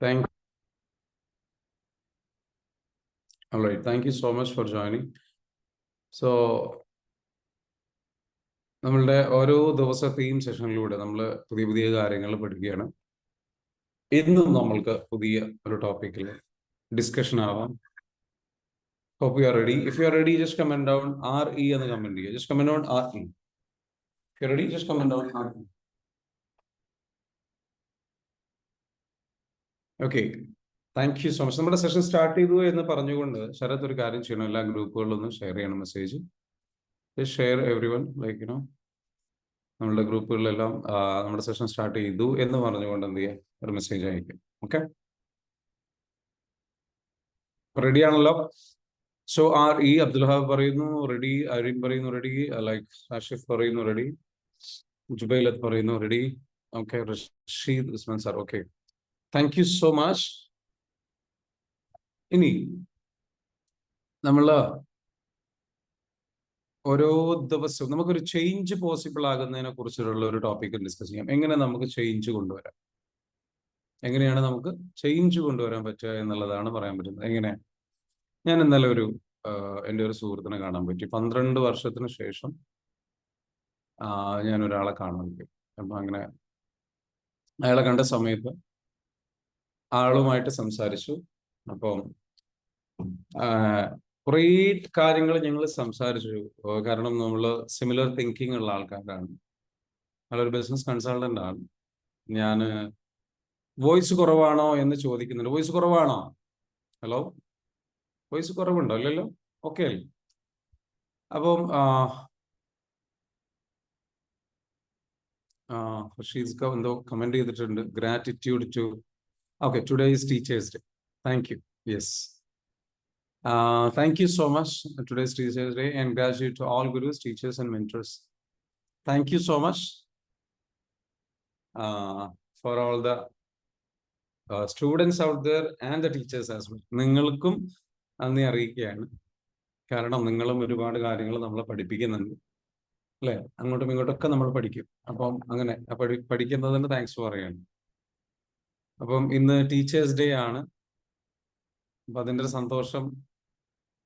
Thank All right. Thank you so much for joining. So, നമ്മളുടെ ഓരോ ദിവസത്തെയും സെഷനിലൂടെ നമ്മൾ പുതിയ പുതിയ കാര്യങ്ങൾ പഠിക്കുകയാണ്. ഇന്നും നമ്മൾക്ക് പുതിയ ഒരു ടോപ്പിക്കിൽ ഡിസ്കഷൻ ആവാം. Hope you are ready. If you are ready, just comment down RE എന്ന് കമന്റ് ചെയ്യുക. Just comment down RE. If you are ready, just comment down RE. Okay. Thank you so much. നമ്മുടെ session start ചെയ്തു എന്ന് പറഞ്ഞുകൊണ്ട് ശരത് ഒരു കാര്യം ചെയ്യണം. എല്ലാ ഗ്രൂപ്പുകളിലൊന്നും ഷെയർ ചെയ്യണം message. Share every one, like നമ്മളുടെ ഗ്രൂപ്പുകളിലെല്ലാം നമ്മുടെ സെഷൻ സ്റ്റാർട്ട് ചെയ്തു എന്ന് പറഞ്ഞുകൊണ്ട് എന്ത് ചെയ്യുക, ഒരു മെസ്സേജ് അയക്കും. ഓക്കെ, റെഡി ആണല്ലോ? സോ അബ്ദുൽ ഹാബ് പറയുന്നു റെഡി, അരീൻ പറയുന്നു റെഡി, ലൈക്ക് ആഷിഫ് പറയുന്നു റെഡി, ജുബൈലത്ത് പറയുന്നു ready. Okay, Rasheed Usman sir, okay, thank you so much. ഇനി നമ്മള് ഓരോ ദിവസവും നമുക്കൊരു ചേഞ്ച് പോസിബിൾ ആകുന്നതിനെ കുറിച്ചുള്ള ഒരു ടോപ്പിക് ഡിസ്കസ് ചെയ്യാം. എങ്ങനെ നമുക്ക് ചേഞ്ച് കൊണ്ടുവരാം, എങ്ങനെയാണ് നമുക്ക് ചേഞ്ച് കൊണ്ടുവരാൻ പറ്റുക എന്നുള്ളതാണ് പറയാൻ പറ്റുന്നത്. എങ്ങനെ, ഞാൻ ഇന്നലെ എൻ്റെ ഒരു സുഹൃത്തിനെ കാണാൻ പറ്റി. 12 വർഷത്തിന് ശേഷം ഞാൻ ഒരാളെ കാണാൻ പറ്റി. അപ്പം അങ്ങനെ അയാളെ കണ്ട സമയത്ത് ആളുമായിട്ട് സംസാരിച്ചു. അപ്പം കുറേ കാര്യങ്ങൾ ഞങ്ങൾ സംസാരിച്ചു. കാരണം നമ്മൾ സിമിലർ തിങ്കിങ് ഉള്ള ആൾക്കാരാണ്. അയാളൊരു ബിസിനസ് കൺസൾട്ടന്റ് ആണ്. ഞാൻ വോയിസ് കുറവാണോ എന്ന് ചോദിക്കുന്നുണ്ട്. വോയിസ് കുറവാണോ? ഹലോ, വോയിസ് കുറവുണ്ടോ? അല്ലല്ലോ, ഓക്കെ അല്ലേ? അപ്പം റഷീദ് എന്തോ കമന്റ് ചെയ്തിട്ടുണ്ട്, gratitude too. Okay, today is teachers day. Thank you. Yes, thank you so much. Today's Teachers Day, and gratitude to all gurus, teachers and mentors. Thank you so much for all the students out there and the teachers as well. നിങ്ങൾക്കും നന്ദി അറിയിക്കുകയാണ്. കാരണം നിങ്ങളും ഒരുപാട് കാര്യങ്ങൾ നമ്മളെ പഠിപ്പിക്കുന്നുണ്ട്, അല്ലേ? അങ്ങോട്ടും ഇങ്ങോട്ടൊക്കെ നമ്മൾ പഠിക്കും. അപ്പം അങ്ങനെ പഠിക്കുന്നതിന് താങ്ക്സ് പറയാണ്. അപ്പം ഇന്ന് ടീച്ചേഴ്സ് ഡേ ആണ്. അപ്പം അതിൻ്റെ ഒരു സന്തോഷം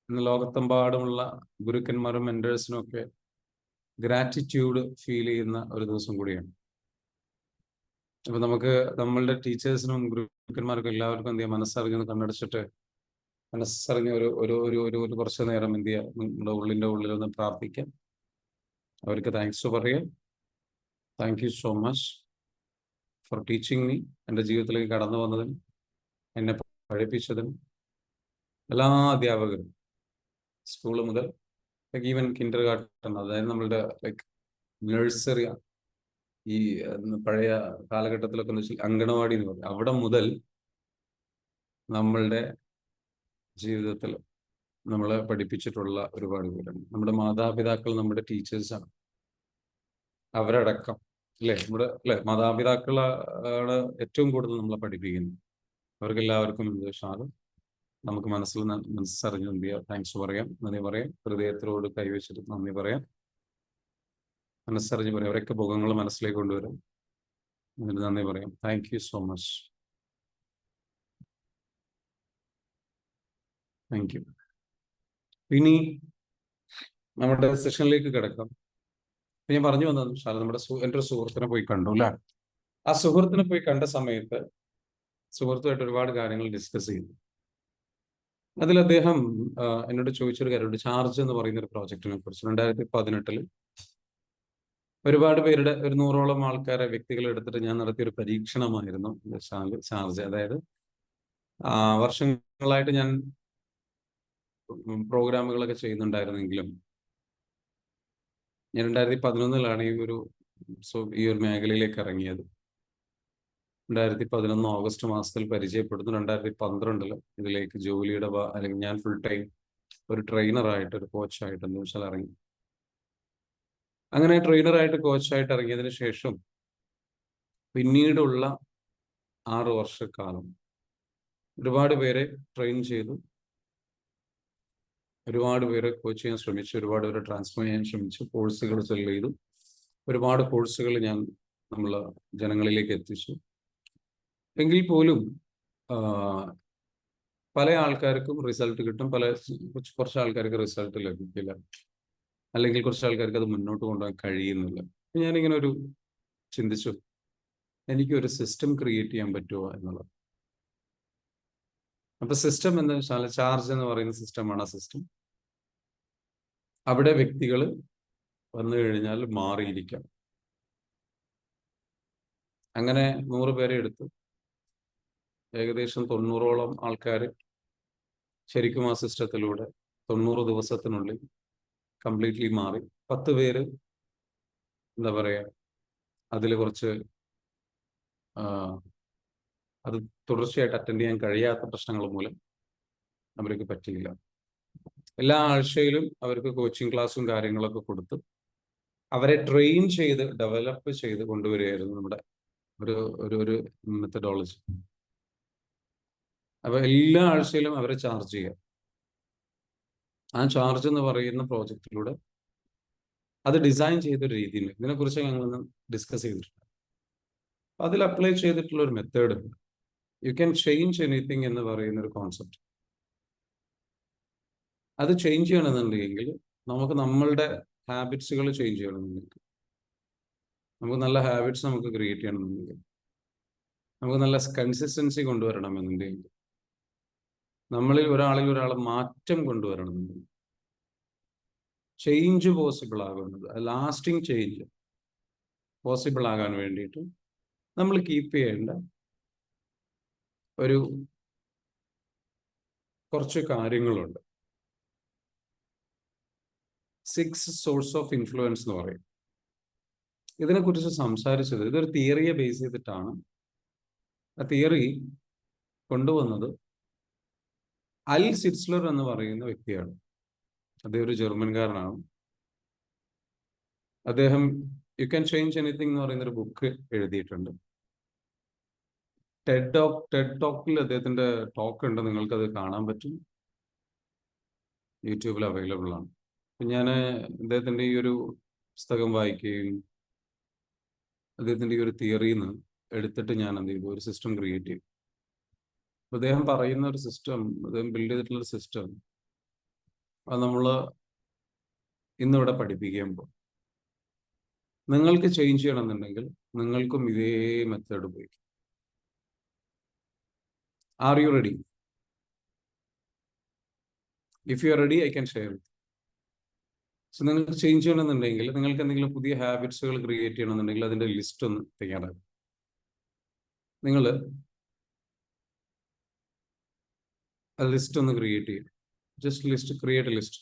ഇന്ന് ലോകത്തെമ്പാടുമുള്ള ഗുരുക്കന്മാരും മെന്റേഴ്സിനും ഒക്കെ ഗ്രാറ്റിറ്റ്യൂഡ് ഫീൽ ചെയ്യുന്ന ഒരു ദിവസം കൂടിയാണ്. അപ്പൊ നമുക്ക് നമ്മളുടെ ടീച്ചേഴ്സിനും ഗുരുക്കന്മാർക്കും എല്ലാവർക്കും എന്ത് ചെയ്യാം, മനസ്സറിഞ്ഞ് കണ്ണടച്ചിട്ട് മനസ്സറിഞ്ഞ് ഒരു കുറച്ച് നേരം എന്ത് ചെയ്യുക, നമ്മുടെ ഉള്ളിൽ ഒന്ന് പ്രാർത്ഥിക്കാം. അവർക്ക് താങ്ക്സ് പറയാം. Thank you so much four teaching me. എൻ്റെ ജീവിതത്തിലേക്ക് കടന്നു വന്നതിനും എന്നെ പഠിപ്പിച്ചതിനും എല്ലാ അധ്യാപകരും, സ്കൂൾ മുതൽ ഈവൻ കിൻഡർ ഗാർട്ടൻ, അതായത് നമ്മളുടെ ലൈക്ക് നഴ്സറി, ഈ പഴയ കാലഘട്ടത്തിലൊക്കെ എന്ന് വെച്ചാൽ അങ്കണവാടി എന്ന് പറയും, അവിടെ മുതൽ നമ്മളുടെ ജീവിതത്തിൽ നമ്മളെ പഠിപ്പിച്ചിട്ടുള്ള ഒരുപാട് പേരുണ്ട്. നമ്മുടെ മാതാപിതാക്കൾ നമ്മുടെ ടീച്ചേഴ്സാണ്. അവരടക്കം, അല്ലേ, മാതാപിതാക്കളാണ് ഏറ്റവും കൂടുതൽ നമ്മളെ പഠിപ്പിക്കുന്നത്. അവർക്കെല്ലാവർക്കും ഷാദ് നമുക്ക് മനസ്സറിഞ്ഞ് എന്ത് ചെയ്യാം, താങ്ക്സ് പറയാം, നന്ദി പറയാം. ഹൃദയത്തിലോട് കൈവച്ചിട്ട് നന്ദി പറയാം, മനസ്സറിഞ്ഞ് പറയാം. അവരൊക്കെ മുഖങ്ങൾ മനസ്സിലേക്ക് കൊണ്ടുവരാം, എന്നിട്ട് നന്ദി പറയാം. Thank you so much. Thank you. ഇനി നമ്മുടെ സെഷനിലേക്ക് കിടക്കാം. ഞാൻ പറഞ്ഞു വന്നത് എൻ്റെ ഒരു സുഹൃത്തിനെ പോയി കണ്ടു, അല്ലേ? ആ സുഹൃത്തിനെ പോയി കണ്ട സമയത്ത് സുഹൃത്തുമായിട്ട് ഒരുപാട് കാര്യങ്ങൾ ഡിസ്കസ് ചെയ്തു. അതിൽ അദ്ദേഹം എന്നോട് ചോദിച്ചൊരു കാര്യമുണ്ട്, ചാർജ് എന്ന് പറയുന്ന ഒരു പ്രോജക്റ്റിനെ കുറിച്ച്. 2018 ഒരുപാട് പേരുടെ, ഒരു 100ഓളം ആൾക്കാരെ, വ്യക്തികളെ എടുത്തിട്ട് ഞാൻ നടത്തിയൊരു പരീക്ഷണമായിരുന്നു ചാർജ്. അതായത് വർഷങ്ങളായിട്ട് ഞാൻ പ്രോഗ്രാമുകളൊക്കെ ചെയ്യുന്നുണ്ടായിരുന്നെങ്കിലും ഞാൻ 2011 ഈ ഒരു മേഖലയിലേക്ക് ഇറങ്ങിയത്. 2011 ഓഗസ്റ്റ് മാസത്തിൽ പരിചയപ്പെടുന്നു. 2012 ഇതിലേക്ക് ജോലിയുടെ അല്ലെങ്കിൽ ഞാൻ ഫുൾ ടൈം ഒരു ട്രെയിനറായിട്ട്, ഒരു കോച്ചായിട്ട് എന്ന് വെച്ചാൽ ഇറങ്ങി. അങ്ങനെ ട്രെയിനറായിട്ട്, കോച്ചായിട്ട് ഇറങ്ങിയതിന് ശേഷം പിന്നീടുള്ള 6 വർഷക്കാലം ഒരുപാട് പേരെ ട്രെയിൻ ചെയ്തു, ഒരുപാട് പേരെ കോച്ച് ചെയ്യാൻ ശ്രമിച്ചു, ഒരുപാട് പേരെ ട്രാൻസ്ഫോർ ചെയ്യാൻ ശ്രമിച്ചു, കോഴ്സുകൾ സെല് ചെയ്തു. ഒരുപാട് കോഴ്സുകൾ നമ്മൾ ജനങ്ങളിലേക്ക് എത്തിച്ചു. എങ്കിൽ പോലും പല ആൾക്കാർക്കും റിസൾട്ട് കിട്ടും, കുറച്ച് ആൾക്കാർക്ക് റിസൾട്ട് ലഭിക്കില്ല, അല്ലെങ്കിൽ കുറച്ച് ആൾക്കാർക്ക് അത് മുന്നോട്ട് കൊണ്ടുപോകാൻ കഴിയുന്നില്ല. ഞാനിങ്ങനെ ചിന്തിച്ചു, എനിക്കൊരു സിസ്റ്റം ക്രിയേറ്റ് ചെയ്യാൻ പറ്റുമോ എന്നുള്ളത്. അപ്പൊ സിസ്റ്റം എന്താ വെച്ചാൽ ചാർജ് എന്ന് പറയുന്ന സിസ്റ്റമാണ്. ആ സിസ്റ്റം അവിടെ വ്യക്തികൾ വന്നു കഴിഞ്ഞാൽ മാറിയിരിക്കാം. അങ്ങനെ 100 പേരെ എടുത്തു, ഏകദേശം 90ഓളം ആൾക്കാർ ശരിക്കും ആ സിസ്റ്റത്തിലൂടെ 90 ദിവസത്തിനുള്ളിൽ കംപ്ലീറ്റ്ലി മാറി. 10 പേര് എന്താ പറയാ, അതിൽ കുറച്ച് അത് തുടർച്ചയായിട്ട് അറ്റൻഡ് ചെയ്യാൻ കഴിയാത്ത പ്രശ്നങ്ങൾ മൂലം അവർക്ക് പറ്റിയില്ല. എല്ലാ ആഴ്ചയിലും അവർക്ക് കോച്ചിങ് ക്ലാസ്സും കാര്യങ്ങളൊക്കെ കൊടുത്ത് അവരെ ട്രെയിൻ ചെയ്ത് ഡെവലപ്പ് ചെയ്ത് കൊണ്ടുവരികയായിരുന്നു നമ്മുടെ ഒരു ഒരു ഒരു മെത്തഡോളജി. അപ്പൊ എല്ലാ ആഴ്ചയിലും അവരെ ചാർജ് ചെയ്യുക. ആ ചാർജ് എന്ന് പറയുന്ന പ്രോജക്റ്റിലൂടെ അത് ഡിസൈൻ ചെയ്തൊരു രീതിയിൽ ഇതിനെക്കുറിച്ച് ഞങ്ങൾ ഡിസ്കസ് ചെയ്തിട്ടുണ്ട്. അതിൽ അപ്ലൈ ചെയ്തിട്ടുള്ള ഒരു method, you can change anything എന്ന് പറയുന്ന ഒരു കോൺസെപ്റ്റ്. അത് ചേഞ്ച് ചെയ്യണമെന്നുണ്ടെങ്കിൽ നമുക്ക് നമ്മളുടെ ഹാബിറ്റ്സുകൾ ചേഞ്ച് ചെയ്യണമെന്നുണ്ടെങ്കിൽ, നമുക്ക് നല്ല ഹാബിറ്റ്സ് നമുക്ക് ക്രിയേറ്റ് ചെയ്യണമെന്നുണ്ടെങ്കിൽ, നമുക്ക് നല്ല കൺസിസ്റ്റൻസി കൊണ്ടുവരണമെന്നുണ്ടെങ്കിൽ, നമ്മളിൽ ഒരാളെ മാറ്റം കൊണ്ടുവരണമെന്നുണ്ടെങ്കിൽ, ചേഞ്ച് പോസിബിൾ ആകുന്നത്, ലാസ്റ്റിംഗ് ചേഞ്ച് പോസിബിൾ ആകാൻ വേണ്ടിയിട്ട് നമ്മൾ കീപ്പ് ചെയ്യേണ്ട കുറച്ച് കാര്യങ്ങളുണ്ട്. 6 സോഴ്സ് ഓഫ് ഇൻഫ്ലുവൻസ് എന്ന് പറയും. ഇതിനെക്കുറിച്ച് സംസാരിച്ചത്, ഇതൊരു തിയറിയെ ബേസ് ചെയ്തിട്ടാണ്. ആ തിയറി കൊണ്ടുവന്നത് അൽ സിറ്റ്സ്ലർ എന്ന് പറയുന്ന വ്യക്തിയാണ്. അദ്ദേഹം ഒരു ജർമ്മൻകാരനാണ്. അദ്ദേഹം യു ക്യാൻ ചേഞ്ച് എനിത്തിങ് എന്ന് പറയുന്ന ഒരു ബുക്ക് എഴുതിയിട്ടുണ്ട്. ടെഡ് ടോക്കിൽ അദ്ദേഹത്തിന്റെ ടോക്ക് ഉണ്ട്, നിങ്ങൾക്കത് കാണാൻ പറ്റും, യൂട്യൂബിൽ അവൈലബിൾ ആണ്. ഞാൻ അദ്ദേഹത്തിന്റെ ഈ ഒരു പുസ്തകം വായിക്കുകയും അദ്ദേഹത്തിന്റെ ഈ ഒരു തിയറിയിൽ നിന്ന് എടുത്തിട്ട് ഞാൻ എന്ത് ചെയ്തു, ഒരു സിസ്റ്റം ക്രിയേറ്റ് ചെയ്തു. അദ്ദേഹം പറയുന്ന ഒരു സിസ്റ്റം, അദ്ദേഹം ബിൽഡ് ചെയ്തിട്ടുള്ള ഒരു സിസ്റ്റം, അത് നമ്മൾ ഇന്നിവിടെ പഠിപ്പിക്കുമ്പോൾ നിങ്ങൾക്ക് ചേഞ്ച് ചെയ്യണമെന്നുണ്ടെങ്കിൽ നിങ്ങൾക്കും ഇതേ മെത്തേഡ് ഉപയോഗിക്കും. Are you ready? If you are ready I can share with. So നിങ്ങൾക്ക് ചേഞ്ച് ചെയ്യണമെന്നുണ്ടെങ്കിൽ, നിങ്ങൾക്ക് എന്തെങ്കിലും പുതിയ ഹാബിറ്റ്സുകൾ ക്രിയേറ്റ് ചെയ്യണമെന്നുണ്ടെങ്കിൽ അതിന്റെ ലിസ്റ്റ് ഒന്ന് തയ്യാറാക്കും. നിങ്ങൾ ആ ലിസ്റ്റ് ഒന്ന് ക്രിയേറ്റ് ചെയ്യും. Just list, create A list.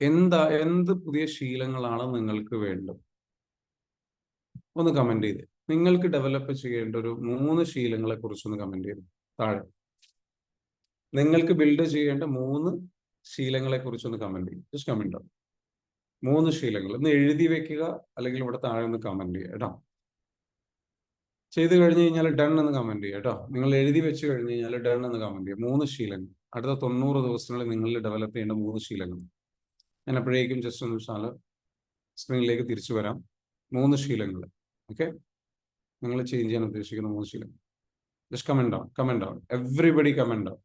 എന്ത് പുതിയ ശീലങ്ങളാണ് നിങ്ങൾക്ക് വേണ്ടത് ഒന്ന് കമന്റ് ചെയ്ത്. നിങ്ങൾക്ക് ഡെവലപ്പ് ചെയ്യേണ്ട ഒരു 3 ശീലങ്ങളെ കുറിച്ചൊന്ന് കമന്റ് ചെയ്ത് താഴെ. നിങ്ങൾക്ക് ബിൽഡ് ചെയ്യേണ്ട 3 ശീലങ്ങളെ കുറിച്ചൊന്ന് കമന്റ് ചെയ്യും. ജസ്റ്റ് കമന്റ് ആവും. 3 ശീലങ്ങൾ ഒന്ന് എഴുതി വെക്കുക, അല്ലെങ്കിൽ ഇവിടെ താഴെ ഒന്ന് കമന്റ് ചെയ്യുക കേട്ടോ. ചെയ്ത് കഴിഞ്ഞ് കഴിഞ്ഞാൽ ഡൺ എന്ന് കമന്റ് ചെയ്യുക കേട്ടോ. നിങ്ങൾ എഴുതി വെച്ച് കഴിഞ്ഞ് കഴിഞ്ഞാൽ ഡൺ എന്ന് കമന്റ് ചെയ്യുക. 3 ശീലങ്ങൾ അടുത്ത 90 ദിവസങ്ങളിൽ നിങ്ങൾ ഡെവലപ്പ് ചെയ്യേണ്ട 3 ശീലങ്ങൾ. ഞാൻ അപ്പോഴേക്കും ജസ്റ്റ് ഒന്ന് സ്ക്രീനിലേക്ക് തിരിച്ചു വരാം. 3 ശീലങ്ങൾ. ഓക്കെ, നിങ്ങൾ ചേഞ്ച് ചെയ്യാൻ ഉദ്ദേശിക്കുന്ന 3 ശീലങ്ങൾ. Just comment down, everybody comment down.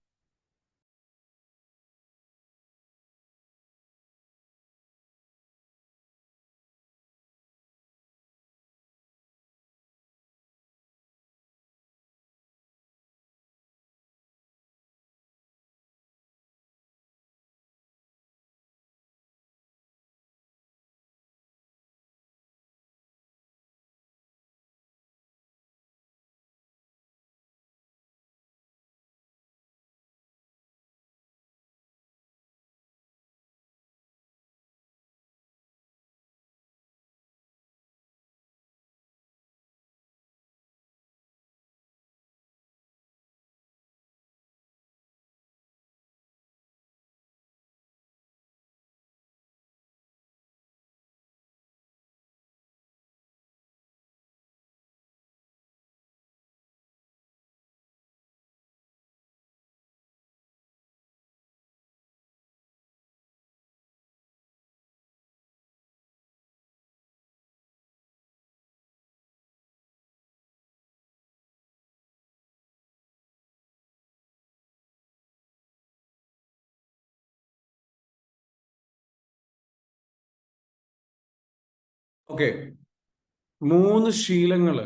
Okay, 3 ശീലങ്ങൾ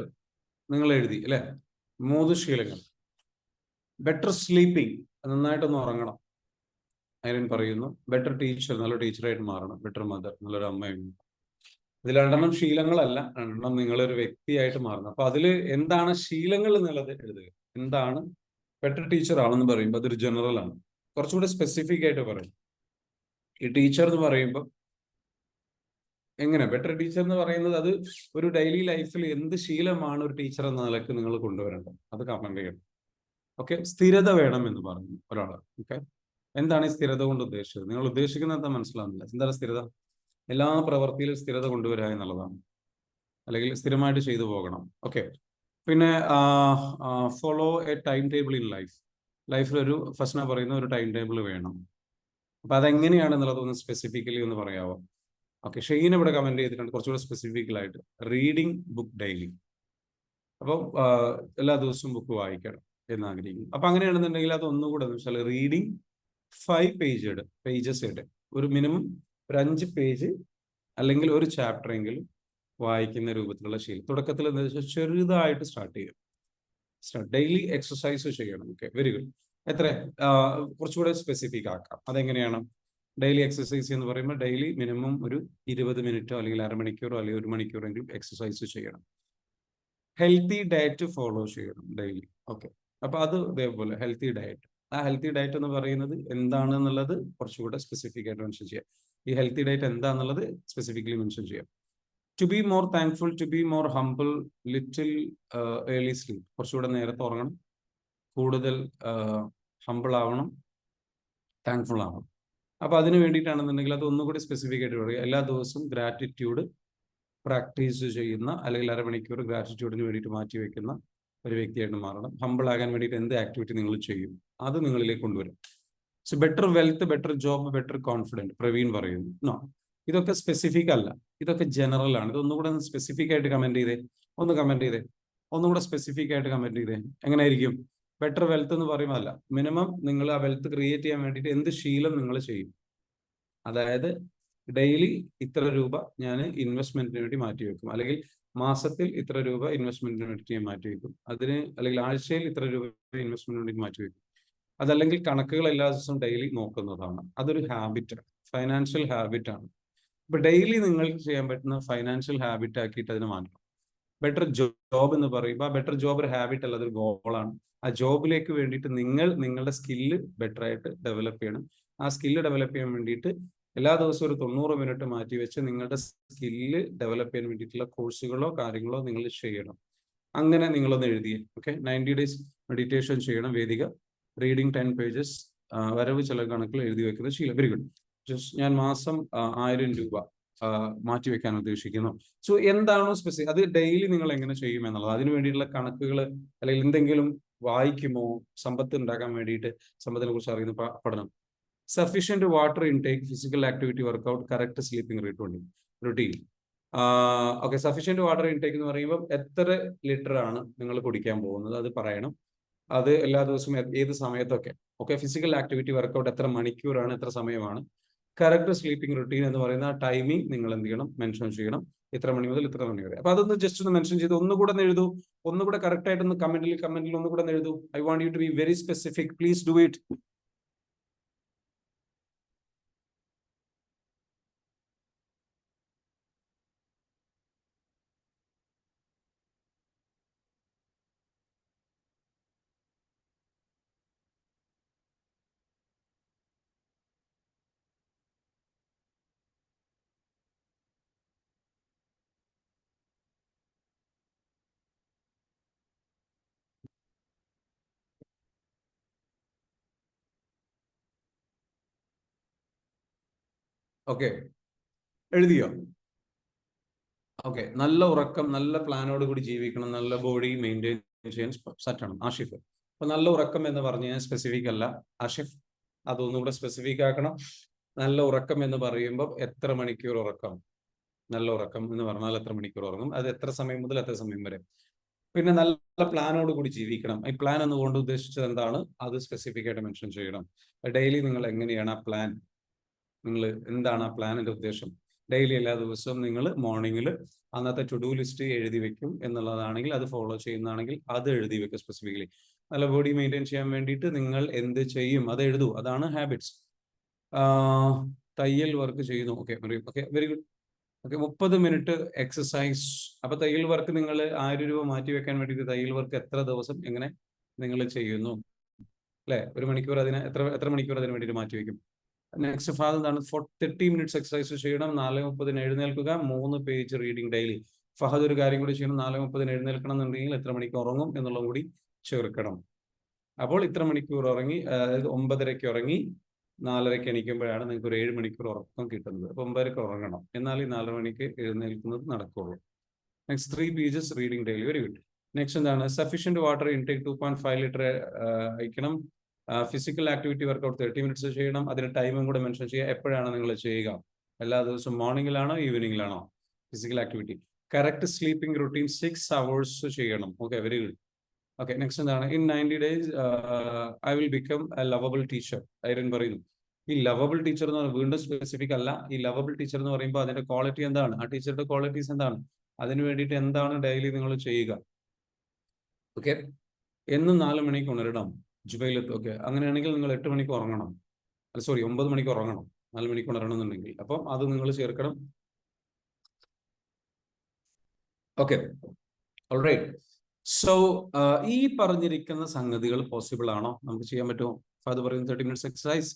നിങ്ങൾ എഴുതി അല്ലെ? 3 ശീലങ്ങൾ. ബെറ്റർ സ്ലീപ്പിംഗ്, നന്നായിട്ടൊന്ന് ഉറങ്ങണം. ഐരൻ പറയുന്നു. ബെറ്റർ ടീച്ചർ, നല്ല ടീച്ചറായിട്ട് മാറണം. ബെറ്റർ മദർ, നല്ലൊരു അമ്മയും. ഇതിൽ 2 ശീലങ്ങളല്ല, 2 നിങ്ങളൊരു വ്യക്തിയായിട്ട് മാറണം. അപ്പൊ അതിൽ എന്താണ് ശീലങ്ങൾ എന്നുള്ളത് എഴുതുക. എന്താണ് ബെറ്റർ ടീച്ചർ ആണെന്ന് പറയുമ്പോൾ അതൊരു ജനറൽ ആണ്. കുറച്ചുകൂടെ സ്പെസിഫിക് ആയിട്ട് പറയും. ഈ ടീച്ചർ എന്ന് പറയുമ്പോൾ എങ്ങനെ ബെറ്റർ ടീച്ചർ എന്ന് പറയുന്നത്, അത് ഒരു ഡെയിലി ലൈഫിൽ എന്ത് ശീലമാണ് ഒരു ടീച്ചർ എന്ന നിലക്ക് നിങ്ങൾ കൊണ്ടുവരേണ്ടത്, അത് കമന്റ് ചെയ്യണം. ഓക്കെ, സ്ഥിരത വേണം എന്ന് പറഞ്ഞു ഒരാൾ. ഓക്കെ, എന്താണ് ഈ സ്ഥിരത കൊണ്ട് ഉദ്ദേശിച്ചത്? നിങ്ങൾ ഉദ്ദേശിക്കുന്നത് എന്താ മനസ്സിലാവുന്നില്ല. എന്താണ് സ്ഥിരത? എല്ലാ പ്രവൃത്തിയിലും സ്ഥിരത കൊണ്ടുവരിക എന്നുള്ളതാണ്, അല്ലെങ്കിൽ സ്ഥിരമായിട്ട് ചെയ്തു പോകണം. ഓക്കെ, പിന്നെ follow A time table in life. ലൈഫിൽ ഒരു ഫസ്റ്റ് പറയുന്ന ഒരു ടൈം ടേബിൾ വേണം. അപ്പൊ അതെങ്ങനെയാണെന്നുള്ളത് ഒന്ന് സ്പെസിഫിക്കലി ഒന്ന് പറയാമോ? ഓക്കെ, ഷെയ്ൻ ഇവിടെ കമന്റ് ചെയ്തിട്ടുണ്ട് കുറച്ചുകൂടെ സ്പെസിഫിക്കലായിട്ട്. Reading book daily. അപ്പോൾ എല്ലാ ദിവസവും ബുക്ക് വായിക്കണം എന്ന് ആഗ്രഹിക്കുന്നു. അപ്പൊ അങ്ങനെയാണെന്നുണ്ടെങ്കിൽ അത് ഒന്നുകൂടെ എന്ന് വെച്ചാൽ റീഡിങ് 5 പേജസ് ഇട്ട് ഒരു മിനിമം ഒരു 5 പേജ് അല്ലെങ്കിൽ ഒരു ചാപ്റ്റർ എങ്കിലും വായിക്കുന്ന രൂപത്തിലുള്ള ശീലം തുടക്കത്തിൽ എന്താ വെച്ചാൽ ചെറുതായിട്ട് സ്റ്റാർട്ട് ചെയ്യും. ഡെയിലി എക്സസൈസ് ചെയ്യണം. Okay, very good. എത്ര കുറച്ചുകൂടെ സ്പെസിഫിക് ആക്കാം. അതെങ്ങനെയാണ് ഡെയിലി എക്സസൈസ് എന്ന് പറയുമ്പോൾ? ഡെയിലി മിനിമം ഒരു 20 മിനിറ്റോ അല്ലെങ്കിൽ അരമണിക്കൂറോ അല്ലെങ്കിൽ 1 മണിക്കൂറെങ്കിലും എക്സസൈസ് ചെയ്യണം. ഹെൽത്തി ഡയറ്റ് ഫോളോ ചെയ്യണം ഡെയിലി. ഓക്കെ, അപ്പൊ അത് ഇതേപോലെ ഹെൽത്തി ഡയറ്റ്. ആ ഹെൽത്തി ഡയറ്റ് എന്ന് പറയുന്നത് എന്താണെന്നുള്ളത് കുറച്ചുകൂടെ സ്പെസിഫിക് ആയിട്ട് മെൻഷൻ ചെയ്യാം. ഈ ഹെൽത്തി ഡയറ്റ് എന്താണെന്നുള്ളത് സ്പെസിഫിക്കലി മെൻഷൻ ചെയ്യാം. To be more thankful, to be more humble, little early sleep. കുറച്ചുകൂടെ നേരത്തെ ഉറങ്ങണം, കൂടുതൽ ഹംബിൾ ആവണം, താങ്ക്ഫുൾ ആവണം. അപ്പൊ അതിന് വേണ്ടിയിട്ടാണെന്നുണ്ടെങ്കിൽ അത് ഒന്നുകൂടി സ്പെസിഫിക് ആയിട്ട് പറയുക. എല്ലാ ദിവസവും ഗ്രാറ്റിറ്റ്യൂഡ് പ്രാക്ടീസ് ചെയ്യുന്ന, അല്ലെങ്കിൽ അരമണിക്കൂർ ഗ്രാറ്റിറ്റ്യൂഡിന് വേണ്ടിയിട്ട് മാറ്റി വെക്കുന്ന ഒരു വ്യക്തിയായിട്ട് മാറണം. ഹംബിൾ ആകാൻ വേണ്ടിയിട്ട് എന്ത് ആക്ടിവിറ്റി നിങ്ങൾ ചെയ്യും അത് നിങ്ങളിലേക്ക് കൊണ്ടുവരും. So better wealth, better job, better confident, Praveen പറയുന്നു. നോ, ഇതൊക്കെ സ്പെസിഫിക് അല്ല, ഇതൊക്കെ ജനറൽ ആണ്. ഇതൊന്നുകൂടെ സ്പെസിഫിക് ആയിട്ട് കമന്റ് ചെയ്തേ. ഒന്ന് കമന്റ് ചെയ്തേ, ഒന്നുകൂടെ സ്പെസിഫിക് ആയിട്ട് കമന്റ് ചെയ്തേ. എങ്ങനെയായിരിക്കും? ബെറ്റർ വെൽത്ത് എന്ന് പറയുമ്പോൾ അല്ല, മിനിമം നിങ്ങൾ ആ വെൽത്ത് ക്രിയേറ്റ് ചെയ്യാൻ വേണ്ടിയിട്ട് എന്ത് ശീലം നിങ്ങൾ ചെയ്യും. അതായത് ഡെയിലി ഇത്ര രൂപ ഞാൻ ഇൻവെസ്റ്റ്മെന്റിന് വേണ്ടി മാറ്റി വെക്കും, അല്ലെങ്കിൽ മാസത്തിൽ ഇത്ര രൂപ ഇൻവെസ്റ്റ്മെന്റിന് വേണ്ടി ഞാൻ മാറ്റി വെക്കും, അതിന് അല്ലെങ്കിൽ ആഴ്ചയിൽ ഇത്ര രൂപ ഇൻവെസ്റ്റ്മെന്റിന് വേണ്ടി മാറ്റി വെക്കും. അതല്ലെങ്കിൽ കണക്കുകൾ എല്ലാ ദിവസവും ഡെയിലി നോക്കുന്നതാണ്. അതൊരു ഹാബിറ്റാണ്, ഫൈനാൻഷ്യൽ ഹാബിറ്റാണ്. ഇപ്പൊ ഡെയിലി നിങ്ങൾക്ക് ചെയ്യാൻ പറ്റുന്ന ഫൈനാൻഷ്യൽ ഹാബിറ്റ് ആക്കിയിട്ട് അതിനെ മാറ്റണം. ബെറ്റർ ജോബ് എന്ന് പറയുമ്പോൾ ആ ബെറ്റർ ജോബ് ഒരു ഹാബിറ്റ് അല്ല, അതൊരു ഗോളാണ്. ആ ജോബിലേക്ക് വേണ്ടിയിട്ട് നിങ്ങൾ നിങ്ങളുടെ സ്കില്ല് ബെറ്റർ ആയിട്ട് ഡെവലപ്പ് ചെയ്യണം. ആ സ്കില്ല് ഡെവലപ്പ് ചെയ്യാൻ വേണ്ടിയിട്ട് എല്ലാ ദിവസവും ഒരു 90 മിനിറ്റ് മാറ്റി വെച്ച് നിങ്ങളുടെ സ്കില്ല് ഡെവലപ്പ് ചെയ്യാൻ വേണ്ടിയിട്ടുള്ള കോഴ്സുകളോ കാര്യങ്ങളോ നിങ്ങൾ ചെയ്യണം. അങ്ങനെ നിങ്ങളൊന്ന് എഴുതിയേ. ഓക്കെ, 90 ഡേയ്സ് മെഡിറ്റേഷൻ ചെയ്യണം, വേദിക. റീഡിങ് 10 പേജസ്, വരവ് ചില കണക്കുകൾ എഴുതി വെക്കുന്ന ശീലം. Very good. ഞാൻ മാസം 1000 രൂപ മാറ്റി വെക്കാൻ ഉദ്ദേശിക്കുന്നു. സോ എന്താണോ സ്പെസിഫിക്, അത് ഡെയിലി നിങ്ങൾ എങ്ങനെ ചെയ്യും എന്നുള്ളത്, അതിന് വേണ്ടിയിട്ടുള്ള കണക്കുകൾ അല്ലെങ്കിൽ എന്തെങ്കിലും വായിക്കുമോ? സമ്പത്ത് ഉണ്ടാക്കാൻ വേണ്ടിയിട്ട് സമ്പത്തിനെ കുറിച്ച് അറിയുന്ന പഠനം. Sufficient water intake, physical activity, workout, correct sleeping routine. Okay, sufficient water intake എന്ന് പറയുമ്പോൾ എത്ര ലിറ്റർ ആണ് നിങ്ങൾ കുടിക്കാൻ പോകുന്നത് അത് പറയണം. അത് എല്ലാ ദിവസവും ഏത് സമയത്തൊക്കെ. ഓക്കെ, ഫിസിക്കൽ ആക്ടിവിറ്റി, വർക്ക്ഔട്ട് എത്ര മണിക്കൂറാണ്, എത്ര സമയമാണ്. കറക്റ്റ് സ്ലീപ്പിംഗ് റുട്ടീൻ എന്ന് പറയുന്ന ടൈമിംഗ് നിങ്ങൾ എന്ത് ചെയ്യണം? മെൻഷൻ ചെയ്യണം. ഇത്ര മണി മുതൽ ഇത്ര മണി വരെ. അപ്പൊ അതൊന്ന് ജസ്റ്റ് ഒന്ന് മെൻഷൻ ചെയ്ത് ഒന്നുകൂടെ ഒന്ന് എഴുതൂ. ഒന്നുകൂടെ കറക്റ്റ് ആയിട്ടൊന്ന് കമന്റിൽ ഒന്നുകൂടെ ഒന്ന് എഴുതൂ. I want you to be very specific. Please do it. Okay, എഴുതിയോ? ഓക്കെ, നല്ല ഉറക്കം, നല്ല പ്ലാനോട് കൂടി ജീവിക്കണം, നല്ല ബോഡി മെയിൻറ്റെയിൻ ചെയ്യാൻ സെറ്റാണ്. ആഷിഫ്, അപ്പൊ നല്ല ഉറക്കം എന്ന് പറഞ്ഞു കഴിഞ്ഞാൽ സ്പെസിഫിക് അല്ല. ആഷിഫ്, അതൊന്നുകൂടെ സ്പെസിഫിക് ആക്കണം. നല്ല ഉറക്കം എന്ന് പറയുമ്പോൾ എത്ര മണിക്കൂർ ഉറക്കം? നല്ല ഉറക്കം എന്ന് പറഞ്ഞാൽ എത്ര മണിക്കൂർ ഉറങ്ങും? അത് എത്ര സമയം മുതൽ എത്ര സമയം വരെ? പിന്നെ നല്ല പ്ലാനോട് കൂടി ജീവിക്കണം. ഈ പ്ലാൻ എന്നുകൊണ്ട് ഉദ്ദേശിച്ചത് എന്താണ്? അത് സ്പെസിഫിക് ആയിട്ട് മെൻഷൻ ചെയ്യണം. ഡെയിലി നിങ്ങൾ എങ്ങനെയാണ് ആ പ്ലാൻ, നിങ്ങൾ എന്താണ് ആ പ്ലാനിന്റെ ഉദ്ദേശം? ഡെയിലി എല്ലാ ദിവസവും നിങ്ങൾ മോർണിംഗിൽ അന്നത്തെ ടു ഡു ലിസ്റ്റ് എഴുതി വെക്കും എന്നുള്ളതാണെങ്കിൽ, അത് ഫോളോ ചെയ്യുന്നതാണെങ്കിൽ അത് എഴുതി വെക്കും സ്പെസിഫിക്കലി. നല്ല ബോഡി മെയിൻറ്റെയിൻ ചെയ്യാൻ വേണ്ടിയിട്ട് നിങ്ങൾ എന്ത് ചെയ്യും അത് എഴുതൂ. അതാണ് ഹാബിറ്റ്സ്. തയ്യൽ വർക്ക് ചെയ്യുന്നു. Okay okay, very good. Okay, 30 minute exercise. അപ്പൊ തയ്യൽ വർക്ക് നിങ്ങൾ 1000 രൂപ മാറ്റി വെക്കാൻ വേണ്ടിയിട്ട് തയ്യൽ വർക്ക് എത്ര ദിവസം എങ്ങനെ നിങ്ങൾ ചെയ്യുന്നു അല്ലെ? 1 മണിക്കൂർ അതിന് എത്ര മണിക്കൂർ അതിന് വേണ്ടിയിട്ട് മാറ്റി വെക്കും? നെക്സ്റ്റ് ഫാദർ എന്താണ്? 30 മിനിറ്റ്സ് എക്സസൈസ് ചെയ്യണം, 4:30 എഴുന്നേൽക്കുക, 3 പേജ് റീഡിംഗ് ഡെയിലി. ഫഹദ് ഒരു കാര്യം കൂടി ചെയ്യണം, 4:30 എഴുന്നേൽക്കണം എന്നുണ്ടെങ്കിൽ എത്ര മണിക്കൂർ ഉറങ്ങും എന്നുള്ളത് കൂടി ചേർക്കണം. അപ്പോൾ ഇത്ര മണിക്കൂർ ഉറങ്ങി, അതായത് 9:30 ഉറങ്ങി 4:30 എണീക്കുമ്പോഴാണ് നിങ്ങൾക്ക് ഒരു 7 മണിക്കൂർ ഉറക്കം കിട്ടുന്നത്. അപ്പൊ 9:30 ഉറങ്ങണം, എന്നാൽ ഈ 4 മണിക്ക് എഴുന്നേൽക്കുന്നത് നടക്കുള്ളൂ. Next 3 pages reading daily. Very good. Next എന്താണ്? സഫീഷ്യന്റ് വാട്ടർ ഇൻടേക്ക് 2.5 ലിറ്റർ അയക്കണം. ഫിസിക്കൽ ആക്ടിവിറ്റി വർക്കൗട്ട് 30 മിനിറ്റ്സ് ചെയ്യണം. അതിന് ടൈമും കൂടെ മെൻഷൻ ചെയ്യുക. എപ്പോഴാണ് നിങ്ങൾ ചെയ്യുക? എല്ലാ ദിവസവും മോർണിംഗിലാണോ ഈവനിങ്ങിലാണോ physical activity? Correct sleeping routine 6 hours ചെയ്യണം. Okay, very good. Okay, next എന്താണ്? In 90 days I will become a lovable teacher. ഐരൻ പറയുന്നു. ഈ ലവബിൾ ടീച്ചർ എന്ന് പറയുന്നത് വീണ്ടും സ്പെസിഫിക് അല്ല. ഈ ലവബിൾ ടീച്ചർ എന്ന് പറയുമ്പോൾ അതിന്റെ ക്വാളിറ്റി എന്താണ്? ആ ടീച്ചറുടെ ക്വാളിറ്റീസ് എന്താണ്? അതിന് വേണ്ടിയിട്ട് എന്താണ് ഡെയിലി നിങ്ങൾ ചെയ്യുക? ഓക്കെ, എന്നും 4 മണിക്ക് ഉണരണം. ജുബൈലത്ത്. ഓക്കെ, അങ്ങനെയാണെങ്കിൽ നിങ്ങൾ 8 മണിക്ക് ഉറങ്ങണം. അല്ല, സോറി, 9 മണിക്ക് ഉറങ്ങണം, 4 മണിക്ക് ഉണരണം എന്നുണ്ടെങ്കിൽ. അപ്പം അത് നിങ്ങൾ ചേർക്കണം. Okay, alright. സോ ഈ പറഞ്ഞിരിക്കുന്ന സംഗതികൾ പോസിബിൾ ആണോ? നമുക്ക് ചെയ്യാൻ പറ്റുമോ? അത് പറയുന്നത് 30 മിനിറ്റ്സ് എക്സസൈസ്,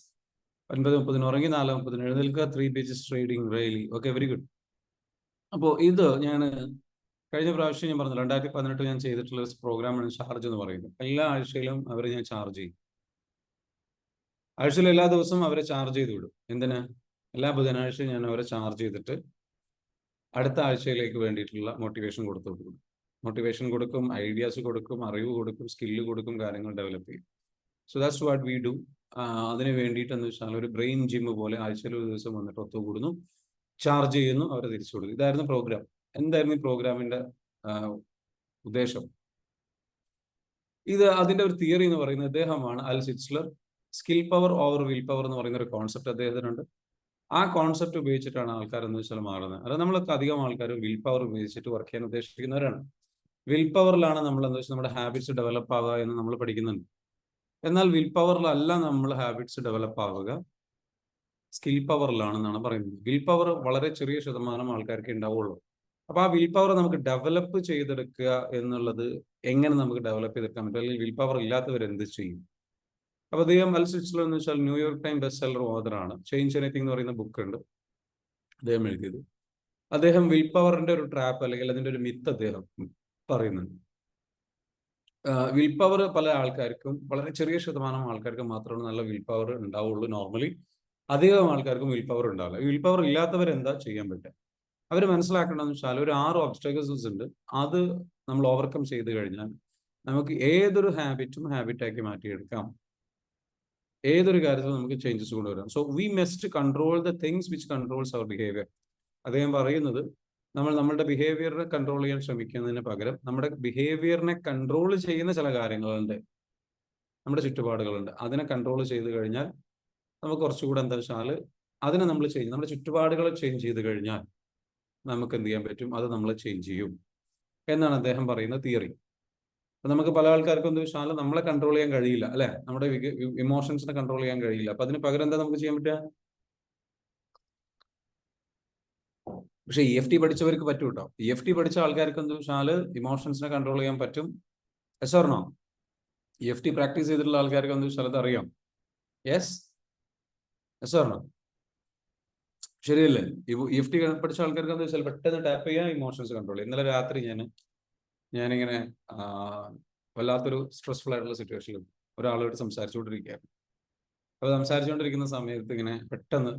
9:30 ഉറങ്ങി, 4:30 എഴുന്നേൽക്കുക, 3 pages reading daily. Okay, very good. അപ്പോൾ ഇത് ഞാൻ കഴിഞ്ഞ പ്രാവശ്യം ഞാൻ പറഞ്ഞു, 2018 ഞാൻ ചെയ്തിട്ടുള്ള ഒരു പ്രോഗ്രാമാണ് ചാർജ് എന്ന് പറയുന്നത്. എല്ലാ ആഴ്ചയിലും അവരെ ഞാൻ ചാർജ് ചെയ്യും. ആഴ്ചയിൽ എല്ലാ ദിവസവും അവരെ ചാർജ് ചെയ്ത് വിടും. എന്തിന്? എല്ലാ ബുധനാഴ്ചയും ഞാൻ അവരെ ചാർജ് ചെയ്തിട്ട് അടുത്ത ആഴ്ചയിലേക്ക് വേണ്ടിയിട്ടുള്ള മോട്ടിവേഷൻ കൊടുത്തു കൊടുക്കും. മോട്ടിവേഷൻ കൊടുക്കും, ഐഡിയാസ് കൊടുക്കും, അറിവ് കൊടുക്കും, സ്കില്ല് കൊടുക്കും, കാര്യങ്ങൾ ഡെവലപ്പ് ചെയ്യും. So that's what we do. അതിന് വേണ്ടിയിട്ട് എന്ന് വെച്ചാൽ ഒരു ബ്രെയിൻ ജിം പോലെ ആഴ്ചയിൽ ഒരു ദിവസം വന്നിട്ട് ഒത്തുകൂടുന്നു, ചാർജ് ചെയ്യുന്നു, അവരെ തിരിച്ചു കൊടുക്കും. ഇതായിരുന്നു പ്രോഗ്രാം. എന്തായിരുന്നു ഈ പ്രോഗ്രാമിന്റെ ഉദ്ദേശം? അതിന്റെ ഒരു തിയറി എന്ന് പറയുന്നത് അദ്ദേഹമാണ് Al Switzler. Skill power over will power എന്ന് പറയുന്ന ഒരു കോൺസെപ്റ്റ് അദ്ദേഹത്തിനുണ്ട്. ആ കോൺസെപ്റ്റ് ഉപയോഗിച്ചിട്ടാണ് ആൾക്കാർ എന്ന് വെച്ചാൽ മാറുന്നത്. അത് നമ്മളൊക്കെ അധികം ആൾക്കാർ വിൽ പവർ ഉപയോഗിച്ചിട്ട് വർക്ക് ചെയ്യാൻ ഉദ്ദേശിക്കുന്നവരാണ്. വിൽ പവറിലാണ് നമ്മൾ എന്താ വെച്ചാൽ നമ്മുടെ ഹാബിറ്റ്സ് ഡെവലപ്പ് ആവുക എന്ന് നമ്മൾ പഠിക്കുന്നുണ്ട്. എന്നാൽ വിൽ പവറിലല്ല നമ്മൾ ഹാബിറ്റ്സ് ഡെവലപ്പ് ആവുക, സ്കിൽ പവറിലാണെന്നാണ് പറയുന്നത്. വിൽ പവർ വളരെ ചെറിയ ശതമാനം ആൾക്കാർക്ക് ഉണ്ടാവുള്ളൂ. അപ്പൊ ആ വിൽ പവർ നമുക്ക് ഡെവലപ്പ് ചെയ്തെടുക്കുക എന്നുള്ളത് എങ്ങനെ നമുക്ക് ഡെവലപ്പ് ചെയ്തെടുക്കാൻ പറ്റും? അല്ലെങ്കിൽ വിൽ പവർ ഇല്ലാത്തവർ എന്ത് ചെയ്യും? അപ്പൊ അദ്ദേഹം അൽ സിറ്റ്സ്ലർ എന്ന് വെച്ചാൽ ന്യൂയോർക്ക് ടൈം ബെസ്റ്റ് സെല്ലർ ഓതറാണ്. ചേഞ്ച് എനിത്തിങ് എന്ന് പറയുന്ന ബുക്ക് ഉണ്ട് അദ്ദേഹം എഴുതിയത്. അദ്ദേഹം വിൽ പവറിന്റെ ഒരു ട്രാപ്പ് അല്ലെങ്കിൽ അതിന്റെ ഒരു മിത്ത് അദ്ദേഹം പറയുന്നുണ്ട്. വിൽ പവർ പല ആൾക്കാർക്കും, വളരെ ചെറിയ ശതമാനം ആൾക്കാർക്ക് മാത്രമാണ് നല്ല വിൽ പവർ ഉണ്ടാവുള്ളൂ. നോർമലി അധികം ആൾക്കാർക്കും വിൽ പവർ ഉണ്ടാവില്ല. വിൽ പവർ ഇല്ലാത്തവർ എന്താ ചെയ്യാൻ പറ്റുക? അവർ മനസ്സിലാക്കേണ്ടതെന്ന് വെച്ചാൽ ഒരു 6 ഒബ്സ്റ്റക്കിൾസ് ഉണ്ട്. അത് നമ്മൾ ഓവർകം ചെയ്ത് കഴിഞ്ഞാൽ നമുക്ക് ഏതൊരു ഹാബിറ്റാക്കി മാറ്റിയെടുക്കാം. ഏതൊരു കാര്യത്തിലും നമുക്ക് ചേഞ്ചസ് കൊണ്ടുവരാം. So we must control the things which controls our behaviour. അദ്ദേഹം പറയുന്നത് നമ്മൾ നമ്മുടെ ബിഹേവിയറിനെ കൺട്രോൾ ചെയ്യാൻ ശ്രമിക്കുന്നതിന് പകരം നമ്മുടെ ബിഹേവിയറിനെ കൺട്രോൾ ചെയ്യുന്ന ചില കാര്യങ്ങളുണ്ട്, നമ്മുടെ ചുറ്റുപാടുകളുണ്ട്. അതിനെ കൺട്രോൾ ചെയ്ത് കഴിഞ്ഞാൽ നമുക്ക് കുറച്ചുകൂടെ എന്താ വെച്ചാൽ അതിനെ നമ്മൾ നമ്മുടെ ചുറ്റുപാടുകളെ ചേഞ്ച് ചെയ്ത് കഴിഞ്ഞാൽ നമുക്ക് എന്ത് ചെയ്യാൻ പറ്റും? അത് നമ്മൾ ചേഞ്ച് ചെയ്യും എന്നാണ് അദ്ദേഹം പറയുന്ന തിയറി. അപ്പൊ നമുക്ക് പല ആൾക്കാർക്കും എന്താ വെച്ചാൽ നമ്മളെ കൺട്രോൾ ചെയ്യാൻ കഴിയില്ല, അല്ലെ? നമ്മുടെ ഇമോഷൻസിനെ കൺട്രോൾ ചെയ്യാൻ കഴിയില്ല. അപ്പൊ അതിന് പകരം എന്താ നമുക്ക് ചെയ്യാൻ പറ്റുക? പക്ഷെ EFT പഠിച്ചവർക്ക് പറ്റും കേട്ടോ. EFT പഠിച്ച ആൾക്കാർക്ക് എന്താ വെച്ചാൽ ഇമോഷൻസിനെ കൺട്രോൾ ചെയ്യാൻ പറ്റും. Yes or no? EFT practice ചെയ്തിട്ടുള്ള ആൾക്കാർക്ക് എന്താ വെച്ചാൽ അത് അറിയാം. Yes or no? ശരിയല്ലേ? EFT പഠിച്ച ആൾക്കാർക്ക് എന്താ വെച്ചാൽ പെട്ടെന്ന് ടാപ്പ് ചെയ്യാൻ, ഇമോഷൻസ് കൺട്രോൾ ചെയ്യാം. ഇന്നലെ രാത്രി ഞാനിങ്ങനെ വല്ലാത്തൊരു സ്ട്രെസ്ഫുൾ ആയിട്ടുള്ള സിറ്റുവേഷനിൽ ഒരാളോട് സംസാരിച്ചുകൊണ്ടിരിക്കുകയായിരുന്നു. അപ്പൊ സംസാരിച്ചുകൊണ്ടിരിക്കുന്ന സമയത്ത് ഇങ്ങനെ പെട്ടെന്ന്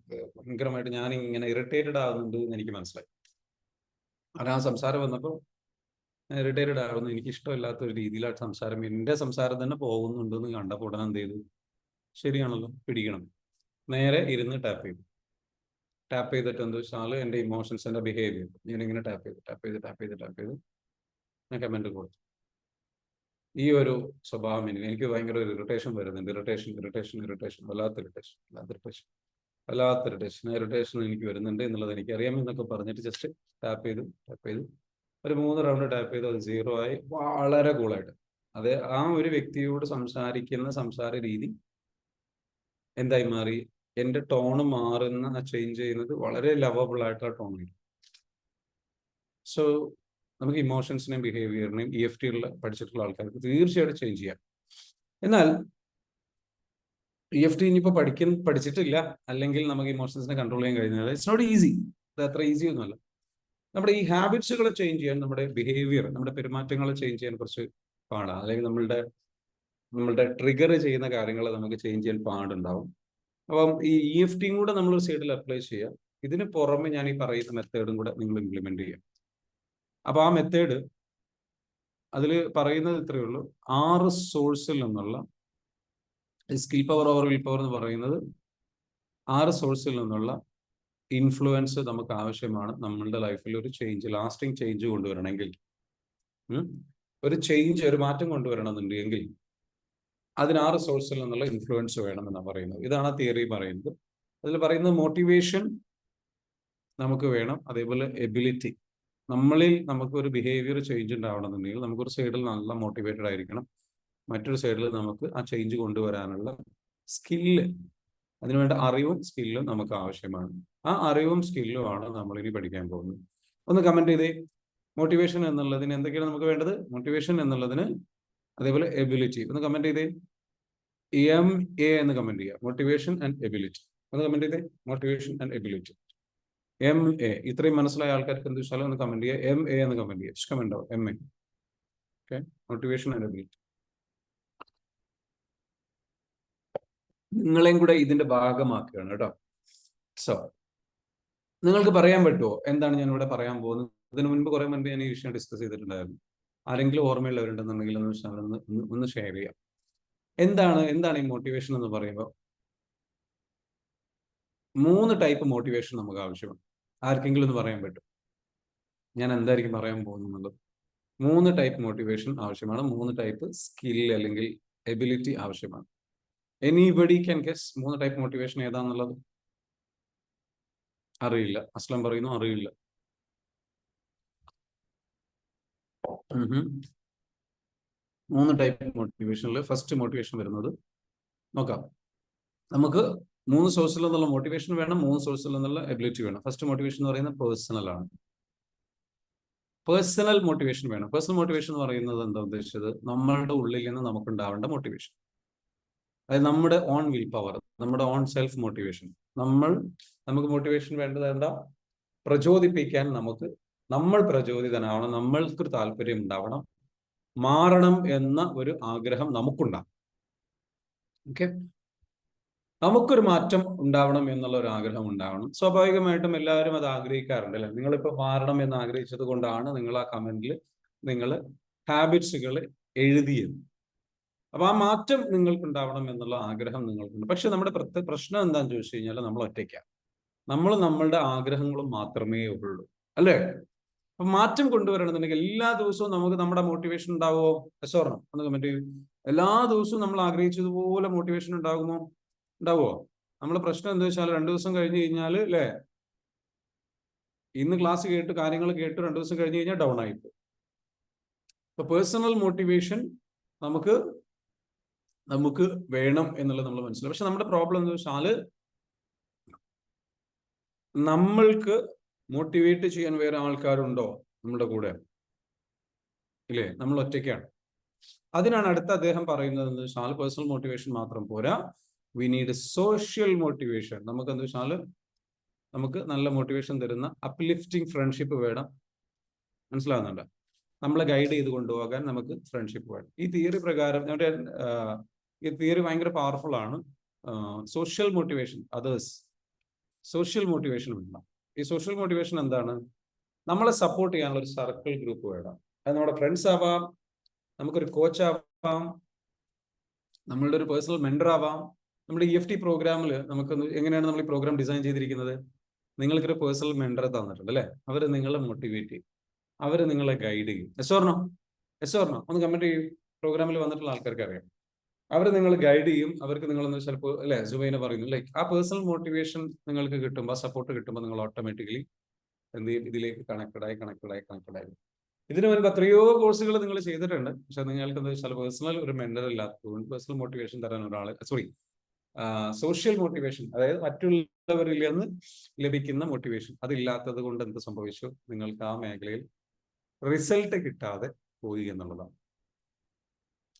ഭയങ്കരമായിട്ട് ഞാനിങ്ങനെ ഇറിറ്റേറ്റഡ് ആകുന്നുണ്ട് എന്ന് എനിക്ക് മനസ്സിലായി. ആ സംസാരം വന്നപ്പോൾ ഇറിറ്റേറ്റഡ് ആകുന്നു, എനിക്ക് ഇഷ്ടമില്ലാത്ത ഒരു രീതിയിലാണ് സംസാരം, എന്റെ സംസാരം തന്നെ പോകുന്നുണ്ടെന്ന് കണ്ടപ്പോൾ ഉടനെ എന്ത് ചെയ്തു? ശരിയാണല്ലോ, പിടിക്കണം. നേരെ ഇരുന്ന് ടാപ്പ് ചെയ്തിട്ട് എന്താ വെച്ചാൽ എന്റെ ഇമോഷൻസ്, എന്റെ ബിഹേവിയർ ഞാനിങ്ങനെ ടാപ്പ് ചെയ്ത് ഞാൻ കമന്റ് കൊടുത്തു. ഈ ഒരു സ്വഭാവം എനിക്ക് ഭയങ്കര ഒരു ഇറിറ്റേഷൻ വരുന്നുണ്ട്. ഇറിറ്റേഷൻ വല്ലാത്ത ഇറിറ്റേഷൻ. വല്ലാത്ത ഇറിറ്റേഷൻ എനിക്ക് വരുന്നുണ്ട് എന്നുള്ളത് എനിക്കറിയാം എന്നൊക്കെ പറഞ്ഞിട്ട് ജസ്റ്റ് ടാപ്പ് ചെയ്തു ഒരു 3 റൗണ്ട് ടാപ്പ് ചെയ്തു, അത് 0 ആയി. വളരെ കൂളായിട്ട് അത് ആ ഒരു വ്യക്തിയോട് സംസാരിക്കുന്ന സംസാര രീതി എന്തായി മാറി? എന്റെ ടോണ് മാറുന്ന ചേഞ്ച് ചെയ്യുന്നത് വളരെ ലവബിൾ ആയിട്ടുള്ള ടോണായിരുന്നു. സോ നമുക്ക് ഇമോഷൻസിനെയും ബിഹേവിയറിനെയും EFT പഠിച്ചിട്ടുള്ള ആൾക്കാർക്ക് തീർച്ചയായിട്ടും ചേഞ്ച് ചെയ്യാം. എന്നാൽ EFT ഇനിയിപ്പോൾ പഠിച്ചിട്ടില്ല, അല്ലെങ്കിൽ നമുക്ക് ഇമോഷൻസിനെ കൺട്രോൾ ചെയ്യാൻ കഴിയുന്നില്ല. It's not easy. ഇത് അത്ര ഈസി ഒന്നുമല്ല. നമ്മുടെ ഈ ഹാബിറ്റ്സുകളെ ചേഞ്ച് ചെയ്യാൻ, നമ്മുടെ ബിഹേവിയർ, നമ്മുടെ പെരുമാറ്റങ്ങളെ ചേഞ്ച് ചെയ്യാൻ കുറച്ച് പാടാണ്. അല്ലെങ്കിൽ നമ്മളുടെ ട്രിഗർ ചെയ്യുന്ന കാര്യങ്ങൾ നമുക്ക് ചേഞ്ച് ചെയ്യാൻ പാടുണ്ടാവും. അപ്പം ഈ EFTയും കൂടെ നമ്മളൊരു സൈഡിൽ അപ്ലൈ ചെയ്യാം. ഇതിന് പുറമെ ഞാൻ ഈ പറയുന്ന മെത്തേഡും കൂടെ നിങ്ങൾ ഇംപ്ലിമെന്റ് ചെയ്യാം. അപ്പൊ ആ മെത്തേഡ് അതിൽ പറയുന്നത് ഇത്രയേ ഉള്ളൂ. 6 സോഴ്സിൽ നിന്നുള്ള skill power over will power എന്ന് പറയുന്നത് 6 സോഴ്സിൽ നിന്നുള്ള ഇൻഫ്ലുവൻസ് നമുക്ക് ആവശ്യമാണ് നമ്മളുടെ ലൈഫിൽ ഒരു ചേഞ്ച്, ലാസ്റ്റിംഗ് ചേഞ്ച് കൊണ്ടുവരണമെങ്കിൽ. ഒരു മാറ്റം കൊണ്ടുവരണമെന്നുണ്ടെങ്കിൽ അതിന് 6 സോഴ്സിൽ നിന്നുള്ള ഇൻഫ്ലുവൻസ് വേണമെന്നാണ് പറയുന്നത്. ഇതാണ് തിയറി പറയുന്നത്. അതിൽ പറയുന്നത് മോട്ടിവേഷൻ നമുക്ക് വേണം, അതേപോലെ എബിലിറ്റി. നമ്മളിൽ നമുക്ക് ഒരു ബിഹേവിയർ ചേഞ്ച് ഉണ്ടാവണമെന്നുണ്ടെങ്കിൽ നമുക്കൊരു സൈഡിൽ നല്ല മോട്ടിവേറ്റഡ് ആയിരിക്കണം, മറ്റൊരു സൈഡിൽ നമുക്ക് ആ ചേഞ്ച് കൊണ്ടുവരാനുള്ള സ്കില്ല്, അതിനുവേണ്ട അറിവും സ്കില്ലും നമുക്ക് ആവശ്യമാണ്. ആ അറിവും സ്കില്ലുമാണ് നമ്മൾ ഇനി പഠിക്കാൻ പോകുന്നത്. ഒന്ന് കമന്റ് ചെയ്തേ. മോട്ടിവേഷൻ എന്നുള്ളതിന് എന്തൊക്കെയാണ് നമുക്ക് വേണ്ടത്? മോട്ടിവേഷൻ എന്നുള്ളതിന്, അതേപോലെ എബിലിറ്റി. ഒന്ന് കമന്റ് ചെയ്തേ. MA എന്ന് കമന്റ് ചെയ്യുക. Motivation and ability. ഒന്ന് കമന്റ് ചെയ്തേ. Motivation and ability. MA. ഇത്രയും മനസ്സിലായ ആൾക്കാർക്ക് എന്ത് വെച്ചാലും ഒന്ന് കമന്റ് ചെയ്യുക. MA എന്ന് കമന്റ് ചെയ്യുക. കമന്റ് ആവും MA. Okay, motivation and ability. നിങ്ങളെയും കൂടെ ഇതിന്റെ ഭാഗമാക്കുകയാണ് കേട്ടോ. സോ നിങ്ങൾക്ക് പറയാൻ പറ്റുമോ എന്താണ് ഞാൻ ഇവിടെ പറയാൻ പോകുന്നത്? ഇതിനു മുൻപ് കുറെ മുൻപ് ഞാൻ ഈ വിഷയം ഡിസ്കസ് ചെയ്തിട്ടുണ്ടായിരുന്നു. ആരെങ്കിലും ഓർമ്മയുള്ളവരുണ്ടെന്നുണ്ടെങ്കിൽ ഒന്ന് ഷെയർ ചെയ്യാം. എന്താണ് ഈ മോട്ടിവേഷൻ എന്ന് പറയുമ്പോൾ? 3 ടൈപ്പ് മോട്ടിവേഷൻ നമുക്ക് ആവശ്യമാണ്. ആർക്കെങ്കിലും ഒന്ന് പറയാൻ പറ്റും ഞാൻ എന്തായിരിക്കും പറയാൻ പോകുന്നത്? 3 ടൈപ്പ് മോട്ടിവേഷൻ ആവശ്യമാണ്. 3 ടൈപ്പ് സ്കിൽ അല്ലെങ്കിൽ എബിലിറ്റി ആവശ്യമാണ്. Anybody can guess 3 type motivation ഏതാന്നുള്ളത്? അറിയില്ല. അസ്ലം പറയുന്നു അറിയില്ല. 3 ടൈപ്പ് മോട്ടിവേഷനിൽ ഫസ്റ്റ് മോട്ടിവേഷൻ വരുന്നത് നോക്കാം. നമുക്ക് 3 സോഴ്സിൽ നിന്നുള്ള മോട്ടിവേഷൻ വേണം, 3 സോഴ്സിൽ നിന്നുള്ള എബിലിറ്റി വേണം. ഫസ്റ്റ് മോട്ടിവേഷൻ എന്ന് പറയുന്നത് പേഴ്സണൽ ആണ്. പേഴ്സണൽ മോട്ടിവേഷൻ വേണം. പേഴ്സണൽ മോട്ടിവേഷൻ എന്ന് പറയുന്നത് എന്താ ഉദ്ദേശിച്ചത്? നമ്മളുടെ ഉള്ളിൽ നിന്ന് നമുക്ക് ഉണ്ടാവേണ്ട മോട്ടിവേഷൻ. അതായത് നമ്മുടെ ഓൺ വിൽ പവർ, നമ്മുടെ ഓൺ സെൽഫ് മോട്ടിവേഷൻ. നമുക്ക് മോട്ടിവേഷൻ വേണ്ടത് എന്താ? പ്രചോദിപ്പിക്കാൻ നമ്മൾ പ്രചോദിതനാവണം, നമ്മൾക്കൊരു താല്പര്യം ഉണ്ടാവണം, മാറണം എന്ന ഒരു ആഗ്രഹം നമുക്കുണ്ടാവും. ഓക്കെ, നമുക്കൊരു മാറ്റം ഉണ്ടാവണം എന്നുള്ള ഒരു ആഗ്രഹം ഉണ്ടാവണം. സ്വാഭാവികമായിട്ടും എല്ലാവരും അത് ആഗ്രഹിക്കാറുണ്ട് അല്ലെ? നിങ്ങളിപ്പോൾ മാറണം എന്ന് ആഗ്രഹിച്ചത് കൊണ്ടാണ് നിങ്ങൾ ആ കമന്റിൽ നിങ്ങൾ ഹാബിറ്റ്സുകൾ എഴുതിയത്. അപ്പൊ ആ മാറ്റം നിങ്ങൾക്ക് ഉണ്ടാവണം എന്നുള്ള ആഗ്രഹം നിങ്ങൾക്കുണ്ട്. പക്ഷെ നമ്മുടെ പ്രശ്നം എന്താണെന്ന് ചോദിച്ചു കഴിഞ്ഞാൽ നമ്മൾ ഒറ്റയ്ക്കാണ്. നമ്മളുടെ ആഗ്രഹങ്ങളും മാത്രമേ ഉള്ളൂ അല്ലേ? അപ്പൊ മാറ്റം കൊണ്ടുവരണമെന്നുണ്ടെങ്കിൽ എല്ലാ ദിവസവും നമുക്ക് നമ്മുടെ മോട്ടിവേഷൻ ഉണ്ടാവുമോ? എസോർണം ഒന്ന് കമന്റ് ചെയ്യൂ. എല്ലാ ദിവസവും നമ്മൾ ആഗ്രഹിച്ചതുപോലെ മോട്ടിവേഷൻ ഉണ്ടാവുമോ? നമ്മളെ പ്രശ്നം എന്താ വെച്ചാൽ 2 ദിവസം കഴിഞ്ഞ് കഴിഞ്ഞാൽ അല്ലേ, ഇന്ന് ക്ലാസ് കേട്ട് കാര്യങ്ങൾ കേട്ട് 2 ദിവസം കഴിഞ്ഞ് കഴിഞ്ഞാൽ ഡൗൺ ആയിപ്പോ. ഇപ്പൊ പേഴ്സണൽ മോട്ടിവേഷൻ നമുക്ക് വേണം എന്നുള്ളത് നമ്മൾ മനസ്സിലാവും. പക്ഷെ നമ്മുടെ പ്രോബ്ലം എന്താ വെച്ചാൽ നമ്മൾക്ക് മോട്ടിവേറ്റ് ചെയ്യാൻ വേറെ ആൾക്കാരുണ്ടോ നമ്മുടെ കൂടെ? ഇല്ലേ, നമ്മൾ ഒറ്റയ്ക്കാണ്. അതിനാണ് അടുത്ത അദ്ദേഹം പറയുന്നത് എന്ന് വെച്ചാൽ പേഴ്സണൽ മോട്ടിവേഷൻ മാത്രം പോരാ, വി നീഡ് സോഷ്യൽ മോട്ടിവേഷൻ. നമുക്ക് എന്താ വെച്ചാൽ നമുക്ക് നല്ല മോട്ടിവേഷൻ തരുന്ന അപ്ലിഫ്റ്റിംഗ് ഫ്രണ്ട്ഷിപ്പ് വേണം. മനസ്സിലാവുന്നുണ്ട്? നമ്മളെ ഗൈഡ് ചെയ്ത് കൊണ്ടുപോകാൻ നമുക്ക് ഫ്രണ്ട്ഷിപ്പ് വേണം. ഈ തിയറി പ്രകാരം ഈ തിയറി ഭയങ്കര പവർഫുൾ ആണ്. Social motivation, others social motivation വേണം. ഈ സോഷ്യൽ മോട്ടിവേഷൻ എന്താണ്? നമ്മളെ സപ്പോർട്ട് ചെയ്യാനുള്ള ഒരു സർക്കിൾ ഗ്രൂപ്പ് വേണം. അത് നമ്മുടെ ഫ്രണ്ട്സ് ആവാം, നമുക്കൊരു കോച്ച് ആവാം, നമ്മളുടെ ഒരു പേഴ്സണൽ മെന്റർ ആവാം. നമ്മുടെ EFT പ്രോഗ്രാമിൽ എങ്ങനെയാണ് നമ്മൾ ഈ പ്രോഗ്രാം ഡിസൈൻ ചെയ്തിരിക്കുന്നത്? നിങ്ങൾക്കൊരു പേഴ്സണൽ മെന്ററെ തന്നിട്ടുണ്ട് അല്ലെ? അവർ നിങ്ങളെ മോട്ടിവേറ്റ് ചെയ്യും, അവർ നിങ്ങളെ ഗൈഡ് ചെയ്യും. എസ് ഓർണോ ഒന്ന് കമന്റ് ചെയ്യും. പ്രോഗ്രാമിൽ വന്നിട്ടുള്ള ആൾക്കാർക്ക് അറിയാം. അവർ നിങ്ങൾ ഗൈഡ് ചെയ്യും. അവർക്ക് നിങ്ങളെന്ന് ചിലപ്പോൾ അല്ലെ സുബൈന പറയുന്നു, ലൈക്ക് ആ പേഴ്സണൽ മോട്ടിവേഷൻ നിങ്ങൾക്ക് കിട്ടുമ്പോൾ, സപ്പോർട്ട് കിട്ടുമ്പോൾ നിങ്ങൾ ഓട്ടോമാറ്റിക്കലി എന്ത് ചെയ്യും, ഇതിലേക്ക് കണക്റ്റഡായി. ഇതിനു മുൻപ് എത്രയോ കോഴ്സുകൾ നിങ്ങൾ ചെയ്തിട്ടുണ്ട്. പക്ഷെ നിങ്ങൾക്ക് എന്താ വെച്ചാൽ പേഴ്സണൽ ഒരു മെന്റർ ഇല്ലാത്തതുകൊണ്ട് പേഴ്സണൽ മോട്ടിവേഷൻ തരാൻ ഒരാൾ, സോഷ്യൽ മോട്ടിവേഷൻ, അതായത് മറ്റുള്ളവരിൽ നിന്ന് ലഭിക്കുന്ന മോട്ടിവേഷൻ അതില്ലാത്തത് കൊണ്ട് എന്ത് സംഭവിച്ചു, നിങ്ങൾക്ക് ആ മേഖലയിൽ റിസൾട്ട് കിട്ടാതെ പോയി എന്നുള്ളതാണ്.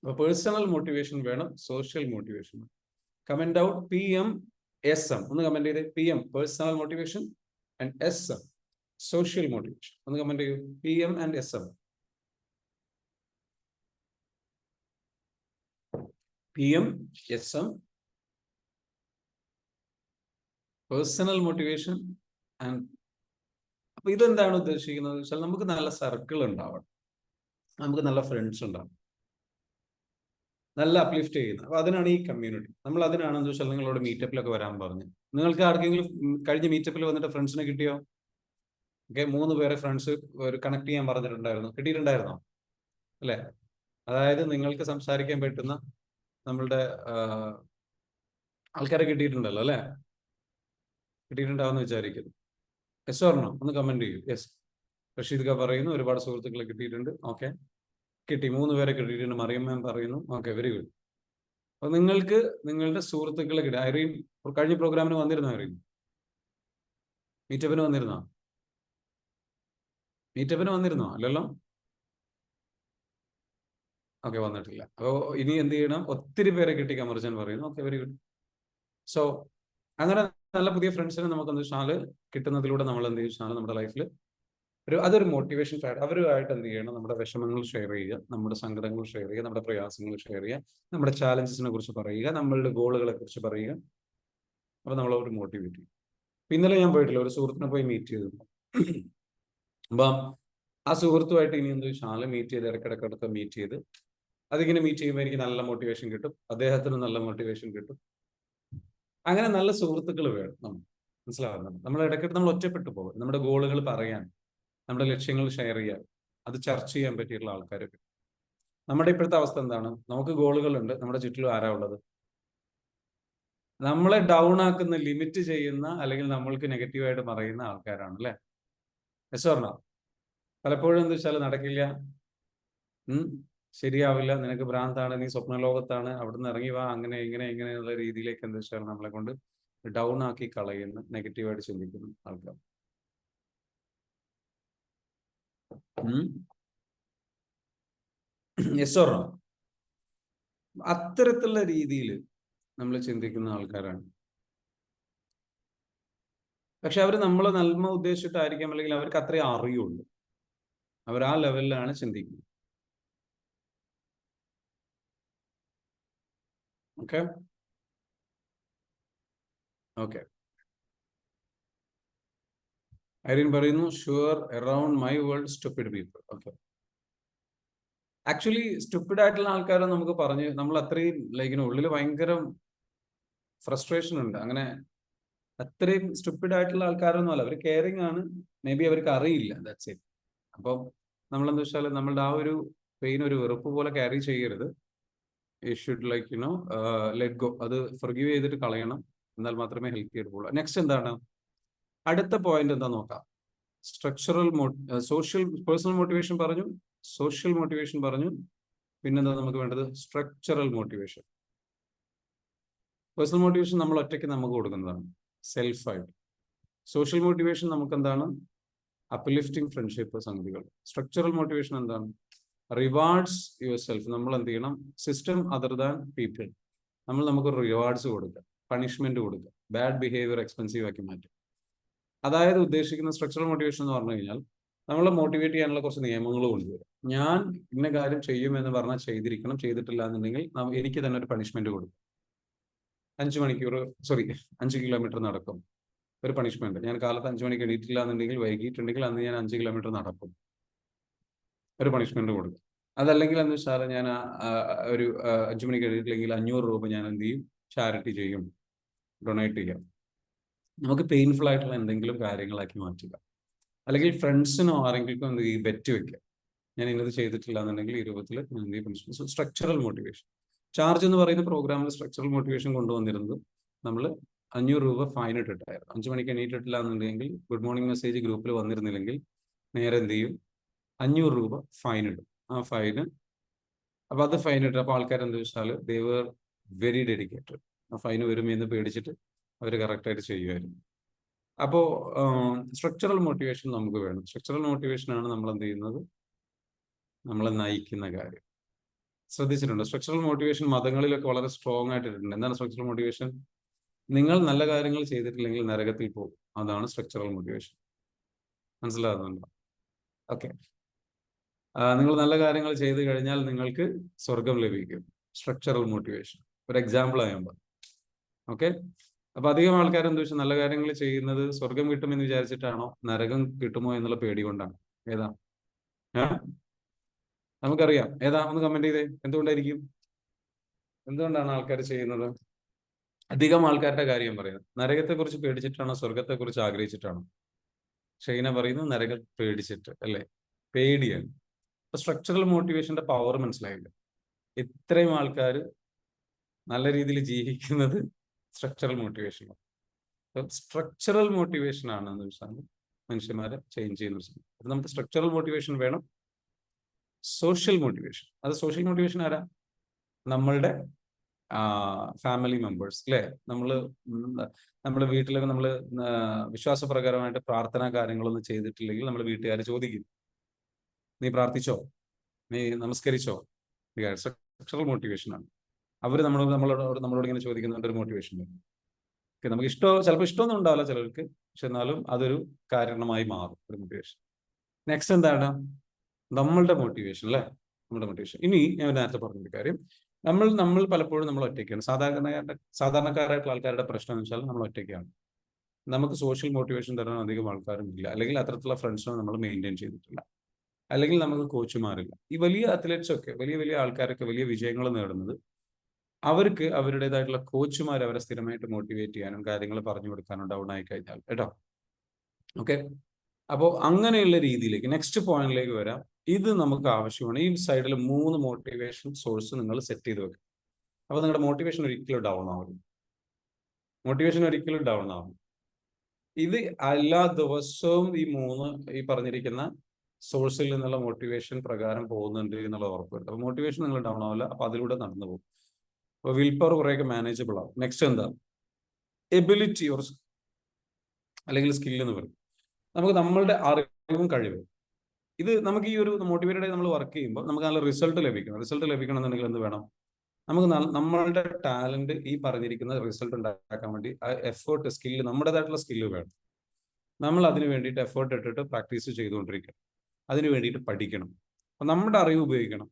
അപ്പൊ പേഴ്സണൽ മോട്ടിവേഷൻ വേണം, സോഷ്യൽ മോട്ടിവേഷൻ വേണം. Comment out PM-SM. ഒന്ന് കമന്റ് ചെയ്ത് PM personal motivation and SM social motivation. ഒന്ന് കമന്റ് ചെയ്യൂ, PM and SM. PM, SM personal motivation and. അപ്പൊ ഇതെന്താണ് ഉദ്ദേശിക്കുന്നത് വെച്ചാൽ നമുക്ക് നല്ല സർക്കിൾ ഉണ്ടാവണം, നമുക്ക് നല്ല ഫ്രണ്ട്സ് ഉണ്ടാവണം, നല്ല അപ്ലിഫ്റ്റ് ചെയ്യുന്ന. അപ്പൊ അതിനാണ് ഈ കമ്മ്യൂണിറ്റി. നമ്മൾ അതിനാണെന്ന് വെച്ചാൽ നിങ്ങളോട് മീറ്റപ്പിലൊക്കെ വരാൻ പറഞ്ഞു. നിങ്ങൾക്ക് ആർക്കെങ്കിലും കഴിഞ്ഞ മീറ്റപ്പിൽ വന്നിട്ട് ഫ്രണ്ട്സിനെ കിട്ടിയോ? ഓക്കെ, 3 പേരെ ഫ്രണ്ട്സ് ഒരു കണക്ട് ചെയ്യാൻ പറഞ്ഞിട്ടുണ്ടായിരുന്നു. കിട്ടിയിട്ടുണ്ടായിരുന്നോ? അല്ലെ? അതായത് നിങ്ങൾക്ക് സംസാരിക്കാൻ പറ്റുന്ന നമ്മളുടെ ആൾക്കാരെ കിട്ടിയിട്ടുണ്ടല്ലോ അല്ലെ? കിട്ടിയിട്ടുണ്ടാവുമെന്ന് വിചാരിക്കുന്നു. Yes or no? ഒന്ന് കമന്റ് ചെയ്യൂ. യെസ്, റഷീദ് പറയുന്നു ഒരുപാട് സുഹൃത്തുക്കളെ കിട്ടിയിട്ടുണ്ട്. ഓക്കെ, കിട്ടി, 3 പേരെ കിട്ടിയിട്ടുണ്ട്. മറിയം മാം പറയുന്നു. Okay, very good. അപ്പൊ നിങ്ങൾക്ക് നിങ്ങളുടെ സുഹൃത്തുക്കളെ കിട്ടി. ഐറീൻ കഴിഞ്ഞ പ്രോഗ്രാമിന് വന്നിരുന്നോ? ഐറീൻ മീറ്റപ്പിന് വന്നിരുന്നോ? അല്ലല്ലോ? ഓക്കെ, വന്നിട്ടില്ല. അപ്പോ ഇനി എന്ത് ചെയ്യണം? ഒത്തിരി പേരെ കിട്ടി, കമർജൻ പറയുന്നു. Okay, very good. സോ അങ്ങനെ നല്ല പുതിയ ഫ്രണ്ട്സിനെ നമുക്ക് എന്ത് വെച്ചാൽ കിട്ടുന്നതിലൂടെ നമ്മൾ എന്ത് വെച്ചാൽ നമ്മുടെ ലൈഫിൽ അതൊരു മോട്ടിവേഷൻ ഫാക്ടർ. അവരുമായിട്ട് എന്ത് ചെയ്യണം? നമ്മുടെ വിഷമങ്ങൾ ഷെയർ ചെയ്യുക, നമ്മുടെ സങ്കടങ്ങൾ ഷെയർ ചെയ്യുക, നമ്മുടെ പ്രയാസങ്ങൾ ഷെയർ ചെയ്യുക, നമ്മുടെ ചാലഞ്ചസിനെ കുറിച്ച് പറയുക, നമ്മളുടെ ഗോളുകളെ കുറിച്ച് പറയുക. അപ്പൊ നമ്മളൊരു മോട്ടിവേറ്റ് ചെയ്യും. ഇന്നലെ ഞാൻ പോയിട്ടില്ല, ഒരു സുഹൃത്തിനെ പോയി മീറ്റ് ചെയ്തു. അപ്പം ആ സുഹൃത്തുമായിട്ട് ഇനി എന്ത് വെച്ചാൽ മീറ്റ് ചെയ്ത് ഇടയ്ക്കിടയ്ക്ക് മീറ്റ് ചെയ്ത് അതിങ്ങനെ മീറ്റ് ചെയ്യുമ്പോൾ എനിക്ക് നല്ല മോട്ടിവേഷൻ കിട്ടും, അദ്ദേഹത്തിന് നല്ല മോട്ടിവേഷൻ കിട്ടും. അങ്ങനെ നല്ല സുഹൃത്തുക്കൾ വേണം നമ്മൾ. മനസ്സിലാവുന്നുണ്ട്? നമ്മൾ ഇടയ്ക്കിട്ട് നമ്മൾ ഒറ്റപ്പെട്ടു പോകും. നമ്മുടെ ഗോളുകൾ പറയാൻ, നമ്മുടെ ലക്ഷ്യങ്ങൾ ഷെയർ ചെയ്യാൻ, അത് ചർച്ച ചെയ്യാൻ പറ്റിയിട്ടുള്ള ആൾക്കാരൊക്കെ. നമ്മുടെ ഇപ്പോഴത്തെ അവസ്ഥ എന്താണ്? നമുക്ക് ഗോളുകളുണ്ട്, നമ്മുടെ ചുറ്റിലും ആരാ ഉള്ളത്? നമ്മളെ ഡൗൺ ആക്കുന്ന, ലിമിറ്റ് ചെയ്യുന്ന, അല്ലെങ്കിൽ നമ്മൾക്ക് നെഗറ്റീവായിട്ട് പറയുന്ന ആൾക്കാരാണ് അല്ലെ? Yes or no? പലപ്പോഴും എന്താ വെച്ചാൽ നടക്കില്ല, ശരിയാവില്ല, നിനക്ക് ഭ്രാന്താണ്, നീ സ്വപ്ന ലോകത്താണ്, അവിടുന്ന് ഇറങ്ങി വാ, അങ്ങനെ ഇങ്ങനെ എന്നുള്ള രീതിയിലേക്ക് എന്താ വെച്ചാൽ നമ്മളെ കൊണ്ട് ഡൗൺ ആക്കി കളയുന്ന, നെഗറ്റീവായിട്ട് ചിന്തിക്കുന്ന ആൾക്കാർ. Yes or no? അത്തരത്തിലുള്ള രീതിയിൽ നമ്മൾ ചിന്തിക്കുന്ന ആൾക്കാരാണ്. പക്ഷെ അവർ നമ്മളെ നന്മ ഉദ്ദേശിച്ചിട്ടായിരിക്കാം, അല്ലെങ്കിൽ അവർക്ക് അത്രേ അറിയുള്ളൂ. അവർ ആ ലെവലിലാണ് ചിന്തിക്കുന്നത്. Okay okay. ഐറിൻ പറയുന്നു, sure around my world stupid people. Okay, actually stupid ആയിട്ടുള്ള ആൾക്കാരെ നമുക്ക് പറഞ്ഞ് നമ്മൾ അത്രയും ലൈക്ക് ഉള്ളിൽ ഭയങ്കര ഫ്രസ്ട്രേഷൻ ഉണ്ട്. അങ്ങനെ അത്രയും സ്റ്റുപ്പിഡ് ആയിട്ടുള്ള ആൾക്കാരൊന്നും അല്ല. അവർ കെയറിങ് ആണ്, മേ ബി അവർക്ക് അറിയില്ല, ദാറ്റ്സ് ഇറ്റ്. അപ്പം നമ്മളെന്താ വെച്ചാൽ നമ്മളുടെ ആ ഒരു പെയിൻ ഒരു വെറുപ്പ് പോലെ ക്യാരി ചെയ്യരുത്. You should like let go. അത് ഫർഗീവ് ചെയ്തിട്ട് കളയണം, എന്നാൽ മാത്രമേ ഹെൽപ്പ് ചെയ്തിട്ടുള്ളൂ. നെക്സ്റ്റ് എന്താണ്? അടുത്ത പോയിന്റ് എന്താ നോക്കാം. സ്ട്രക്ചറൽ സോഷ്യൽ പേഴ്സണൽ മോട്ടിവേഷൻ പറഞ്ഞു, സോഷ്യൽ മോട്ടിവേഷൻ പറഞ്ഞു, പിന്നെന്താ നമുക്ക് വേണ്ടത്? Structural motivation. പേഴ്സണൽ മോട്ടിവേഷൻ നമ്മൾ ഒറ്റയ്ക്ക് നമുക്ക് കൊടുക്കുന്നതാണ്, സെൽഫായിട്ട്. സോഷ്യൽ മോട്ടിവേഷൻ നമുക്ക് എന്താണ്? അപ്ലിഫ്റ്റിംഗ് ഫ്രണ്ട്ഷിപ്പ് സംഗതികൾ. സ്ട്രക്ചറൽ മോട്ടിവേഷൻ എന്താണ്? Rewards your self. നമ്മൾ എന്ത് ചെയ്യണം? System other than people. നമ്മൾ നമുക്ക് റിവാർഡ്സ് കൊടുക്കുക, പണിഷ്മെന്റ് കൊടുക്കുക, ബാഡ് ബിഹേവിയർ എക്സ്പെൻസീവ് ആക്കി മാറ്റുക. അതായത് ഉദ്ദേശിക്കുന്ന സ്ട്രക്ചറൽ മോട്ടിവേഷൻ എന്ന് പറഞ്ഞു കഴിഞ്ഞാൽ നമ്മളെ മോട്ടിവേറ്റ് ചെയ്യാനുള്ള കുറച്ച് നിയമങ്ങൾ കൊണ്ടുവരും. ഞാൻ ഇന്ന കാര്യം ചെയ്യുമെന്ന് പറഞ്ഞാൽ ചെയ്തിരിക്കണം, ചെയ്തിട്ടില്ല എന്നുണ്ടെങ്കിൽ എനിക്ക് തന്നെ ഒരു പണിഷ്മെന്റ് കൊടുക്കും. 5 കിലോമീറ്റർ നടക്കും, ഒരു പണിഷ്മെന്റ്. ഞാൻ കാലത്ത് 5 മണിക്ക് എണീറ്റില്ല എന്നുണ്ടെങ്കിൽ, വൈകിട്ടുണ്ടെങ്കിൽ അന്ന് ഞാൻ 5 കിലോമീറ്റർ നടക്കും, ഒരു പണിഷ്മെന്റ് കൊടുക്കും. അതല്ലെങ്കിൽ എന്ന് വെച്ചാൽ ഞാൻ ഒരു 5 മണിക്ക് എണീറ്റില്ലെങ്കിൽ 500 രൂപ ഞാൻ എന്ത് ചെയ്യും? ചാരിറ്റി ചെയ്യും, ഡൊണേറ്റ് ചെയ്യാം. നമുക്ക് പെയിൻഫുൾ ആയിട്ടുള്ള എന്തെങ്കിലും കാര്യങ്ങളാക്കി മാറ്റുക. അല്ലെങ്കിൽ ഫ്രണ്ട്സിനോ ആരെങ്കിലും എന്ത് ചെയ്യും? ബെറ്റ് വെക്കുക, ഞാൻ ഇന്നത് ചെയ്തിട്ടില്ല എന്നുണ്ടെങ്കിൽ ഈ രൂപത്തിൽ സ്ട്രക്ചറൽ മോട്ടിവേഷൻ. ചാർജ് എന്ന് പറയുന്ന പ്രോഗ്രാമിൽ സ്ട്രക്ചറൽ മോട്ടിവേഷൻ കൊണ്ടുവന്നിരുന്നത് നമ്മൾ 500 രൂപ ഫൈൻ ഇട്ടിട്ടായിരുന്നു. 5 മണിക്ക് എണീറ്റിട്ടില്ല എന്നുണ്ടെങ്കിൽ, ഗുഡ് മോർണിംഗ് മെസ്സേജ് ഗ്രൂപ്പിൽ വന്നിരുന്നില്ലെങ്കിൽ നേരെ എന്ത് ചെയ്യും, 500 രൂപ ഫൈൻ ഇടും. ആ ഫൈന്, അപ്പൊ അത് ഫൈൻ ഇട്ട് അപ്പോൾ ആൾക്കാർ എന്താ വെച്ചാൽ ദേ വർ വെരി ഡെഡിക്കേറ്റഡ്. ആ ഫൈന് വരും എന്ന് പേടിച്ചിട്ട് അവർ കറക്റ്റായിട്ട് ചെയ്യുമായിരുന്നു. അപ്പോൾ സ്ട്രക്ചറൽ മോട്ടിവേഷൻ നമുക്ക് വേണം. സ്ട്രക്ചറൽ മോട്ടിവേഷനാണ് നമ്മൾ എന്ത് ചെയ്യുന്നത്, നമ്മളെ നയിക്കുന്ന കാര്യം. ശ്രദ്ധിച്ചിട്ടുണ്ടോ? സ്ട്രക്ചറൽ മോട്ടിവേഷൻ മതങ്ങളിലൊക്കെ വളരെ സ്ട്രോങ് ആയിട്ടിട്ടുണ്ട്. എന്താണ് സ്ട്രക്ചറൽ മോട്ടിവേഷൻ? നിങ്ങൾ നല്ല കാര്യങ്ങൾ ചെയ്തിട്ടില്ലെങ്കിൽ നരകത്തിൽ പോകും. അതാണ് സ്ട്രക്ചറൽ മോട്ടിവേഷൻ. മനസ്സിലാകുന്നുണ്ടോ? ഓക്കെ. നിങ്ങൾ നല്ല കാര്യങ്ങൾ ചെയ്തു കഴിഞ്ഞാൽ നിങ്ങൾക്ക് സ്വർഗം ലഭിക്കും. സ്ട്രക്ചറൽ മോട്ടിവേഷൻ ഒരു എക്സാമ്പിൾ ആകുമ്പോൾ. ഓക്കെ. അപ്പൊ അധികം ആൾക്കാർ എന്താ വെച്ചാൽ നല്ല കാര്യങ്ങൾ ചെയ്യുന്നത് സ്വർഗം കിട്ടുമെന്ന് വിചാരിച്ചിട്ടാണോ, നരകം കിട്ടുമോ എന്നുള്ള പേടി കൊണ്ടാണ്? ഏതാ? നമുക്കറിയാം. ഏതാ? ഒന്ന് കമന്റ് ചെയ്തേ. എന്തുകൊണ്ടായിരിക്കും? എന്തുകൊണ്ടാണ് ആൾക്കാർ ചെയ്യുന്നത്? അധികം ആൾക്കാരുടെ കാര്യം പറയുന്നത് നരകത്തെ കുറിച്ച് പേടിച്ചിട്ടാണോ, സ്വർഗത്തെ കുറിച്ച് ആഗ്രഹിച്ചിട്ടാണോ? ഷൈന പറയുന്നത് നരകം പേടിച്ചിട്ട്, അല്ലെ? പേടിയാണ്. അപ്പൊ സ്ട്രക്ചറൽ മോട്ടിവേഷന്റെ പവർ മനസ്സിലായില്ല. ഇത്രയും ആൾക്കാർ നല്ല രീതിയിൽ ജീവിക്കുന്നത് സ്ട്രക്ചറൽ മോട്ടിവേഷനാണ്. സ്ട്രക്ചറൽ മോട്ടിവേഷൻ ആണ് എന്ന് വെച്ചാൽ മനുഷ്യന്മാരെ ചേഞ്ച് ചെയ്യുന്ന ഒരു സംഭവം. അപ്പൊ നമുക്ക് സ്ട്രക്ചറൽ മോട്ടിവേഷൻ വേണം. സോഷ്യൽ മോട്ടിവേഷൻ, അത് സോഷ്യൽ മോട്ടിവേഷൻ ആരാ? നമ്മളുടെ ഫാമിലി മെമ്പേഴ്സ്, അല്ലെ? നമ്മുടെ വീട്ടിലൊക്കെ നമ്മൾ വിശ്വാസപ്രകാരമായിട്ട് പ്രാർത്ഥനാ കാര്യങ്ങളൊന്നും ചെയ്തിട്ടില്ലെങ്കിൽ നമ്മൾ വീട്ടുകാർ ചോദിക്കും, നീ പ്രാർത്ഥിച്ചോ, നീ നമസ്കരിച്ചോ? സ്ട്രക്ചറൽ മോട്ടിവേഷൻ ആണ്. അവർ നമ്മളോട് ഇങ്ങനെ ചോദിക്കുന്നുണ്ട്, ഒരു മോട്ടിവേഷൻ വരും. നമുക്ക് ചിലപ്പോൾ ഇഷ്ടമൊന്നും ഉണ്ടാവില്ല ചിലർക്ക്, പക്ഷെ എന്നാലും അതൊരു കാരണമായി മാറും, ഒരു മോട്ടിവേഷൻ. നെക്സ്റ്റ് എന്താണ്? നമ്മളുടെ മോട്ടിവേഷൻ, അല്ലെ? നമ്മുടെ മോട്ടിവേഷൻ. ഇനി ഞാൻ നേരത്തെ പറഞ്ഞൊരു കാര്യം, നമ്മൾ പലപ്പോഴും നമ്മൾ ഒറ്റയ്ക്കാണ്. സാധാരണക്കാരായിട്ടുള്ള ആൾക്കാരുടെ പ്രശ്നം എന്ന് വെച്ചാൽ നമ്മൾ ഒറ്റയ്ക്കാണ്. നമുക്ക് സോഷ്യൽ മോട്ടിവേഷൻ തരാൻ അധികം ആൾക്കാരും ഇല്ല, അല്ലെങ്കിൽ അത്തരത്തിലുള്ള ഫ്രണ്ട്സിനെ നമ്മൾ മെയിൻറ്റെയിൻ ചെയ്തിട്ടില്ല, അല്ലെങ്കിൽ നമുക്ക് കോച്ചുമാരില്ല. ഈ വലിയ അത്ലറ്റ്സ് ഒക്കെ, വലിയ വലിയ ആൾക്കാരൊക്കെ വലിയ വിജയങ്ങൾ നേടുന്നത് അവർക്ക് അവരുടേതായിട്ടുള്ള കോച്ചുമാർ അവരെ സ്ഥിരമായിട്ട് മോട്ടിവേറ്റ് ചെയ്യാനും കാര്യങ്ങൾ പറഞ്ഞു കൊടുക്കാനും ഡൗൺ ആയി കഴിഞ്ഞാൽ, കേട്ടോ. ഓക്കെ. അപ്പോൾ അങ്ങനെയുള്ള രീതിയിലേക്ക് നെക്സ്റ്റ് പോയിന്റിലേക്ക് വരാം. ഇത് നമുക്ക് ആവശ്യമാണ്. ഈ സൈഡിൽ 3 മോട്ടിവേഷൻ സോഴ്സ് നിങ്ങൾ സെറ്റ് ചെയ്ത് വെക്കുക. അപ്പോൾ നിങ്ങളുടെ മോട്ടിവേഷൻ ഒരിക്കലും ഡൗൺ ആവില്ല. ഇത് എല്ലാ ദിവസവും ഈ പറഞ്ഞിരിക്കുന്ന സോഴ്സിൽ നിന്നുള്ള മോട്ടിവേഷൻ പ്രകാരം പോകുന്നുണ്ട് എന്നുള്ള ഉറപ്പുവരുത്തുക. അപ്പോൾ മോട്ടിവേഷൻ നിങ്ങൾ ഡൗൺ ആവില്ല. അപ്പോൾ അതിലൂടെ നടന്നു പോകും. അപ്പോൾ വിൽ പവർ കുറേയൊക്കെ മാനേജബിൾ ആവും. നെക്സ്റ്റ് എന്താ? എബിലിറ്റി അല്ലെങ്കിൽ സ്കിൽ എന്ന് പറയും. നമുക്ക് നമ്മളുടെ അറിവും കഴിവും, ഇത് നമുക്ക് ഈ ഒരു മോട്ടിവേറ്റഡ് ആയി നമ്മൾ വർക്ക് ചെയ്യുമ്പോൾ നമുക്ക് നല്ല റിസൾട്ട് ലഭിക്കണമെന്നുണ്ടെങ്കിൽ എന്ത് വേണം? നമുക്ക് നമ്മളുടെ ടാലന്റ് ഈ പറഞ്ഞിരിക്കുന്ന റിസൾട്ട് ഉണ്ടാക്കാൻ വേണ്ടി ആ എഫേർട്ട്, സ്കില്ല്, നമ്മുടേതായിട്ടുള്ള സ്കില്ല് വേണം. നമ്മൾ അതിന് വേണ്ടിയിട്ട് എഫേർട്ട് ഇട്ടിട്ട് പ്രാക്ടീസ് ചെയ്തുകൊണ്ടിരിക്കണം. അതിന് വേണ്ടിയിട്ട് പഠിക്കണം. അപ്പം നമ്മുടെ അറിവ് ഉപയോഗിക്കണം.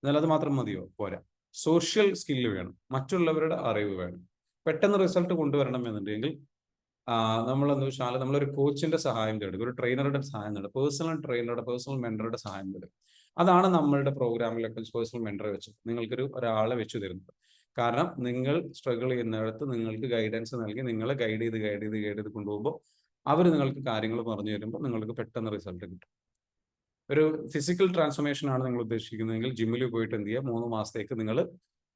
എന്നാൽ അത് മാത്രം മതിയോ? പോരാ. സോഷ്യൽ സ്കില്ല് വേണം, മറ്റുള്ളവരുടെ അറിവ് വേണം. പെട്ടെന്ന് റിസൾട്ട് കൊണ്ടുവരണം എന്നുണ്ടെങ്കിൽ നമ്മളെന്ന് വെച്ചാൽ നമ്മളൊരു കോച്ചിന്റെ സഹായം തേടുക, ഒരു ട്രെയിനറുടെ സഹായം തേടുക, പേഴ്സണൽ മെന്ററുടെ സഹായം തേടുക. അതാണ് നമ്മളുടെ പ്രോഗ്രാമിലൊക്കെ പേഴ്സണൽ മെന്ററെ വെച്ച് ഒരാളെ വെച്ച് തരുന്നത്. കാരണം നിങ്ങൾ സ്ട്രഗിൾ ചെയ്യുന്നിടത്ത് നിങ്ങൾക്ക് ഗൈഡൻസ് നൽകി നിങ്ങളെ ഗൈഡ് ചെയ്ത് കൊണ്ടുപോകുമ്പോൾ അവർ നിങ്ങൾക്ക് കാര്യങ്ങൾ പറഞ്ഞു തരുമ്പോൾ നിങ്ങൾക്ക് പെട്ടെന്ന് റിസൾട്ട് കിട്ടും. ഒരു ഫിസിക്കൽ ട്രാൻസ്ഫോർമേഷൻ ആണ് നിങ്ങൾ ഉദ്ദേശിക്കുന്നതെങ്കിൽ ജിമ്മിൽ പോയിട്ട് എന്ത് ചെയ്യുക, 3 മാസത്തേക്ക് നിങ്ങൾ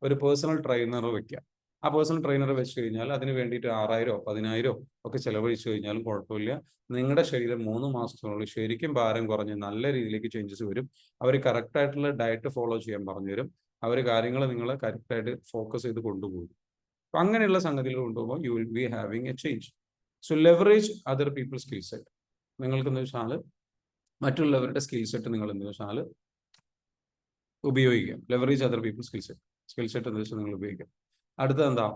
ഒരു പേഴ്സണൽ ട്രെയിനർ വെക്കുക. ആ പേഴ്സണൽ ട്രെയിനറെ വെച്ച് കഴിഞ്ഞാൽ അതിന് വേണ്ടിയിട്ട് 6000 10,000 ഒക്കെ ചെലവഴിച്ചു കഴിഞ്ഞാലും കുഴപ്പമില്ല. നിങ്ങളുടെ ശരീരം 3 മാസത്തിനുള്ളിൽ ശരിക്കും ഭാരം കുറഞ്ഞ് നല്ല രീതിയിലേക്ക് ചേഞ്ചസ് വരും. അവർ കറക്റ്റായിട്ടുള്ള ഡയറ്റ് ഫോളോ ചെയ്യാൻ പറഞ്ഞു തരും. അവർ കാര്യങ്ങൾ നിങ്ങളെ കറക്റ്റായിട്ട് ഫോക്കസ് ചെയ്ത് കൊണ്ടുപോകും. അപ്പം അങ്ങനെയുള്ള സംഗതികൾ കൊണ്ടുപോകുമ്പോൾ you will be having A change. So leverage other people skill set. നിങ്ങൾക്ക് എന്ന് വെച്ചാൽ മറ്റുള്ളവരുടെ സ്കിൽ സെറ്റ് നിങ്ങൾ എന്ന് വെച്ചാൽ ഉപയോഗിക്കുക. Leverage other people skill set എന്ന് വെച്ചാൽ നിങ്ങൾ ഉപയോഗിക്കുക. അടുത്തത് എന്താ?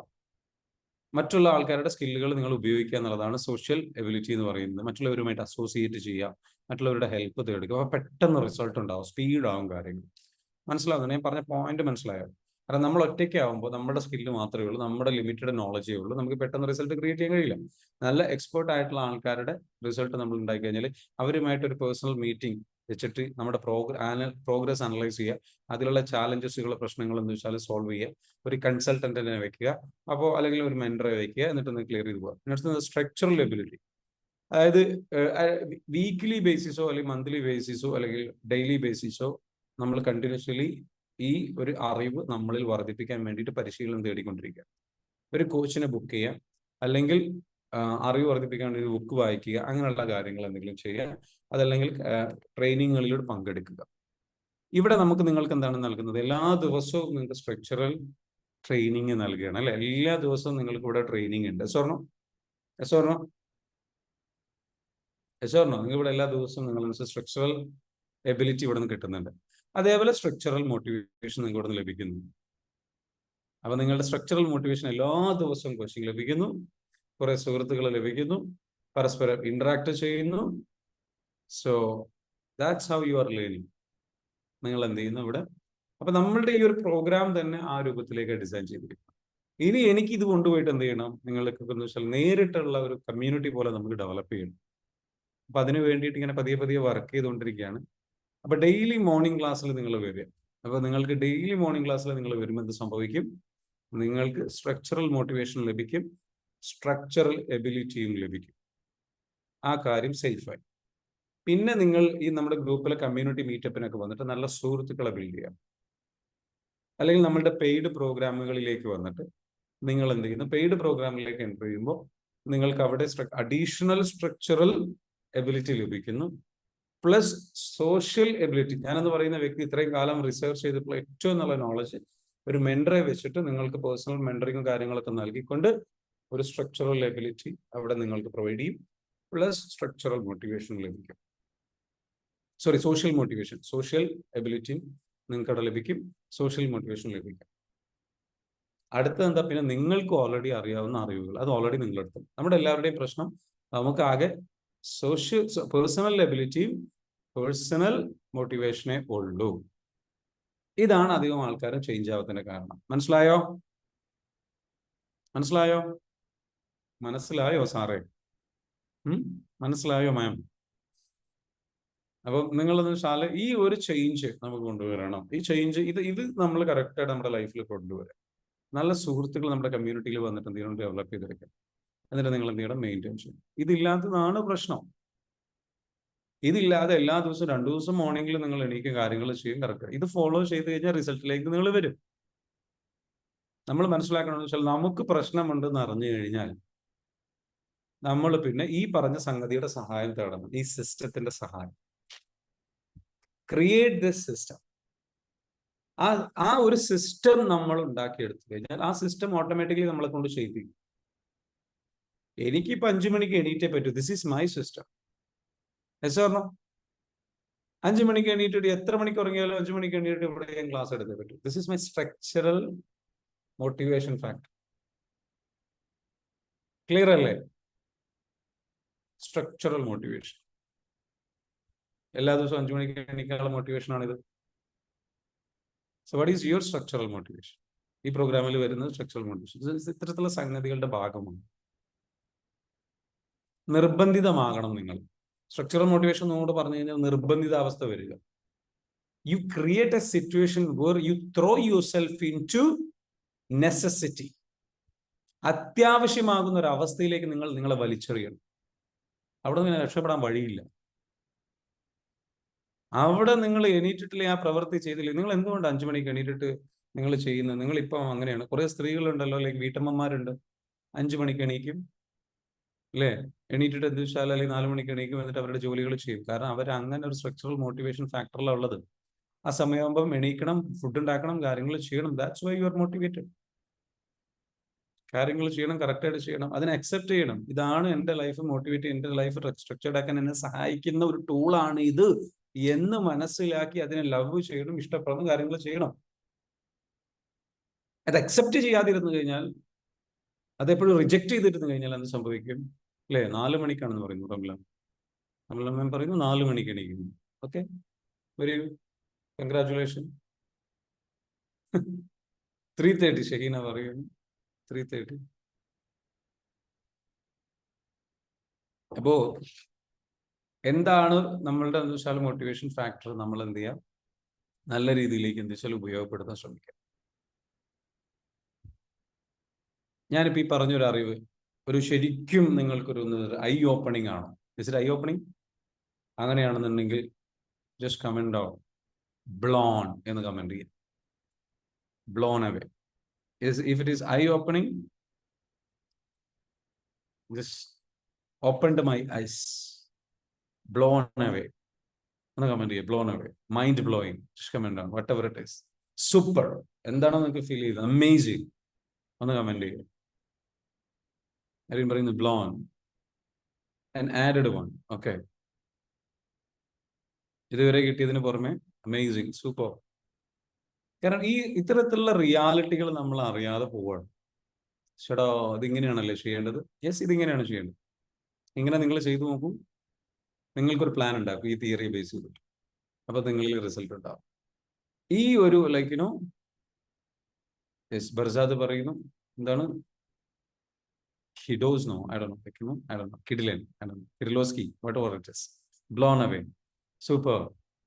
മറ്റുള്ള ആൾക്കാരുടെ സ്കില്ലുകൾ നിങ്ങൾ ഉപയോഗിക്കുക എന്നുള്ളതാണ് സോഷ്യൽ എബിലിറ്റി എന്ന് പറയുന്നത്. മറ്റുള്ളവരുമായിട്ട് അസോസിയേറ്റ് ചെയ്യുക, മറ്റുള്ളവരുടെ ഹെൽപ്പ് തേടുക. അപ്പോൾ പെട്ടെന്ന് റിസൾട്ട് ഉണ്ടാവും, സ്പീഡാവും കാര്യങ്ങൾ. മനസ്സിലാവുന്നു? ഞാൻ പറഞ്ഞ പോയിന്റ് മനസ്സിലായോ? കാരണം നമ്മൾ ഒറ്റയ്ക്കാവുമ്പോൾ നമ്മുടെ സ്കില്ല് മാത്രമേ ഉള്ളൂ, നമ്മുടെ ലിമിറ്റഡ് നോളജേ ഉള്ളൂ. നമുക്ക് പെട്ടെന്ന് റിസൾട്ട് ക്രിയേറ്റ് ചെയ്യാൻ കഴിയില്ല. നല്ല എക്സ്പേർട്ട് ആയിട്ടുള്ള ആൾക്കാരുടെ റിസൾട്ട് നമ്മൾ ഉണ്ടാക്കി കഴിഞ്ഞാൽ അവരുമായിട്ട് ഒരു പേഴ്സണൽ മീറ്റിംഗ് വെച്ചിട്ട് നമ്മുടെ പ്രോഗ്രസ് അനലൈസ് ചെയ്യുക, അതിലുള്ള ചാലഞ്ചസുകൾ, പ്രശ്നങ്ങൾ എന്ന് വെച്ചാൽ സോൾവ് ചെയ്യുക, ഒരു കൺസൾട്ടന്റിനെ വെക്കുക, അപ്പോൾ അല്ലെങ്കിൽ ഒരു മെന്ററെ വെക്കുക, എന്നിട്ട് ഒന്ന് ക്ലിയർ ചെയ്ത് പോകുക. Next structural ability. അതായത് വീക്ക്ലി ബേസിസോ അല്ലെങ്കിൽ മന്ത്ലി ബേസിസോ അല്ലെങ്കിൽ ഡെയിലി ബേസിസോ നമ്മൾ കണ്ടിന്യൂസ്ലി ഈ ഒരു അറിവ് നമ്മളിൽ വർദ്ധിപ്പിക്കാൻ വേണ്ടിയിട്ട് പരിശീലനം തേടിക്കൊണ്ടിരിക്കുക. ഒരു കോച്ചിനെ ബുക്ക് ചെയ്യുക, അല്ലെങ്കിൽ അറിവ് വർദ്ധിപ്പിക്കാൻ വേണ്ടി ഒരു ബുക്ക് വായിക്കുക, അങ്ങനെയുള്ള കാര്യങ്ങൾ എന്തെങ്കിലും ചെയ്യുക, അതല്ലെങ്കിൽ ട്രെയിനിങ്ങുകളിലൂടെ പങ്കെടുക്കുക. ഇവിടെ നമുക്ക് നിങ്ങൾക്ക് എന്താണ് നൽകുന്നത്? എല്ലാ ദിവസവും നിങ്ങൾക്ക് സ്ട്രക്ചറൽ ട്രെയിനിങ് നൽകുകയാണ് അല്ലെ? എല്ലാ ദിവസവും നിങ്ങൾക്ക് ഇവിടെ ട്രെയിനിങ് ഉണ്ട്. സ്വർണം നിങ്ങൾക്ക് ഇവിടെ എല്ലാ ദിവസവും നിങ്ങൾ സ്ട്രക്ചറൽ എബിലിറ്റി ഇവിടെ നിന്ന് കിട്ടുന്നുണ്ട്. അതേപോലെ സ്ട്രക്ചറൽ മോട്ടിവേഷൻ നിങ്ങൾക്ക് ഇവിടെ നിന്ന് ലഭിക്കുന്നു. അപ്പൊ നിങ്ങളുടെ സ്ട്രക്ചറൽ മോട്ടിവേഷൻ എല്ലാ ദിവസവും കോച്ചിങ് ലഭിക്കുന്നു, കുറെ സുഹൃത്തുക്കൾ ലഭിക്കുന്നു, പരസ്പരം ഇന്ററാക്ട് ചെയ്യുന്നു. So that's how you are learning. നിങ്ങൾ എന്ത് ചെയ്യുന്നു ഇവിടെ? അപ്പൊ നമ്മളുടെ ഈ ഒരു പ്രോഗ്രാം തന്നെ ആ രൂപത്തിലേക്ക് ഡിസൈൻ ചെയ്തിരിക്കുന്നു. ഇനി എനിക്ക് ഇത് കൊണ്ടുപോയിട്ട് എന്ത് ചെയ്യണം? നിങ്ങൾക്ക് എന്ന് വെച്ചാൽ നേരിട്ടുള്ള ഒരു കമ്മ്യൂണിറ്റി പോലെ നമുക്ക് ഡെവലപ്പ് ചെയ്യണം. അപ്പൊ അതിന് വേണ്ടിയിട്ട് ഇങ്ങനെ പതിയെ പതിയെ വർക്ക് ചെയ്തുകൊണ്ടിരിക്കുകയാണ്. അപ്പൊ ഡെയിലി മോർണിംഗ് ക്ലാസ്സിൽ നിങ്ങൾ വരിക. അപ്പൊ നിങ്ങൾക്ക് ഡെയിലി മോർണിംഗ് ക്ലാസ്സിൽ നിങ്ങൾ വരുമ്പോൾ എന്ത് സംഭവിക്കും? നിങ്ങൾക്ക് സ്ട്രക്ചറൽ മോട്ടിവേഷൻ ലഭിക്കും, സ്ട്രക്ചറൽ എബിലിറ്റിയും ലഭിക്കും. ആ കാര്യം സേഫായി. പിന്നെ നിങ്ങൾ ഈ നമ്മുടെ ഗ്രൂപ്പിലെ കമ്മ്യൂണിറ്റി മീറ്റപ്പിനൊക്കെ വന്നിട്ട് നല്ല സുഹൃത്തുക്കളെ ബിൽഡ് ചെയ്യാം. അല്ലെങ്കിൽ നമ്മളുടെ പെയ്ഡ് പ്രോഗ്രാമുകളിലേക്ക് വന്നിട്ട് നിങ്ങൾ എന്ത് ചെയ്യുന്നു? പെയ്ഡ് പ്രോഗ്രാമിലേക്ക് എൻ്റർ ചെയ്യുമ്പോൾ നിങ്ങൾക്ക് അവിടെ അഡീഷണൽ സ്ട്രക്ചറൽ എബിലിറ്റി ലഭിക്കുന്നു, പ്ലസ് സോഷ്യൽ എബിലിറ്റി. ഞാനെന്ന് പറയുന്ന വ്യക്തി ഇത്രയും കാലം റിസർച്ച് ചെയ്തിട്ടുള്ള ഏറ്റവും നല്ല നോളജ് ഒരു മെൻറ്ററെ വെച്ചിട്ട് നിങ്ങൾക്ക് പേഴ്സണൽ മെൻറ്ററിങ്ങും കാര്യങ്ങളൊക്കെ നൽകിക്കൊണ്ട് ഒരു സ്ട്രക്ചറൽ എബിലിറ്റി അവിടെ നിങ്ങൾക്ക് പ്രൊവൈഡ് ചെയ്യും, പ്ലസ് സ്ട്രക്ചറൽ മോട്ടിവേഷൻ ലഭിക്കും. സോഷ്യൽ മോട്ടിവേഷൻ, സോഷ്യൽ എബിലിറ്റിയും നിങ്ങൾക്ക് അവിടെ ലഭിക്കും, സോഷ്യൽ മോട്ടിവേഷൻ ലഭിക്കും. അടുത്ത എന്താ? പിന്നെ നിങ്ങൾക്ക് ഓൾറെഡി അറിയാവുന്ന അറിവുകൾ, അത് ഓൾറെഡി നിങ്ങളെടുത്തു. നമ്മുടെ എല്ലാവരുടെയും പ്രശ്നം നമുക്ക് ആകെ പേഴ്സണൽ എബിലിറ്റിയും പേഴ്സണൽ മോട്ടിവേഷനേ ഉള്ളൂ. ഇതാണ് അധികം ആൾക്കാരും ചേഞ്ച് ആവത്തിന്റെ കാരണം. മനസ്സിലായോ സാറേ? മനസ്സിലായോ മാം? അപ്പം നിങ്ങളെന്ന് വെച്ചാൽ ഈ ഒരു ചേഞ്ച് നമുക്ക് കൊണ്ടുവരണം. ഈ ചേഞ്ച് ഇത് നമ്മൾ കറക്റ്റായിട്ട് നമ്മുടെ ലൈഫിൽ കൊണ്ടുവരാം. നല്ല സുഹൃത്തുക്കൾ നമ്മുടെ കമ്മ്യൂണിറ്റിയിൽ വന്നിട്ട് എന്ത് ചെയ്യണം? ഡെവലപ്പ് ചെയ്തെടുക്കാം. എന്നിട്ട് നിങ്ങൾ എന്ത് ചെയ്യണം? മെയിൻറ്റെയിൻ ചെയ്യണം. ഇതില്ലാത്തതാണ് പ്രശ്നം. ഇതില്ലാതെ എല്ലാ ദിവസവും 2 ദിവസം മോർണിംഗിൽ നിങ്ങൾ എണീക്കും, കാര്യങ്ങൾ ചെയ്യും, കറക്റ്റ്. ഇത് ഫോളോ ചെയ്ത് കഴിഞ്ഞാൽ റിസൾട്ടിലേക്ക് നിങ്ങൾ വരും. നമ്മൾ മനസ്സിലാക്കണമെന്ന് വെച്ചാൽ നമുക്ക് പ്രശ്നമുണ്ടെന്ന് അറിഞ്ഞു കഴിഞ്ഞാൽ നമ്മൾ പിന്നെ ഈ പറഞ്ഞ സംഗതിയുടെ സഹായം തേടണം, ഈ സിസ്റ്റത്തിന്റെ സഹായം. Create this system. ആ ഒരു സിസ്റ്റം നമ്മൾ ഉണ്ടാക്കിയെടുത്തു കഴിഞ്ഞാൽ ആ സിസ്റ്റം ഓട്ടോമാറ്റിക്കലി നമ്മളെ കൊണ്ട് ചെയ്യിപ്പിക്കും. എനിക്കിപ്പോൾ 5 മണിക്ക് എണീറ്റേ പറ്റൂ. This is my system. S പറഞ്ഞോ? 5 മണിക്ക് എണീറ്റിട്ട് എത്ര മണിക്ക് ഉറങ്ങിയാലും 5 മണിക്ക് എണീറ്റിട്ട് ഇവിടെ ഞാൻ ക്ലാസ് എടുത്തേ പറ്റൂ. This is my structural motivation factor. Clear അല്ലേ? Structural motivation. എല്ലാ ദിവസവും 5 മണിക്ക് എണീക്കാനുള്ള മോട്ടിവേഷൻ ആണിത്. So what is your structural motivation? ഈ പ്രോഗ്രാമിൽ വരുന്നത് സ്ട്രക്ചറൽ മോട്ടിവേഷൻ. ഇത്തരത്തിലുള്ള സംഗതികളുടെ ഭാഗമാണ്. നിർബന്ധിതമാകണം നിങ്ങൾ. സ്ട്രക്ചറൽ മോട്ടിവേഷൻ എന്നോട് പറഞ്ഞു കഴിഞ്ഞാൽ നിർബന്ധിതാവസ്ഥ വരിക. You create a situation where you throw yourself into necessity. അത്യാവശ്യമാകുന്ന ഒരു അവസ്ഥയിലേക്ക് നിങ്ങളെ വലിച്ചെറിയണം. അവിടെ നിന്ന് രക്ഷപ്പെടാൻ വഴിയില്ല. അവിടെ നിങ്ങൾ എണീറ്റിട്ടില്ലേ, ആ പ്രവൃത്തി ചെയ്തില്ലേ? നിങ്ങൾ എന്തുകൊണ്ട് 5 മണിക്ക് എണീറ്റിട്ട് നിങ്ങൾ ചെയ്യുന്നത്? നിങ്ങളിപ്പം അങ്ങനെയാണ്. കുറെ സ്ത്രീകളുണ്ടല്ലോ, അല്ലെങ്കിൽ വീട്ടമ്മമാരുണ്ട്, 5 മണിക്ക് എണീക്കും അല്ലേ? എണീറ്റിട്ട് എന്ത് വെച്ചാൽ അല്ലെങ്കിൽ 4 മണിക്ക് എണീക്കും, എന്നിട്ട് അവരുടെ ജോലികൾ ചെയ്യും. കാരണം അവർ അങ്ങനെ ഒരു സ്ട്രക്ചറൽ മോട്ടിവേഷൻ ഫാക്ടറിലാണ് ഉള്ളത്. ആ സമയമാകുമ്പം എണീക്കണം, ഫുഡ് ഉണ്ടാക്കണം, കാര്യങ്ങൾ ചെയ്യണം. That's why you R motivated. കാര്യങ്ങൾ ചെയ്യണം, കറക്റ്റായിട്ട് ചെയ്യണം, അതിനെ അക്സെപ്റ്റ് ചെയ്യണം. ഇതാണ് എൻ്റെ ലൈഫ് മോട്ടിവേറ്റ്, എൻ്റെ ലൈഫ് സ്ട്രക്ചർഡ് ആക്കാൻ എന്നെ സഹായിക്കുന്ന ഒരു ടൂളാണ് ഇത് എന്ന് മനസ്സിലാക്കി അതിനെ ലവ് ചെയ്യണം, ഇഷ്ടപ്പെടണം, കാര്യങ്ങൾ ചെയ്യണം. അത് അക്സെപ്റ്റ് ചെയ്യാതിരുന്നു കഴിഞ്ഞാൽ, അതെപ്പോഴും റിജക്ട് ചെയ്തിരുന്നു കഴിഞ്ഞാൽ എന്ത് സംഭവിക്കും? അല്ലേ? 4 മണിക്കാണെന്ന് പറയുന്നു റംലാൻ പറയുന്നു 4 മണിക്ക് എണീക്കുന്നു. Okay, very good, congratulation. 3:30 Shaheena പറയുന്നു, 3:30. അപ്പോ എന്താണ് നമ്മളുടെ എന്ന് വെച്ചാൽ മോട്ടിവേഷൻ ഫാക്ടർ? നമ്മൾ എന്ത് ചെയ്യാം? നല്ല രീതിയിലേക്ക് എന്ത് വെച്ചാൽ ഉപയോഗപ്പെടുത്താൻ ശ്രമിക്കാം. ഞാനിപ്പോൾ ഈ പറഞ്ഞൊരു അറിവ് ഒരു ശരിക്കും നിങ്ങൾക്കൊരു ഐ ഓപ്പണിംഗ് ആണോ? Is it I opening? അങ്ങനെയാണെന്നുണ്ടെങ്കിൽ ജസ്റ്റ് കമന്റ് ഡൗൺ ബ്ലോൺ എന്ന് കമന്റ് ചെയ്യാം. blown away. If it is eye-opening, just opened my eyes. Blown away. ഒന്ന് കമന്റ് ചെയ്യുക. Blown away. Mind blowing. Just comment down. Whatever it is. Super. എന്താണോ നിങ്ങൾക്ക് feel ചെയ്തത്? Amazing. ഒന്ന് comment ചെയ്യുക. ആരും പറയുന്നു blown. An added one. Okay. ഇതുവരെ കിട്ടിയതിന് പുറമെ അമേസിങ്, സൂപ്പർ. കാരണം ഈ ഇത്തരത്തിലുള്ള റിയാലിറ്റികൾ നമ്മൾ അറിയാതെ പോവാണ്. ചേടാ ഇതിങ്ങനെയാണല്ലേ ചെയ്യേണ്ടത്? യെസ്, ഇതിങ്ങനെയാണ് ചെയ്യേണ്ടത്. ഇങ്ങനെ നിങ്ങൾ ചെയ്തു നോക്കൂ. നിങ്ങൾക്കൊരു പ്ലാൻ ഉണ്ടാക്കും ഈ തിയറി ബേസ് ചെയ്തിട്ട്. അപ്പൊ നിങ്ങളിൽ റിസൾട്ട് ഉണ്ടാവും. ഈ ഒരു യെസ്, ബർസാദ് പറയുന്നു എന്താണ്, ഹിഡോസ് കിഡിലൻ, കിഡിലോസ്കി, whatever it is, blown away. Super.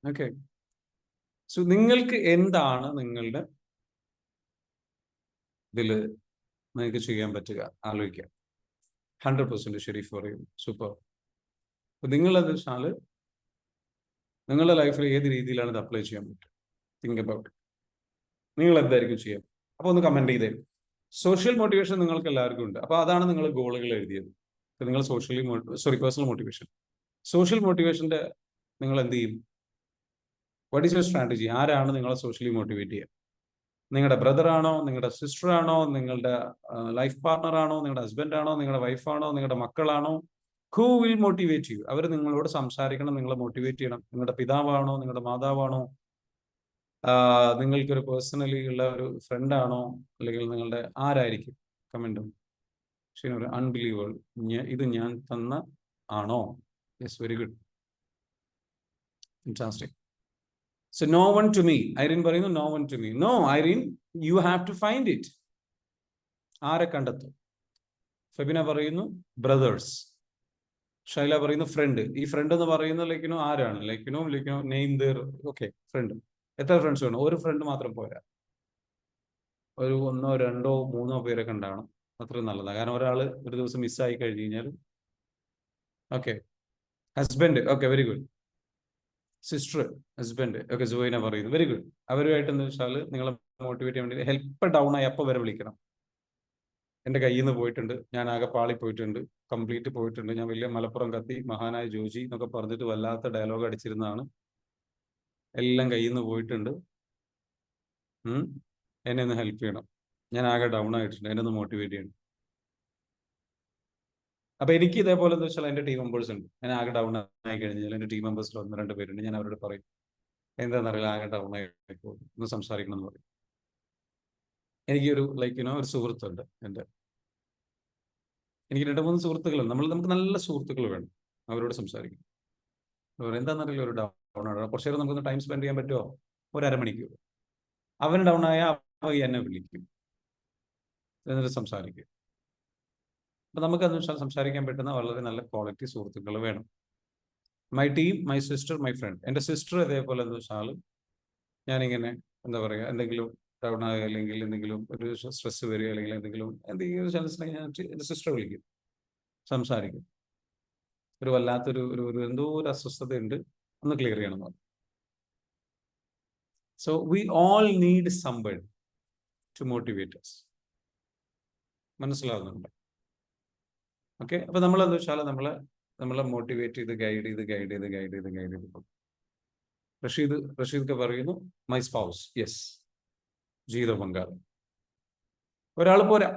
Okay. So നിങ്ങൾക്ക് എന്താണ് നിങ്ങളുടെ ഇതില് നിങ്ങൾക്ക് ചെയ്യാൻ പറ്റുക ആലോചിക്കാം. 100% ശരി ഫോർ യു. സൂപ്പർ. നിങ്ങളത് വെച്ചാൽ നിങ്ങളുടെ ലൈഫിൽ ഏത് രീതിയിലാണ് ഇത് അപ്ലൈ ചെയ്യാൻ പറ്റുക? Think about. നിങ്ങൾ എന്തായിരിക്കും ചെയ്യാം? അപ്പൊ ഒന്ന് കമന്റ് ചെയ്തേ. സോഷ്യൽ മോട്ടിവേഷൻ നിങ്ങൾക്ക് എല്ലാവർക്കും ഉണ്ട്. അപ്പൊ അതാണ് നിങ്ങൾ ഗോളുകൾ എഴുതിയത്. നിങ്ങൾ പേഴ്സണൽ മോട്ടിവേഷൻ. സോഷ്യൽ മോട്ടിവേഷന്റെ നിങ്ങൾ എന്ത് ചെയ്യും? What is your strategy? ആരാണ് നിങ്ങളെ സോഷ്യലി മോട്ടിവേറ്റ് ചെയ്യുക? നിങ്ങളുടെ ബ്രദർ ആണോ, നിങ്ങളുടെ സിസ്റ്റർ ആണോ, നിങ്ങളുടെ ലൈഫ് പാർട്ണർ ആണോ, നിങ്ങളുടെ ഹസ്ബൻഡ് ആണോ, നിങ്ങളുടെ വൈഫാണോ, നിങ്ങളുടെ മക്കളാണോ? Who will motivate you? അവർ നിങ്ങളോട് സംസാരിക്കണം, നിങ്ങളെ മോട്ടിവേറ്റ് ചെയ്യണം. നിങ്ങളുടെ പിതാവാണോ, നിങ്ങളുടെ മാതാവാണോ, നിങ്ങൾക്കൊരു പേഴ്സണലി ഉള്ള ഒരു ഫ്രണ്ടാണോ, അല്ലെങ്കിൽ നിങ്ങളുടെ ആരായിരിക്കും? കമന്റ്. ഒരു അൺബിലീവർ, ഇത് ഞാൻ തന്ന ആണോ? Yes, very good, fantastic. So no one to me. Irene പറയുന്നു no one to me. No, Irene, you have to find it. ആരെ കണ്ടെത്തും? ഫെബിന പറയുന്നു ബ്രദേഴ്സ്. ഷൈല പറയുന്നു ഫ്രണ്ട്. ഈ ഫ്രണ്ട് എന്ന് പറയുന്നത് ആരാണ്? Name there. Okay, friend. എത്ര ഫ്രണ്ട്സ് വേണം? ഒരു ഫ്രണ്ട് മാത്രം പോരാ. ഒരു 1, 2, 3 പേരൊക്കെ ഉണ്ടാവണം. അത്രയും നല്ലതാണ്. കാരണം ഒരാൾ ഒരു ദിവസം മിസ്സായി കഴിഞ്ഞു കഴിഞ്ഞാൽ. Okay, husband. Okay, very good. Sister, husband. Okay, Joyna പറയുന്നു വെരി ഗുഡ്. അവരുമായിട്ട് എന്താ വെച്ചാൽ നിങ്ങളെ മോട്ടിവേറ്റ് ചെയ്യാൻ വേണ്ടി ഹെൽപ്പ് ഡൗൺ ആയി അപ്പോൾ വരെ വിളിക്കണം. എൻ്റെ കയ്യിൽ നിന്ന് പോയിട്ടുണ്ട്, ഞാൻ ആകെ പാളി പോയിട്ടുണ്ട്, കംപ്ലീറ്റ് പോയിട്ടുണ്ട്, ഞാൻ വലിയ മലപ്പുറം കത്തി മഹാനായ ജോജി എന്നൊക്കെ പറഞ്ഞിട്ട് വല്ലാത്ത ഡയലോഗ് അടിച്ചിരുന്നതാണ്, എല്ലാം കയ്യിൽ നിന്ന് പോയിട്ടുണ്ട്, എന്നെ ഒന്ന് ഹെൽപ്പ് ചെയ്യണം, ഞാൻ ആകെ ഡൗൺ ആയിട്ടുണ്ട്, എന്നെ ഒന്ന് മോട്ടിവേറ്റ് ചെയ്യണം. അപ്പൊ എനിക്ക് ഇതേപോലെ എന്താ വെച്ചാൽ എൻ്റെ ടീം മെമ്പേഴ്സ് ഉണ്ട്. ഞാൻ ആകെ ഡൗൺ ആയി കഴിഞ്ഞാൽ എൻ്റെ ടീം മെമ്പേഴ്സിൽ 1-2 പേരുണ്ട്. ഞാൻ അവരോട് പറയും എന്താണെന്നറിയില്ല, ആകെ ഡൗൺ ആയിക്കോ, ഒന്ന് സംസാരിക്കണം എന്ന് പറയും. എനിക്കൊരു ഒരു സുഹൃത്തുണ്ട്. എനിക്ക് 2-3 സുഹൃത്തുക്കളുണ്ട്. നമുക്ക് നല്ല സുഹൃത്തുക്കൾ വേണം. അവരോട് സംസാരിക്കും. എന്താണെന്നറിയില്ല, ഒരു ഡൗൺ ആണ്. കുറച്ചു നേരം നമുക്കൊന്ന് ടൈം സ്പെൻഡ് ചെയ്യാൻ പറ്റുമോ? ഒരു അരമണിക്കൂർ. അവൻ ഡൗൺ ആയാൽ എന്നെ വിളിക്കും, എന്നിട്ട് സംസാരിക്കും. അപ്പൊ നമുക്കതെന്ന് വെച്ചാൽ സംസാരിക്കാൻ പറ്റുന്ന വളരെ നല്ല ക്വാളിറ്റി സുഹൃത്തുക്കൾ വേണം. My team, my sister, my friend. എൻ്റെ സിസ്റ്റർ ഇതേപോലെ എന്ന് വെച്ചാൽ ഞാനിങ്ങനെ എന്താ പറയുക, എന്തെങ്കിലും ഡൗൺ ആകുക അല്ലെങ്കിൽ എന്തെങ്കിലും ഒരു സ്ട്രെസ് വരിക അല്ലെങ്കിൽ എന്തെങ്കിലും ചാൻസ് ഞാൻ എൻ്റെ സിസ്റ്ററെ വിളിക്കും, സംസാരിക്കും. ഒരു വല്ലാത്തൊരു എന്തോ ഒരു അസ്വസ്ഥതയുണ്ട്, ഒന്ന് ക്ലിയർ ചെയ്യണം. So we all need somebody to motivate us. മനസ്സിലാവുന്നുണ്ട്? ഓക്കെ. അപ്പൊ നമ്മളെന്താ വെച്ചാൽ നമ്മളെ മോട്ടിവേറ്റ് ചെയ്ത് ഗൈഡ് ചെയ്ത് പോകും. റഷീദ് പറയുന്നു മൈ സ്പൗസ്. യെസ്, ജീവിത പങ്കാളി. ഒരാൾ പോരാ,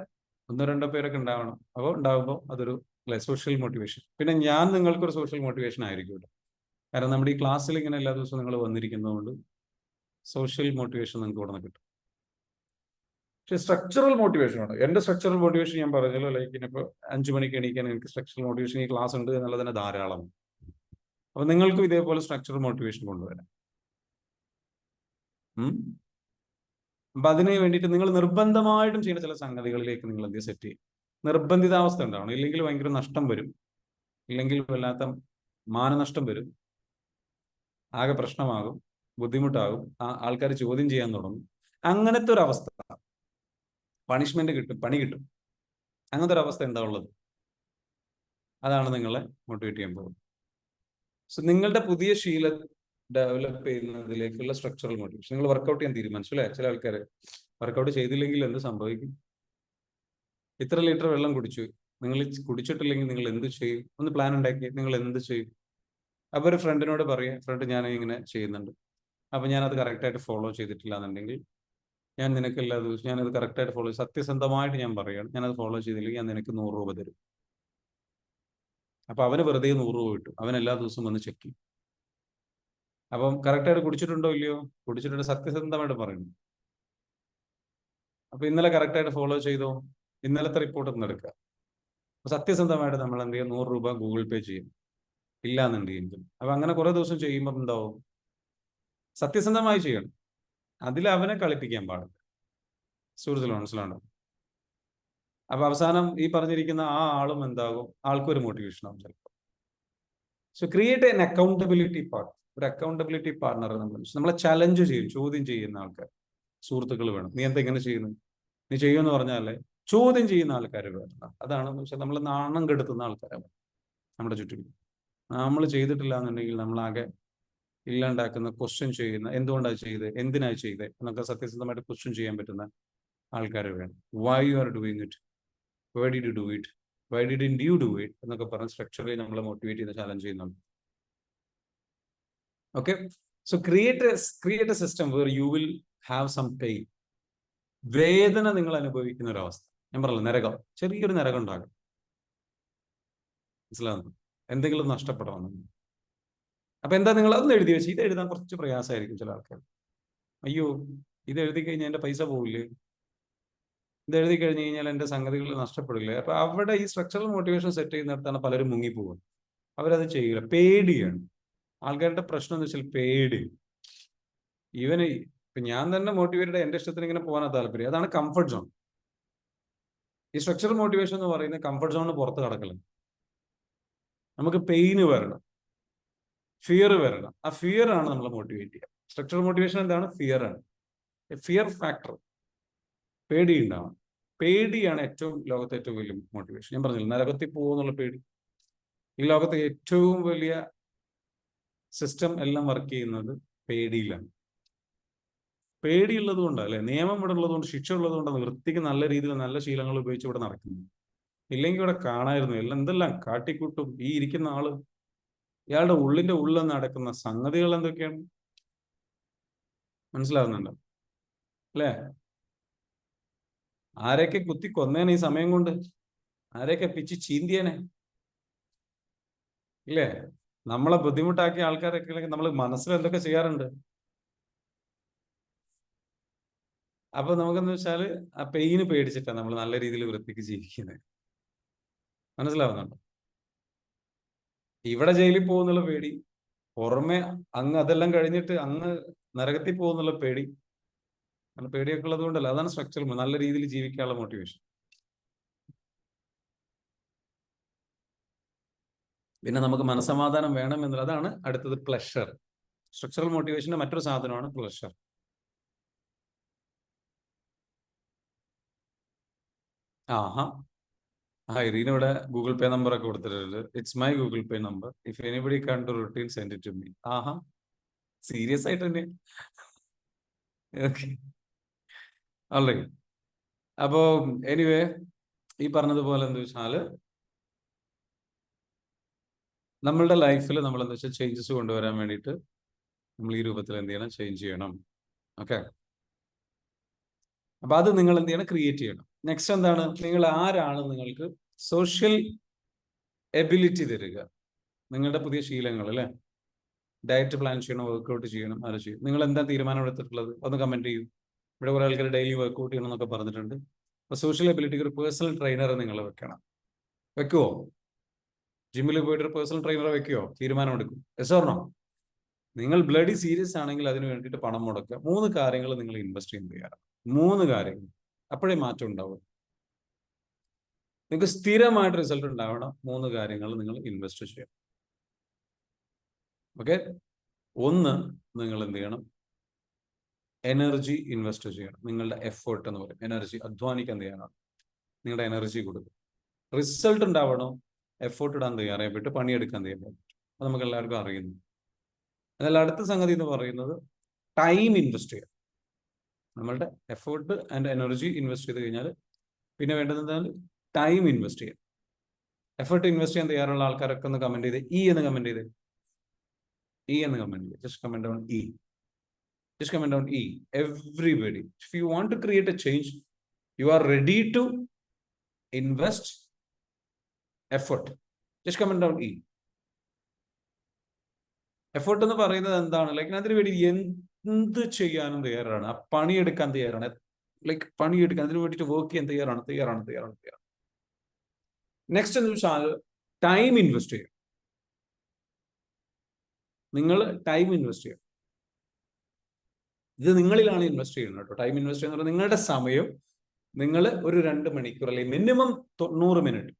1-2 പേരൊക്കെ ഉണ്ടാവണം. അപ്പോൾ ഉണ്ടാകുമ്പോൾ അതൊരു സോഷ്യൽ മോട്ടിവേഷൻ. പിന്നെ ഞാൻ നിങ്ങൾക്കൊരു സോഷ്യൽ മോട്ടിവേഷൻ ആയിരിക്കും. കാരണം നമ്മുടെ ഈ ക്ലാസ്സിൽ ഇങ്ങനെ എല്ലാ ദിവസവും നിങ്ങൾ വന്നിരിക്കുന്നതുകൊണ്ട് സോഷ്യൽ മോട്ടിവേഷൻ നിങ്ങൾക്ക് ഇവിടെ നിന്ന് കിട്ടും. പക്ഷെ സ്ട്രക്ചറൽ മോട്ടിവേഷൻ ആണ്. എൻ്റെ സ്ട്രക്ചറൽ മോട്ടിവേഷൻ ഞാൻ പറഞ്ഞല്ലോ, ഇപ്പോൾ 5 മണിക്ക് എണീക്കാൻ എനിക്ക് സ്ട്രക്ചറൽ മോട്ടിവേഷൻ ഈ ക്ലാസ് ഉണ്ട് എന്നുള്ളത് തന്നെ ധാരാളം. അപ്പൊ നിങ്ങൾക്കും ഇതേപോലെ സ്ട്രക്ചറൽ മോട്ടിവേഷൻ കൊണ്ടുവരാം. അപ്പൊ അതിന് വേണ്ടിയിട്ട് നിങ്ങൾ നിർബന്ധമായിട്ടും ചെയ്യുന്ന ചില സംഗതികളിലേക്ക് നിങ്ങൾ എന്ത് സെറ്റ് ചെയ്യും. നിർബന്ധിതാവസ്ഥ ഉണ്ടാവണം. ഇല്ലെങ്കിൽ ഭയങ്കര നഷ്ടം വരും, ഇല്ലെങ്കിൽ വല്ലാത്ത മാനനഷ്ടം വരും, ആകെ പ്രശ്നമാകും, ബുദ്ധിമുട്ടാകും, ആൾക്കാർ ചോദ്യം ചെയ്യാൻ തുടങ്ങും. അങ്ങനത്തെ ഒരു അവസ്ഥ, പണിഷ്മെന്റ് കിട്ടും, പണി കിട്ടും. അങ്ങനത്തെ ഒരു അവസ്ഥ എന്താ ഉള്ളത്? അതാണ് നിങ്ങളെ മോട്ടിവേറ്റ് ചെയ്യാൻ പോകുന്നത്. സോ നിങ്ങളുടെ പുതിയ ഡെവലപ്പ് ചെയ്യുന്നതിലേക്കുള്ള സ്ട്രക്ചറൽ മോട്ടിവേഷൻ. നിങ്ങൾ വർക്കൗട്ട് ചെയ്യാൻ തീരുമാനിച്ചു അല്ലേ? ചില ആൾക്കാർ വർക്കൗട്ട് ചെയ്തില്ലെങ്കിൽ എന്ത് സംഭവിക്കും? ഇത്ര ലിറ്റർ വെള്ളം കുടിച്ചു, നിങ്ങൾ കുടിച്ചിട്ടില്ലെങ്കിൽ നിങ്ങൾ എന്ത് ചെയ്യും? ഒന്ന് പ്ലാൻ ഉണ്ടാക്കി നിങ്ങൾ എന്ത് ചെയ്യും? അപ്പൊ ഒരു ഫ്രണ്ടിനോട് പറയാം, ഫ്രണ്ട് ഞാൻ ഇങ്ങനെ ചെയ്യുന്നുണ്ട്, അപ്പൊ ഞാനത് കറക്റ്റായിട്ട് ഫോളോ ചെയ്തിട്ടില്ല എന്നുണ്ടെങ്കിൽ ഞാൻ നിനക്ക് എല്ലാ ദിവസവും ഞാനത് കറക്റ്റായിട്ട് ഫോളോ സത്യസന്ധമായിട്ട് ഞാൻ പറയുകയാണ്, ഞാനത് ഫോളോ ചെയ്തില്ലെങ്കിൽ ഞാൻ നിനക്ക് 100 രൂപ തരും. അപ്പൊ അവന് വെറുതെ 100 രൂപ കിട്ടും, അവൻ എല്ലാ ദിവസവും വന്ന് ചെക്ക് ചെയ്യും. അപ്പം കറക്റ്റായിട്ട് കുടിച്ചിട്ടുണ്ടോ ഇല്ലയോ? കുടിച്ചിട്ടുണ്ട്, സത്യസന്ധമായിട്ട് പറയുന്നു. അപ്പൊ ഇന്നലെ കറക്റ്റായിട്ട് ഫോളോ ചെയ്തോ? ഇന്നലത്തെ റിപ്പോർട്ട് ഒന്ന് എടുക്കുക. അപ്പൊ സത്യസന്ധമായിട്ട് നമ്മൾ എന്ത് ചെയ്യും? 100 രൂപ ഗൂഗിൾ പേ ചെയ്യും, ഇല്ല എന്നുണ്ടെങ്കിൽ. അപ്പൊ അങ്ങനെ കുറെ ദിവസം ചെയ്യുമ്പോൾ എന്താവും? സത്യസന്ധമായി ചെയ്യണം, അതിൽ അവനെ കളിപ്പിക്കാൻ പാടില്ല. സുഹൃത്തുക്കൾ മനസ്സിലാണോ? അപ്പൊ അവസാനം ഈ പറഞ്ഞിരിക്കുന്ന ആ ആളും എന്താകും? ആൾക്കൊരു മോട്ടിവേഷൻ ആവും ചിലപ്പോൾ. So create an accountability partner. ഒരു അക്കൗണ്ടബിലിറ്റി പാർട്ണർ നമ്മളെ ചലഞ്ച് ചെയ്യും, ചോദ്യം ചെയ്യുന്ന ആൾക്കാർ, സുഹൃത്തുക്കൾ വേണം. നീ എന്താ ഇങ്ങനെ ചെയ്യുന്നു? നീ ചെയ്യുമെന്ന് പറഞ്ഞാലേ ചോദ്യം ചെയ്യുന്ന ആൾക്കാർ വേണം. അതാണെന്ന് വെച്ചാൽ നമ്മൾ നാണം കെടുത്തുന്ന ആൾക്കാരാണ് നമ്മുടെ ചുറ്റും. നമ്മൾ ചെയ്തിട്ടില്ല എന്നുണ്ടെങ്കിൽ നമ്മളാകെ ഇല്ലാണ്ടാക്കുന്ന, ക്വസ്റ്റ്യൻ ചെയ്യുന്ന, എന്തുകൊണ്ടാണ് ചെയ്തത്, എന്തിനാണ് ചെയ്തത് എന്നൊക്കെ സത്യസന്ധമായിട്ട് ക്വസ്റ്റ്യൻ ചെയ്യാൻ പറ്റുന്ന ആൾക്കാർ വേണം. Why you are doing it, why did you do it, why didn't you do it എന്നൊക്കെ പറഞ്ഞ് സ്ട്രക്ചറലി നമ്മളെ മോട്ടിവേറ്റ് ചെയ്ത് ചാലഞ്ച് ചെയ്യുന്നുണ്ട്. Okay, so create a system where you will have some pain. വേദന നിങ്ങൾ അനുഭവിക്കുന്ന ഒരു അവസ്ഥ. ഞാൻ പറഞ്ഞല്ലോ, നരകം, ചെറിയൊരു നരകം ഉണ്ടാകും. മനസ്സിലാകുന്നു? എന്തെങ്കിലും നഷ്ടപ്പെടണം. അപ്പൊ എന്താ നിങ്ങൾ അതൊന്ന് എഴുതി വെച്ച്, ഇത് എഴുതാൻ കുറച്ച് പ്രയാസമായിരിക്കും ചില ആൾക്കാർ. അയ്യോ, ഇത് എഴുതി കഴിഞ്ഞാൽ എന്റെ പൈസ പോവില്ലേ, ഇത് എഴുതി കഴിഞ്ഞ് കഴിഞ്ഞാൽ എന്റെ സംഗതികൾ നഷ്ടപ്പെടില്ലേ? അപ്പൊ അവിടെ ഈ സ്ട്രക്ചറൽ മോട്ടിവേഷൻ സെറ്റ് ചെയ്യുന്നിടത്താണ് പലരും മുങ്ങിപ്പോകും. അവരത് ചെയ്യില്ല, പേടിയാണ്. ആൾക്കാരുടെ പ്രശ്നം എന്ന് വെച്ചാൽ പേടി. ഇവന് ഇപ്പൊ ഞാൻ തന്നെ മോട്ടിവേറ്റഡ്, എന്റെ ഇഷ്ടത്തിന് ഇങ്ങനെ പോകാനാ താല്പര്യം. അതാണ് കംഫർട്ട് സോൺ. ഈ സ്ട്രക്ചറൽ മോട്ടിവേഷൻ എന്ന് പറയുന്നത് കംഫർട്ട് സോണിന് പുറത്ത് കടക്കലാണ്. നമുക്ക് പെയിന് വരണം, ഫിയർ വരണം. ആ ഫിയർ ആണ് നമ്മളെ മോട്ടിവേറ്റ് ചെയ്യുക. സ്ട്രക്ചറൽ മോട്ടിവേഷൻ എന്താണ്? ഫിയർ ആണ്. ഫിയർ ഫാക്ടർ, പേടി ഉണ്ടാവണം. പേടിയാണ് ലോകത്തെ ഏറ്റവും വലിയ മോട്ടിവേഷൻ. ഞാൻ പറഞ്ഞില്ല, നരകത്തിൽ പോകുന്നുള്ള പേടി. ഈ ലോകത്തെ ഏറ്റവും വലിയ സിസ്റ്റം എല്ലാം വർക്ക് ചെയ്യുന്നത് പേടിയിലാണ്. പേടിയുള്ളത് കൊണ്ടാണ് അല്ലെ? നിയമം ഇവിടെ ഉള്ളത് കൊണ്ട്, ശിക്ഷ ഉള്ളത് കൊണ്ടാണ് വൃത്തിക്ക് നല്ല രീതിയിൽ നല്ല ശീലങ്ങൾ ഉപയോഗിച്ച് ഇവിടെ നടക്കുന്നത്. ഇല്ലെങ്കിൽ ഇവിടെ കാണായിരുന്നു എല്ലാം എന്തെല്ലാം കാട്ടിക്കൂട്ടും. ഈ ഇരിക്കുന്ന ആള്, ഇയാളുടെ ഉള്ളിന്റെ ഉള്ളിൽ നടക്കുന്ന സംഗതികൾ എന്തൊക്കെയാണ്? മനസ്സിലാവുന്നുണ്ടോ അല്ലേ? ആരെയൊക്കെ കുത്തി കൊന്നേനെ ഈ സമയം കൊണ്ട്, ആരെയൊക്കെ പിച്ച് ചീന്തിയേനെ ഇല്ലേ? നമ്മളെ ബുദ്ധിമുട്ടാക്കിയ ആൾക്കാരൊക്കെ നമ്മൾ മനസ്സിൽ എന്തൊക്കെ ചെയ്യാറുണ്ട്. അപ്പൊ നമുക്കെന്ന് വെച്ചാല് ആ പെയിന് പേടിച്ചിട്ടാണ് നമ്മൾ നല്ല രീതിയിൽ വൃത്തിക്ക് ജീവിക്കുന്നത്. മനസ്സിലാവുന്നുണ്ടോ? ഇവിടെ ജയിലിൽ പോകുന്നുള്ള പേടി, പുറമെ അങ്ങ് അതെല്ലാം കഴിഞ്ഞിട്ട് അങ്ങ് നരകത്തിൽ പോകുന്നുള്ള പേടി. അങ്ങനെ പേടിയൊക്കെ ഉള്ളത് കൊണ്ടല്ല. അതാണ് സ്ട്രക്ചറൽ, നല്ല രീതിയിൽ ജീവിക്കാനുള്ള മോട്ടിവേഷൻ. പിന്നെ നമുക്ക് മനസമാധാനം വേണം എന്നുള്ളത്. അതാണ് അടുത്തത്, പ്ലഷർ. സ്ട്രക്ചറൽ മോട്ടിവേഷന്റെ മറ്റൊരു സാധനമാണ് പ്ലഷർ. ആഹാ, ഇറീന ഇവിടെ ഗൂഗിൾ പേ നമ്പർ ഒക്കെ കൊടുത്തിട്ടുണ്ട്. It's my Google Pay number, if anybody can do routine send it to me. Aha, serious ആയിട്ട് തന്നെ. Okay, alright. അപ്പോ എനിവേ, ഈ പറഞ്ഞതുപോലെ എന്താ വെച്ചാല് നമ്മളുടെ ലൈഫിൽ നമ്മൾ എന്താ വെച്ചാൽ ചേഞ്ചസ് കൊണ്ടുവരാൻ വേണ്ടിയിട്ട് നമ്മൾ ഈ രൂപത്തിൽ എന്ത് ചെയ്യണം? ചേഞ്ച് ചെയ്യണം. ഓക്കെ, അപ്പൊ അത് നിങ്ങൾ എന്ത് ചെയ്യണം? ക്രിയേറ്റ് ചെയ്യണം. നെക്സ്റ്റ് എന്താണ്? നിങ്ങൾ ആരാണ്? നിങ്ങൾക്ക് സോഷ്യൽ എബിലിറ്റി തരിക. നിങ്ങളുടെ പുതിയ ശീലങ്ങൾ അല്ലെ, ഡയറ്റ് പ്ലാൻ ചെയ്യണം, വർക്ക്ഔട്ട് ചെയ്യണം, അത് ചെയ്യും. നിങ്ങൾ എന്താ തീരുമാനം എടുത്തിട്ടുള്ളത്? ഒന്ന് കമന്റ് ചെയ്യൂ. ഇവിടെ കുറെ ആൾക്കാർ ഡെയിലി വർക്ക്ഔട്ട് ചെയ്യണം എന്നൊക്കെ പറഞ്ഞിട്ടുണ്ട്. അപ്പൊ സോഷ്യൽ എബിലിറ്റിക്ക് ഒരു പേഴ്സണൽ ട്രെയിനറെ നിങ്ങൾ വെക്കണം. വെക്കുവോ? ജിമ്മിൽ പോയിട്ട് ഒരു പേഴ്സണൽ ട്രെയിനറെ വെക്കുവോ? തീരുമാനം എടുക്കും. Yes or no? നിങ്ങൾ ബ്ലഡി സീരിയസ് ആണെങ്കിൽ അതിന് വേണ്ടിയിട്ട് പണം മുടക്കുക. 3 കാര്യങ്ങൾ നിങ്ങൾ ഇൻവെസ്റ്റ് ചെയ്യാൻ തയ്യാറാണ്. 3 കാര്യങ്ങൾ, അപ്പോഴേ മാറ്റം ഉണ്ടാവും. നിങ്ങൾക്ക് സ്ഥിരമായിട്ട് റിസൾട്ട് ഉണ്ടാവണം. 3 കാര്യങ്ങൾ നിങ്ങൾ ഇൻവെസ്റ്റ് ചെയ്യണം. ഓക്കെ, ഒന്ന്, നിങ്ങൾ എന്ത് ചെയ്യണം? എനർജി ഇൻവെസ്റ്റ് ചെയ്യണം. നിങ്ങളുടെ എഫേർട്ട് എന്ന് പറയും, എനർജി, അധ്വാനിക്കാൻ തയ്യാറാണ്. നിങ്ങളുടെ എനർജി കൊടുക്കും. റിസൾട്ട് ഉണ്ടാവണം, എഫേർട്ട് ഇടാൻ തയ്യാറായിട്ട് പണിയെടുക്കാൻ തയ്യാറായിട്ട്. അത് നമുക്ക് എല്ലാവർക്കും അറിയുന്നു. എന്നാൽ അടുത്ത സംഗതി എന്ന് പറയുന്നത് ടൈം ഇൻവെസ്റ്റ് ചെയ്യുക. നമ്മളുടെ എഫേർട്ട് ആൻഡ് എനർജി ഇൻവെസ്റ്റ് ചെയ്ത് കഴിഞ്ഞാൽ പിന്നെ വേണ്ടത് എന്താണ്? ടൈം ഇൻവെസ്റ്റ് ചെയ്യുക. എഫേർട്ട് ഇൻവെസ്റ്റ് ചെയ്യാൻ തയ്യാറുള്ള ആൾക്കാരൊക്കെ ഒന്ന് കമന്റ് ചെയ്ത് ഇ എന്ന് കമന്റ് ചെയ്ത്, ഇ എന്ന് കമന്റ് ചെയ്ത്. Just comment down E. Just comment down E. Everybody. If you want to create a change, you are ready to invest effort. Just comment down E. Effort എന്ന് പറയുന്നത് എന്താണ്? Like അതിന് വേണ്ടി എന്ത് ചെയ്യാനും തയ്യാറാണ്, പണിയെടുക്കാൻ തയ്യാറാണ്, ലൈക്ക് പണിയെടുക്കാൻ, അതിന് വേണ്ടിയിട്ട് വർക്ക് ചെയ്യാൻ തയ്യാറാണ്. നെക്സ്റ്റ് എന്ന് വെച്ചാൽ ടൈം ഇൻവെസ്റ്റ് ചെയ്യുക. നിങ്ങൾ ടൈം ഇൻവെസ്റ്റ് ചെയ്യുക. ഇത് നിങ്ങളിലാണ് ഇൻവെസ്റ്റ് ചെയ്യുന്നത് കേട്ടോ. ടൈം ഇൻവെസ്റ്റ് ചെയ്യുന്നത് നിങ്ങളുടെ സമയം നിങ്ങൾ ഒരു 2 മണിക്കൂർ അല്ലെങ്കിൽ മിനിമം 90 മിനിറ്റ്,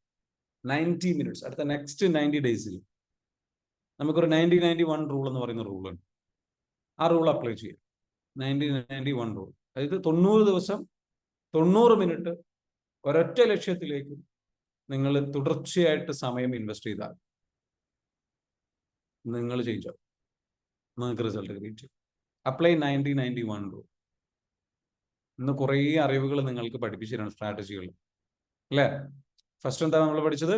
90 മിനിറ്റ്സ് അടുത്ത നെക്സ്റ്റ് 90 ഡേയ്സിൽ നമുക്കൊരു 90-91 റൂൾ എന്ന് പറയുന്ന റൂളുണ്ട്. ആ റൂൾ അപ്ലൈ ചെയ്യുക. 90-91 റൂൾ. അതായത് 90 ദിവസം 90 മിനിറ്റ് ഒരൊറ്റ ലക്ഷ്യത്തിലേക്ക് നിങ്ങൾ തുടർച്ചയായിട്ട് സമയം ഇൻവെസ്റ്റ് ചെയ്താൽ നിങ്ങൾ ചെയ്യിച്ചോ, നിങ്ങൾക്ക് റിസൾട്ട് കിട്ടും. Apply 90-91 rule. ഇന്ന് കുറേ അറിവുകൾ നിങ്ങൾക്ക് പഠിപ്പിച്ചിട്ടാണ്, സ്ട്രാറ്റജികൾ അല്ലേ? ഫസ്റ്റ് എന്താ നമ്മൾ പഠിച്ചത്?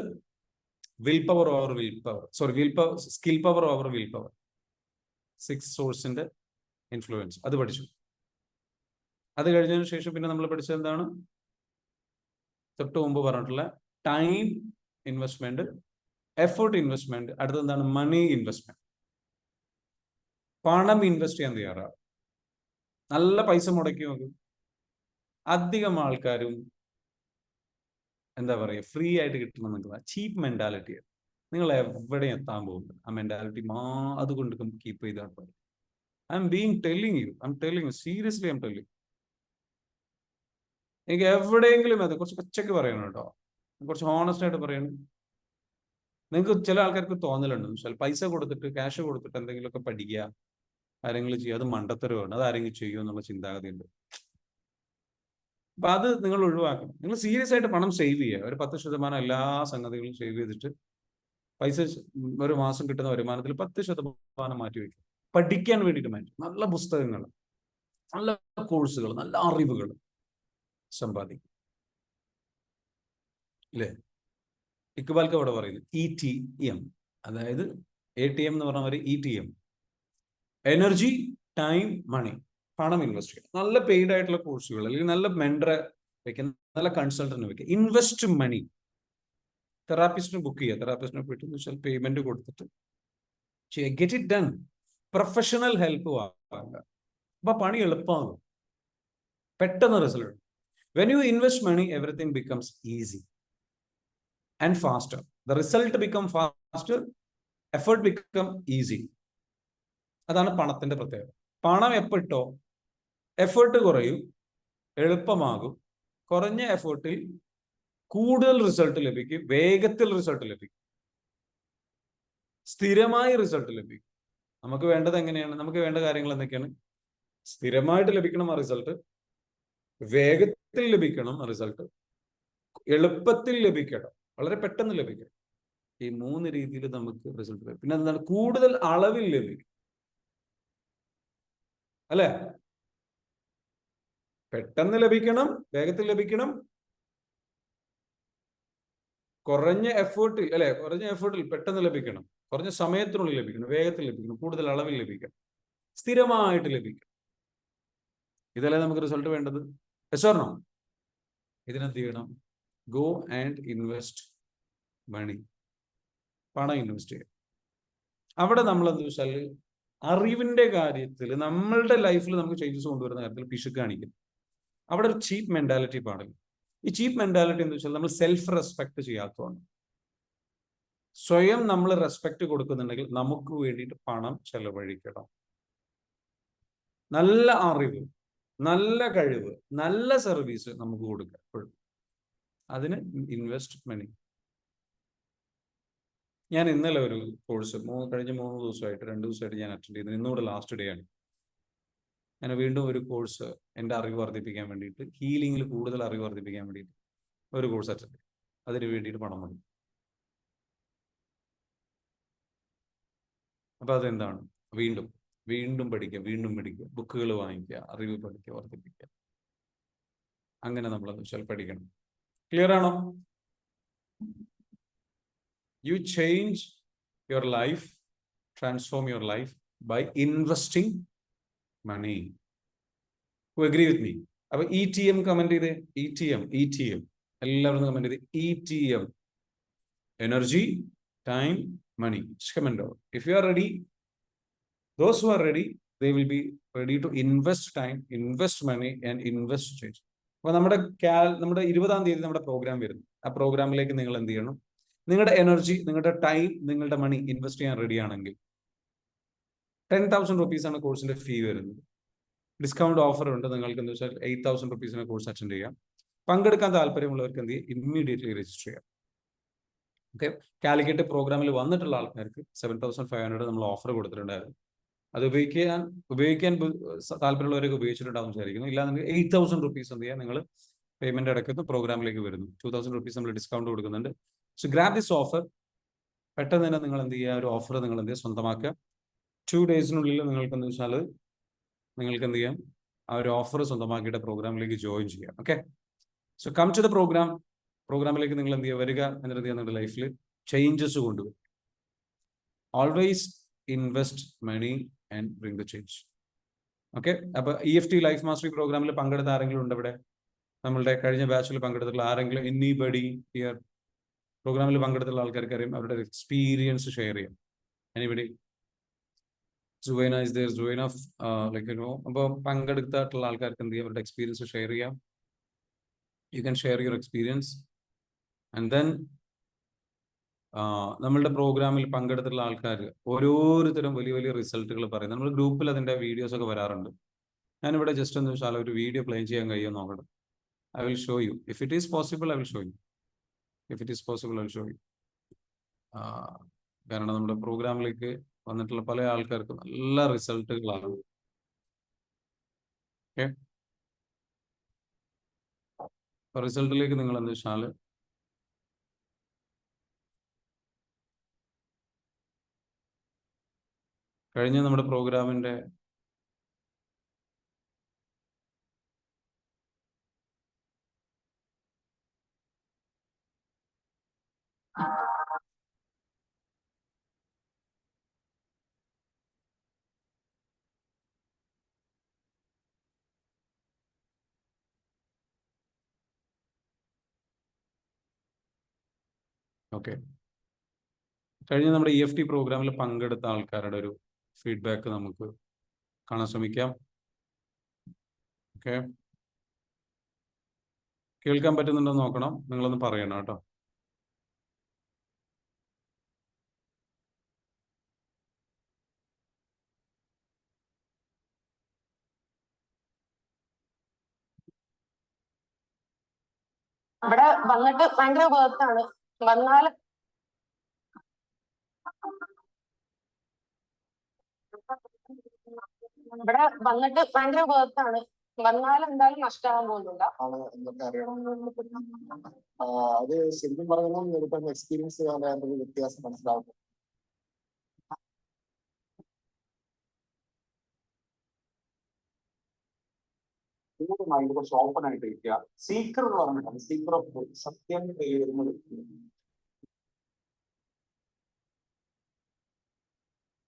Will power over will power, skill power over will power, 6 സോഴ്സിന്റെ ഇൻഫ്ലുവൻസ്, അത് പഠിച്ചു. അത് കഴിഞ്ഞതിന് ശേഷം പിന്നെ നമ്മൾ പഠിച്ചത് എന്താണ്? തൊട്ട് മുമ്പ് പറഞ്ഞിട്ടുള്ള ടൈം ഇൻവെസ്റ്റ്മെന്റ്, എഫേർട്ട് ഇൻവെസ്റ്റ്മെന്റ്. അടുത്തത് എന്താണ്? മണി ഇൻവെസ്റ്റ്മെന്റ്. പണം ഇൻവെസ്റ്റ് ചെയ്യാൻ തയ്യാറാണ്. നല്ല പൈസ മുടക്കി നോക്കും. അധികം ആൾക്കാരും എന്താ പറയുക, ഫ്രീ ആയിട്ട് കിട്ടണം എന്നൊക്കെ ചീപ്പ് മെന്റാലിറ്റി. നിങ്ങൾ എവിടെ എത്താൻ പോകുന്നത് ആ മെന്റാലിറ്റി അതുകൊണ്ട് കീപ്പ് ചെയ്താൽ പോലെ. I M telling you seriously എനിക്ക് എവിടെയെങ്കിലും അത് കുറച്ച് പച്ചക്ക് പറയണം കേട്ടോ, കുറച്ച് ഹോണസ്റ്റ് ആയിട്ട് പറയണം. നിങ്ങൾക്ക് ചില ആൾക്കാർക്ക് തോന്നലുണ്ട്, പക്ഷേ പൈസ കൊടുത്തിട്ട്, ക്യാഷ് കൊടുത്തിട്ട് എന്തെങ്കിലുമൊക്കെ പഠിക്കുക, ആരെങ്കിലും ചെയ്യുക, അത് മണ്ടത്തരമാണ്, അത് ആരെങ്കിലും ചെയ്യുമോ എന്നുള്ള ചിന്താഗതി ഉണ്ട്. അപ്പൊ അത് നിങ്ങൾ ഒഴിവാക്കണം. നിങ്ങൾ സീരിയസ് ആയിട്ട് പണം സേവ് ചെയ്യുക. ഒരു 10% എല്ലാ സംഗതികളും സേവ് ചെയ്തിട്ട് പൈസ ഒരു മാസം കിട്ടുന്ന വരുമാനത്തിൽ 10% മാറ്റി വയ്ക്കും. പഠിക്കാൻ വേണ്ടിയിട്ട് മാറ്റി. നല്ല പുസ്തകങ്ങൾ, നല്ല കോഴ്സുകൾ, നല്ല അറിവുകൾ സമ്പാദിക്കും. ഇല്ലേ? ഇക്ബാൽക്ക് അവിടെ പറയുന്നത് ETM, അതായത് ATM എന്ന് പറഞ്ഞ മാതിരി ETM, എനർജി, ടൈം, മണി. പണം ഇൻവെസ്റ്റ് ചെയ്യുക. നല്ല പെയ്ഡ് ആയിട്ടുള്ള കോഴ്സുകൾ, അല്ലെങ്കിൽ നല്ല മെൻഡറെ വെക്കുക, നല്ല കൺസൾട്ടന്റ് വെക്കുക. ഇൻവെസ്റ്റ് മണി. തെറാപ്പിസ്റ്റിനെ ബുക്ക് ചെയ്യുക. തെറാപ്പിസ്റ്റിനെ പോയിട്ട് പേയ്മെന്റ് കൊടുത്തിട്ട് get it done. Professional help വാങ്ങുക. അപ്പൊ പണി എളുപ്പമാകും, പെട്ടെന്ന് result. When you invest money, everything becomes easy and faster. The result become faster, effort become easy. അതാണ് പണത്തിന്റെ പ്രത്യേകത. പണം എപ്പോട്ടോ എഫേർട്ട് കുറയും, എളുപ്പമാകും. കുറഞ്ഞ എഫേർട്ടിൽ കൂടുതൽ റിസൾട്ട് ലഭിക്കും, വേഗത്തിൽ റിസൾട്ട് ലഭിക്കും, സ്ഥിരമായി റിസൾട്ട് ലഭിക്കും. നമുക്ക് വേണ്ടത് എങ്ങനെയാണ്? നമുക്ക് വേണ്ട കാര്യങ്ങൾ എന്തൊക്കെയാണ്? സ്ഥിരമായിട്ട് ലഭിക്കണം ആ റിസൾട്ട്, വേഗത്തിൽ ലഭിക്കണം ആ റിസൾട്ട്, എളുപ്പത്തിൽ ലഭിക്കണം, വളരെ പെട്ടെന്ന് ലഭിക്കണം. ഈ 3 രീതിയിൽ നമുക്ക് റിസൾട്ട് ലഭിക്കും. പിന്നെ എന്താണ്? കൂടുതൽ അളവിൽ ലഭിക്കും, അല്ലെ? പെട്ടെന്ന് ലഭിക്കണം, വേഗത്തിൽ ലഭിക്കണം, കുറഞ്ഞ എഫേർട്ടിൽ, അല്ലെ? കുറഞ്ഞ എഫേർട്ടിൽ പെട്ടെന്ന് ലഭിക്കണം, കുറഞ്ഞ സമയത്തിനുള്ളിൽ ലഭിക്കണം, വേഗത്തിൽ ലഭിക്കണം, കൂടുതൽ അളവിൽ ലഭിക്കണം, സ്ഥിരമായിട്ട് ലഭിക്കണം. ഇതല്ലേ നമുക്ക് റിസൾട്ട് വേണ്ടത്? യെസ്. ഇതിനെന്ത് ചെയ്യണം? ഗോ ആൻഡ് ഇൻവെസ്റ്റ് മണി. പണം ഇൻവെസ്റ്റ് ചെയ്യാം. അവിടെ നമ്മൾ എന്താ വെച്ചാൽ അറിവിന്റെ കാര്യത്തിൽ, നമ്മളുടെ ലൈഫിൽ നമുക്ക് ചേഞ്ചസ് കൊണ്ടുവരുന്ന കാര്യത്തിൽ പിശുക്ക് കാണിക്കും. അവിടെ ഒരു ചീപ്പ് മെന്റാലിറ്റി പാടില്ല. ഈ ചീപ്പ് മെന്റാലിറ്റി എന്ന് വെച്ചാൽ നമ്മൾ സെൽഫ് റെസ്പെക്ട് ചെയ്യാത്തതാണ്. സ്വയം നമ്മൾ റെസ്പെക്ട് കൊടുക്കുന്നുണ്ടെങ്കിൽ നമുക്ക് വേണ്ടിയിട്ട് പണം ചെലവഴിക്കണം. നല്ല അറിവ്, നല്ല കഴിവ്, നല്ല സർവീസ് നമുക്ക് കൊടുക്കുക. എപ്പോഴും അതിന് ഇൻവെസ്റ്റ് മണി. ഞാൻ ഇന്നലെ ഒരു കോഴ്സ് കഴിഞ്ഞ 3 ദിവസമായിട്ട്, 2 ദിവസമായിട്ട് ഞാൻ അറ്റൻഡ് ചെയ്തു. ഇന്നുകൂടെ ലാസ്റ്റ് ഡേ ആണ്. ഞാൻ വീണ്ടും ഒരു കോഴ്സ്, എൻ്റെ അറിവ് വർദ്ധിപ്പിക്കാൻ വേണ്ടിയിട്ട്, ഹീലിംഗിൽ കൂടുതൽ അറിവ് വർദ്ധിപ്പിക്കാൻ വേണ്ടിയിട്ട് ഒരു കോഴ്സ് അറ്റൻഡ് ചെയ്തു. അതിന് വേണ്ടിയിട്ട് പണം മതി. അപ്പൊ അതെന്താണ്? വീണ്ടും വീണ്ടും പഠിക്കുക, വീണ്ടും പഠിക്കുക, ബുക്കുകൾ വാങ്ങിക്കുക, അറിവ് പഠിക്കുക, വർദ്ധിപ്പിക്കുക. അങ്ങനെ നമ്മൾ പഠിക്കണം. ക്ലിയർ ആണോ? You change your life, transform your life by investing money. Who agree with me? അപ്പൊ ETM കമന്റ് ചെയ്തേ. ETM എല്ലാവരും കമന്റ് ചെയ്ത്. ETM, energy, time, money. Comment. If you are ready, those who are ready, they will be ready to invest time, invest money and invest change. അപ്പൊ നമ്മുടെ 20-ാം തീയതി നമ്മുടെ programme വരുന്നു. ആ പ്രോഗ്രാമിലേക്ക് നിങ്ങൾ എന്ത് ചെയ്യണം? നിങ്ങളുടെ എനർജി, നിങ്ങളുടെ ടൈം, നിങ്ങളുടെ മണി ഇൻവെസ്റ്റ് ചെയ്യാൻ റെഡി ആണെങ്കിൽ 10,000 റുപ്പീസ് കോഴ്സിന്റെ ഫീ വരുന്നത്. ഡിസ്കൗണ്ട് ഓഫർ ഉണ്ട്. നിങ്ങൾക്ക് എന്താ വെച്ചാൽ 8,000 റുപ്പീസിന് കോഴ്സ് അറ്റൻഡ് ചെയ്യാം. പങ്കെടുക്കാൻ താല്പര്യമുള്ളവർക്ക് എന്ത് ചെയ്യും? ഇമ്മീഡിയറ്റ്ലി രജിസ്റ്റർ ചെയ്യാം. ഓക്കെ. കാലിക്കറ്റ് പ്രോഗ്രാമിൽ വന്നിട്ടുള്ള ആൾക്കാർക്ക് 7,500 നമ്മൾ ഓഫർ കൊടുത്തിട്ടുണ്ടായിരുന്നു. അത് ഉപയോഗിക്കാൻ താല്പര്യമുള്ളവരൊക്കെ ഉപയോഗിച്ചിട്ടുണ്ടാവും വിചാരിക്കുന്നു. ഇല്ലാന്നുണ്ടെങ്കിൽ 8,000 റുപ്പീസ് എന്ത് ചെയ്യുക? നിങ്ങൾ പേയ്മെന്റ് അടയ്ക്കുന്നു, പ്രോഗ്രാമിലേക്ക് വരുന്നു. 2,000 റുപ്പീസ് നമ്മൾ ഡിസ്കൗണ്ട് കൊടുക്കുന്നുണ്ട്. So grab this offer. പെട്ടെന്ന് തന്നെ നിങ്ങൾ എന്ത് ചെയ്യുക? ഒരു ഓഫർ നിങ്ങൾ എന്ത് ചെയ്യുക? സ്വന്തമാക്കുക. 2 ഡേയ്സിനുള്ളിൽ നിങ്ങൾക്ക് എന്താ വെച്ചാൽ നിങ്ങൾക്ക് എന്ത് ചെയ്യാം? ആ ഒരു ഓഫർ സ്വന്തമാക്കിയിട്ട് പ്രോഗ്രാമിലേക്ക് ജോയിൻ ചെയ്യാം. Okay. So come to the programme. പ്രോഗ്രാമിലേക്ക് നിങ്ങൾ എന്ത് ചെയ്യുക? വരിക. എന്നിട്ട് എന്ത് ചെയ്യുക? നിങ്ങളുടെ ലൈഫിൽ ചേഞ്ചസ് കൊണ്ടുവരും. Always invest money and bring the change. Okay. അപ്പൊ EFT ലൈഫ് മാസ്റ്ററി പ്രോഗ്രാമിൽ പങ്കെടുത്ത ആരെങ്കിലും ഉണ്ട് ഇവിടെ? നമ്മളുടെ കഴിഞ്ഞ ബാച്ചിൽ പങ്കെടുത്തിട്ടുള്ള ആരെങ്കിലും? Anybody here? പ്രോഗ്രാമിൽ പങ്കെടുത്തുള്ള ആൾക്കാർക്ക് അറിയാം, അവരുടെ എക്സ്പീരിയൻസ് ഷെയർ ചെയ്യാം. Anybody? Suwaina is there. Suwaina like you know. അപ്പോൾ പങ്കെടുത്തിട്ടുള്ള ആൾക്കാർക്ക് എന്ത് ചെയ്യാം? അവരുടെ എക്സ്പീരിയൻസ് ഷെയർ ചെയ്യാം. You can share your experience. And then നമ്മളുടെ പ്രോഗ്രാമിൽ പങ്കെടുത്തിട്ടുള്ള ആൾക്കാർ ഓരോരുത്തരും വലിയ വലിയ റിസൾട്ടുകൾ പറയും. നമ്മൾ ഗ്രൂപ്പിൽ അതിന്റെ വീഡിയോസ് ഒക്കെ വരാറുണ്ട്. ഞാനിവിടെ ജസ്റ്റ് എന്ന് വെച്ചാൽ ഒരു വീഡിയോ പ്ലേ ചെയ്യാൻ കഴിയുമോ നോക്കണം. I will show you. If it is possible, I will show you. If it is possible, I will show you. കാരണം നമ്മുടെ പ്രോഗ്രാമിലേക്ക് വന്നിട്ടുള്ള പല ആൾക്കാർക്കും നല്ല റിസൾട്ടുകളാണ്. ഓക്കെ. റിസൾട്ടിലേക്ക് നിങ്ങൾ എന്താ വെച്ചാൽ കഴിഞ്ഞ നമ്മുടെ പ്രോഗ്രാമിന്റെ ഓക്കെ കഴിഞ്ഞ നമ്മുടെ EFT പ്രോഗ്രാമിൽ പങ്കെടുത്ത ആൾക്കാരുടെ ഒരു ഫീഡ്ബാക്ക് നമുക്ക് കാണാൻ ശ്രമിക്കാം. ഓക്കെ. കേൾക്കാൻ പറ്റുന്നുണ്ടോ നോക്കണം. നിങ്ങളൊന്ന് പറയണം കേട്ടോ. ഇവിടെ വന്നിട്ട് ഭയങ്കര വേർത്താണ്. വന്നാൽ ഇവിടെ വന്നിട്ട് ഭയങ്കര വേർത്താണ്. വന്നാൽ എന്തായാലും നഷ്ടമാകാൻ പോകുന്നില്ല. എന്തൊക്കെ അറിയണം അത് ശരിക്കും പറയുന്നത് എക്സ്പീരിയൻസ് വ്യത്യാസം മനസ്സിലാവുന്നു. മൈൻഡ് കുറച്ച് ഓപ്പൺ ആയിട്ട് ഇരിക്കുക. സീക്കർ എന്ന് പറഞ്ഞിട്ടാണ്. സീക്കർ ഓഫ് സത്യം തേടുന്നത്.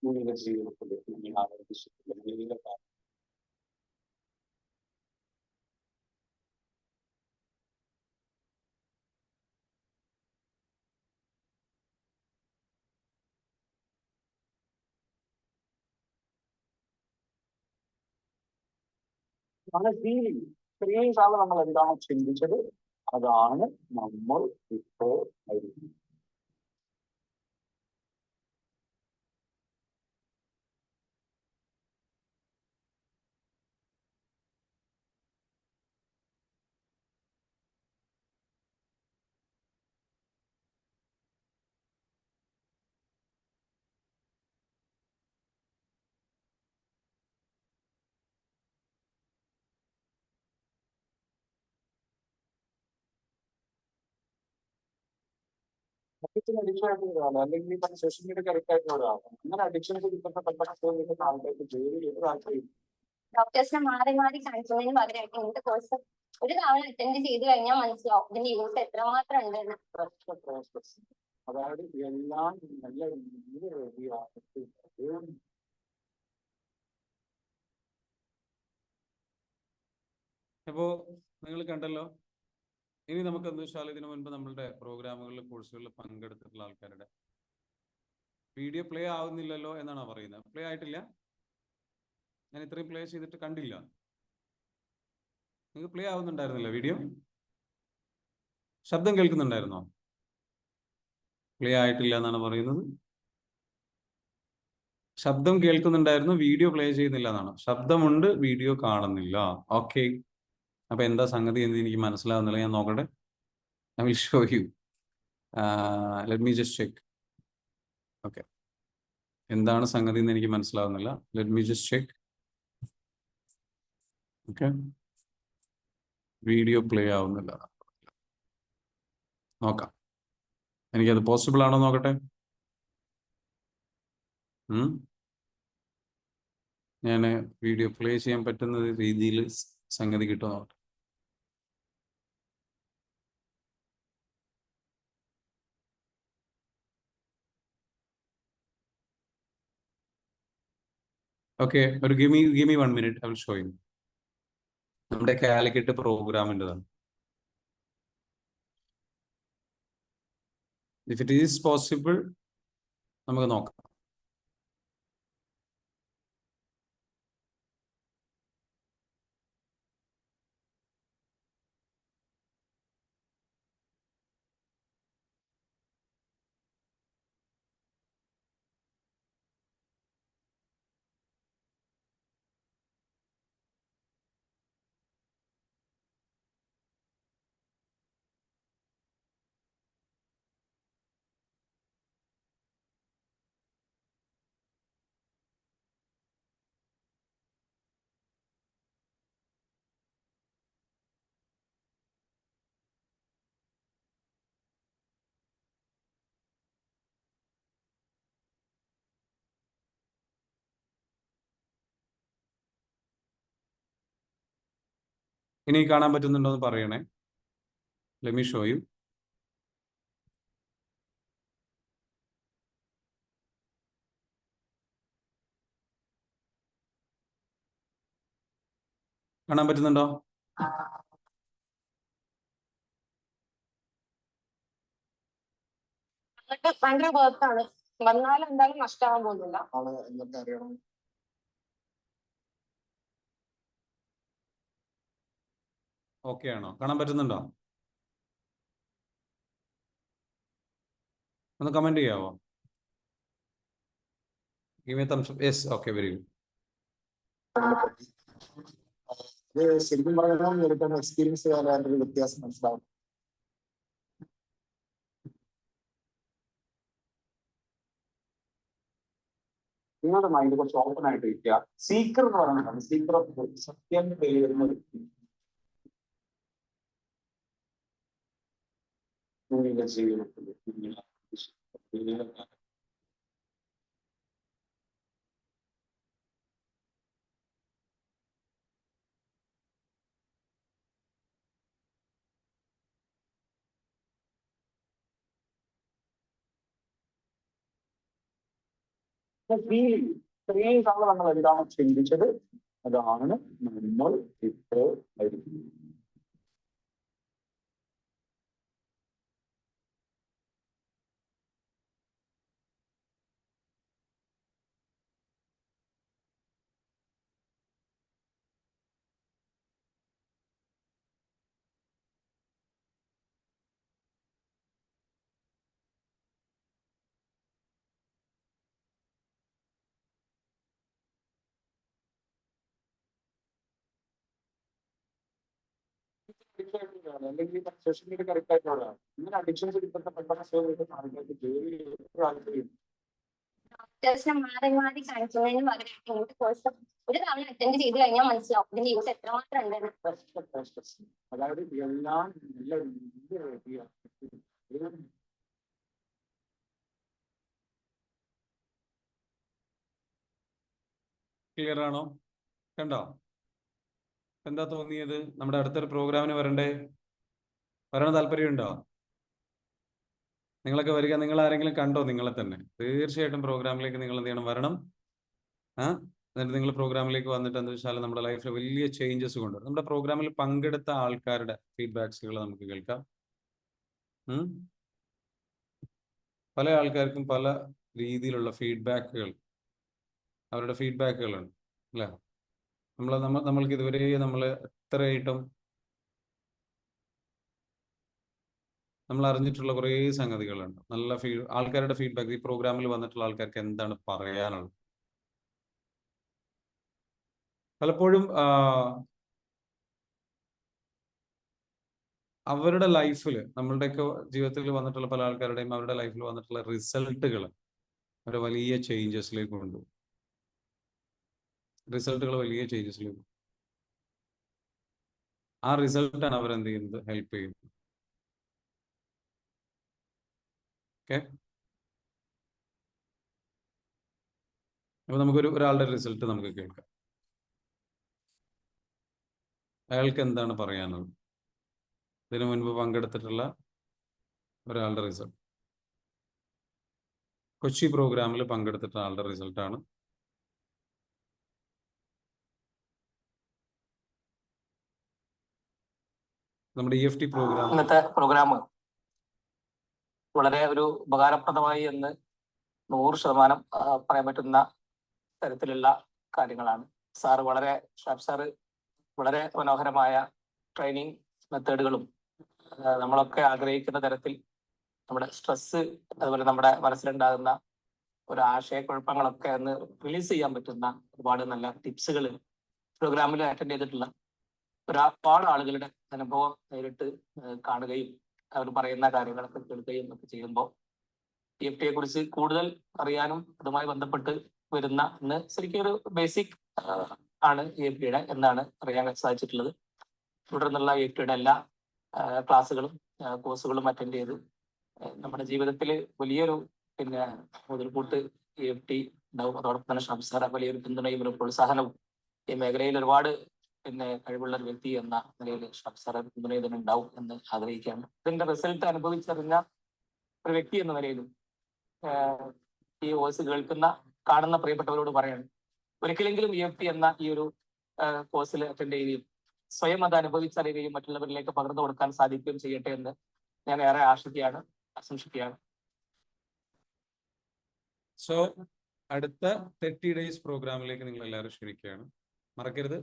ജീവിതത്തിൽ നമ്മുടെ ഫീലിംഗ് ഇത്രയും കാലം നമ്മൾ എന്താണോ ചിന്തിച്ചത് അതാണ് നമ്മൾ ഇപ്പോൾ ആയിരിക്കുന്നത്. അഡിക്ഷൻ ആയിട്ട് ഒരാള് അല്ലെങ്കിൽ സോഷ്യൽ മീഡിയ കറക്റ്റ് ആയിട്ടുള്ള ഒരാളാണ്. അങ്ങനെ അഡിക്ഷൻസ് കിട്ടുന്ന പെട്ടെന്ന് ആൾക്കാർക്ക് ജോലി ചെയ്ത് താല്പര്യം ഡോക്ടേഴ്സിനെ മാറി മാറി കാണിക്കുന്നതിന് പകരമായിട്ട് ഇങ്ങനത്തെ കോഴ്സ് ഒരു തവണ അറ്റൻഡ് ചെയ്ത് കഴിഞ്ഞാൽ മനസ്സിലാവും ഇതിന്റെ യൂസ് എത്രമാത്രം ഉണ്ടെന്ന്. പ്രോസസ്. അതായത് എല്ലാം നല്ല രീതിയിൽ റെഡിയാക്കി അപ്പോ നിങ്ങൾ കണ്ടല്ലോ. ഇനി നമുക്ക് എന്താ വെച്ചാൽ ഇതിനു മുൻപ് നമ്മളുടെ പ്രോഗ്രാമുകളിൽ കോഴ്സുകളിൽ പങ്കെടുത്തിട്ടുള്ള ആൾക്കാരുടെ വീഡിയോ പ്ലേ ആവുന്നില്ലല്ലോ എന്നാണ് പറയുന്നത്. പ്ലേ ആയിട്ടില്ല? ഞാൻ ഇത്രയും പ്ലേ ചെയ്തിട്ട് കണ്ടില്ല. നിങ്ങൾക്ക് പ്ലേ ആവുന്നുണ്ടായിരുന്നില്ല വീഡിയോ? ശബ്ദം കേൾക്കുന്നുണ്ടായിരുന്നോ? പ്ലേ ആയിട്ടില്ല എന്നാണ് പറയുന്നത്. ശബ്ദം കേൾക്കുന്നുണ്ടായിരുന്നു, വീഡിയോ പ്ലേ ചെയ്യുന്നില്ല എന്നാണ്. ശബ്ദമുണ്ട്, വീഡിയോ കാണുന്നില്ല. ഓക്കെ, അപ്പൊ എന്താ സംഗതി എന്ന് എനിക്ക് മനസ്സിലാവുന്നില്ല. ഞാൻ നോക്കട്ടെ. I will show you. Let me just check. Okay. എന്താണ് സംഗതി എന്ന് എനിക്ക് മനസ്സിലാവുന്നില്ല. Let me just check. Okay. Video play ആവുന്നില്ല. നോക്കാം. എനിക്കത് പോസിബിൾ ആണോ നോക്കട്ടെ. ഞാൻ വീഡിയോ പ്ലേ ചെയ്യാൻ പറ്റുന്ന രീതിയിൽ സംഗതി കിട്ടുമോ നോക്കട്ടെ. ഓക്കെ, ഒരു give me 1 minute. I will show you. നമ്മുടെ Calicut പ്രോഗ്രാമിൻ്റെതാണ്. If it is possible, നമുക്ക് നോക്കാം. ഇനി കാണാൻ പറ്റുന്നുണ്ടോ എന്ന് പറയണേ. Let me show you. കാണാൻ പറ്റുന്നുണ്ടോ? എന്നിട്ട് ഭയങ്കര വേർത്താണ്. വന്നാലും എന്തായാലും നഷ്ടമാകാൻ പോകുന്നില്ല. ആള് എന്തൊക്കെ അറിയണം. ഓക്കെ ആണോ? കാണാൻ പറ്റുന്നുണ്ടോ? ഒന്ന് comment ചെയ്യാവോ? Give me a thumbs up. Yes, okay, very good. ഇത് ശരിക്കും പറഞ്ഞാൽ നേരിട്ടുള്ള എക്സ്പീരിയൻസ് ചെയ്യാനായിട്ടൊരു വ്യത്യാസം മനസ്സിലാവും. നിങ്ങളുടെ മൈൻഡ് കുറച്ച് ഓപ്പൺ ആയിട്ട് ഇരിക്കുക. സീക്കർ എന്ന് പറയുന്നത് സീക്കർ ഓഫ് സത്യം തേടുന്ന വ്യക്തി. നിങ്ങളുടെ ജീവിതത്തിൽ ഫീലിംഗ് ഇത്രയും കാലം നമ്മൾ എന്താണ് ചിന്തിച്ചത് അതാണ് നമ്മൾ ഇപ്പോൾ ആയിരിക്കുന്നത്. അല്ലെങ്കിൽ സോഷ്യൽ മീഡിയ കറക്റ്റ് ആയിട്ടുള്ള ഒരാളാണ്. ഇങ്ങനെ അഡിക്ഷൻസ് കിട്ടുന്ന പെട്ടെന്ന് ആൾക്കാർക്ക് ജോലി താല്പര്യം ഡോക്ടേഴ്സിനെ മാറി മാറി കാണിക്കുന്നതിന് പകരമായിട്ട് ഇങ്ങനത്തെ കോഴ്സ് ഒരു തവണ അറ്റൻഡ് ചെയ്ത് കഴിഞ്ഞാൽ മനസ്സിലാവും ഇതിന്റെ യൂസ് എത്രമാത്രം ഉണ്ടെന്ന്. പ്രോസസ്. അതായത് എല്ലാം നല്ല രീതിയിൽ റെഡിയാക്കി ക്ലിയർ ആണോ? കണ്ടോ? എന്താ തോന്നിയത്? നമ്മുടെ അടുത്തൊരു പ്രോഗ്രാമിന് വരാൻ താല്പര്യമുണ്ടോ? നിങ്ങളൊക്കെ വരിക. നിങ്ങൾ ആരെങ്കിലും കണ്ടോ നിങ്ങളെ തന്നെ? തീർച്ചയായിട്ടും പ്രോഗ്രാമിലേക്ക് നിങ്ങൾ എന്ത് ചെയ്യണം? വരണം. എന്നിട്ട് നിങ്ങൾ പ്രോഗ്രാമിലേക്ക് വന്നിട്ട് എന്താ വെച്ചാൽ നമ്മുടെ ലൈഫിൽ വലിയ ചേഞ്ചസ് കൊണ്ടുവരും. നമ്മുടെ പ്രോഗ്രാമിൽ പങ്കെടുത്ത ആൾക്കാരുടെ ഫീഡ്ബാക്സുകൾ നമുക്ക് കേൾക്കാം. പല ആൾക്കാർക്കും പല രീതിയിലുള്ള ഫീഡ്ബാക്കുകൾ, അവരുടെ ഫീഡ്ബാക്കുകളുണ്ട് അല്ലേ? നമ്മൾക്ക് ഇതുവരെ നമ്മൾ എത്രയായിട്ടും നമ്മൾ അറിഞ്ഞിട്ടുള്ള കുറേ സംഗതികളുണ്ട്. നല്ല ആൾക്കാരുടെ ഫീഡ്ബാക്ക്, ഈ പ്രോഗ്രാമിൽ വന്നിട്ടുള്ള ആൾക്കാർക്ക് എന്താണ് പറയാനുള്ളത്. പലപ്പോഴും അവരുടെ ലൈഫിൽ, നമ്മളുടെയൊക്കെ ജീവിതത്തിൽ വന്നിട്ടുള്ള പല ആൾക്കാരുടെയും അവരുടെ ലൈഫിൽ വന്നിട്ടുള്ള റിസൾട്ടുകൾ അവരെ വലിയ ചേഞ്ചസിലേക്ക് കൊണ്ടുപോകും. ആ റിസൾട്ടാണ് അവരെന്ത് ചെയ്യുന്നത്? ഹെൽപ്പ് ചെയ്യുന്നത്. ഓക്കെ, അപ്പൊ ഒരാളുടെ റിസൾട്ട് നമുക്ക് കേൾക്കാം. അയാൾക്ക് എന്താണ് പറയാനുള്ളത്? ഇതിനു മുൻപ് പങ്കെടുത്തിട്ടുള്ള ഒരാളുടെ റിസൾട്ട്, കൊച്ചി പ്രോഗ്രാമിൽ പങ്കെടുത്തിട്ട ആളുടെ റിസൾട്ടാണ്. നമ്മുടെ EFT പ്രോഗ്രാം, ഇന്നത്തെ പ്രോഗ്രാം വളരെ ഒരു ഉപകാരപ്രദമായി എന്ന് 100% പറയാൻ പറ്റുന്ന തരത്തിലുള്ള കാര്യങ്ങളാണ്. ഷാബ് സാറ് വളരെ മനോഹരമായ ട്രെയിനിങ് മെത്തേഡുകളും നമ്മളൊക്കെ ആഗ്രഹിക്കുന്ന തരത്തിൽ നമ്മുടെ സ്ട്രെസ്, അതുപോലെ നമ്മുടെ മനസ്സിലുണ്ടാകുന്ന ഒരു ആശയക്കുഴപ്പങ്ങളൊക്കെ ഒന്ന് റിലീസ് ചെയ്യാൻ പറ്റുന്ന ഒരുപാട് നല്ല ടിപ്സുകൾ പ്രോഗ്രാമിൽ അറ്റൻഡ് ചെയ്തിട്ടുള്ള ഒരുപാട് ആളുകളുടെ അനുഭവം നേരിട്ട് കാണുകയും അവർ പറയുന്ന കാര്യങ്ങളൊക്കെ കേൾക്കുകയും ഒക്കെ ചെയ്യുമ്പോൾ EFT യെ കുറിച്ച് കൂടുതൽ അറിയാനും അതുമായി ബന്ധപ്പെട്ട് വരുന്ന ഇന്ന് ശരിക്കും ഒരു ബേസിക് ആണ് EFT യുടെ എന്നാണ് അറിയാൻ സാധിച്ചിട്ടുള്ളത്. തുടർന്നുള്ള EFT യുടെ എല്ലാ ക്ലാസ്സുകളും കോഴ്സുകളും അറ്റൻഡ് ചെയ്ത് നമ്മുടെ ജീവിതത്തിൽ വലിയൊരു മുതൽക്കൂട്ട് EFT ഉണ്ടാവും. അതോടൊപ്പം തന്നെ ഷംസാർ വലിയൊരു പിന്തുണയും ഒരു പ്രോത്സാഹനവും ഈ മേഖലയിൽ ഒരുപാട് കഴിവുള്ള ഒരു വ്യക്തി എന്ന നിലയിൽ ഷംസാർ പിന്തുണ ഇതിനുണ്ടാവും എന്ന് ആഗ്രഹിക്കുകയാണ്. ഇതിന്റെ റിസൾട്ട് അനുഭവിച്ചറിഞ്ഞ ഒരു വ്യക്തി എന്ന നിലയിലും ഈ വോയിസ് കാണുന്ന പ്രിയപ്പെട്ടവരോട് പറയാണ്, ഒരിക്കലെങ്കിലും EFT എന്ന ഈ ഒരു കോഴ്സിൽ അറ്റൻഡ് ചെയ്യുകയും സ്വയം അത് അനുഭവിച്ചറിയുകയും മറ്റുള്ളവരിലേക്ക് പകർന്നു കൊടുക്കാൻ സാധിക്കുകയും ചെയ്യട്ടെ എന്ന് ഞാൻ ഏറെ ആശംസിക്കുകയാണ്. സോ അടുത്ത 30 ഡേയ്സ് പ്രോഗ്രാമിലേക്ക് നിങ്ങൾ എല്ലാവരും ക്ഷണിക്കുകയാണ്. മറക്കരുത്,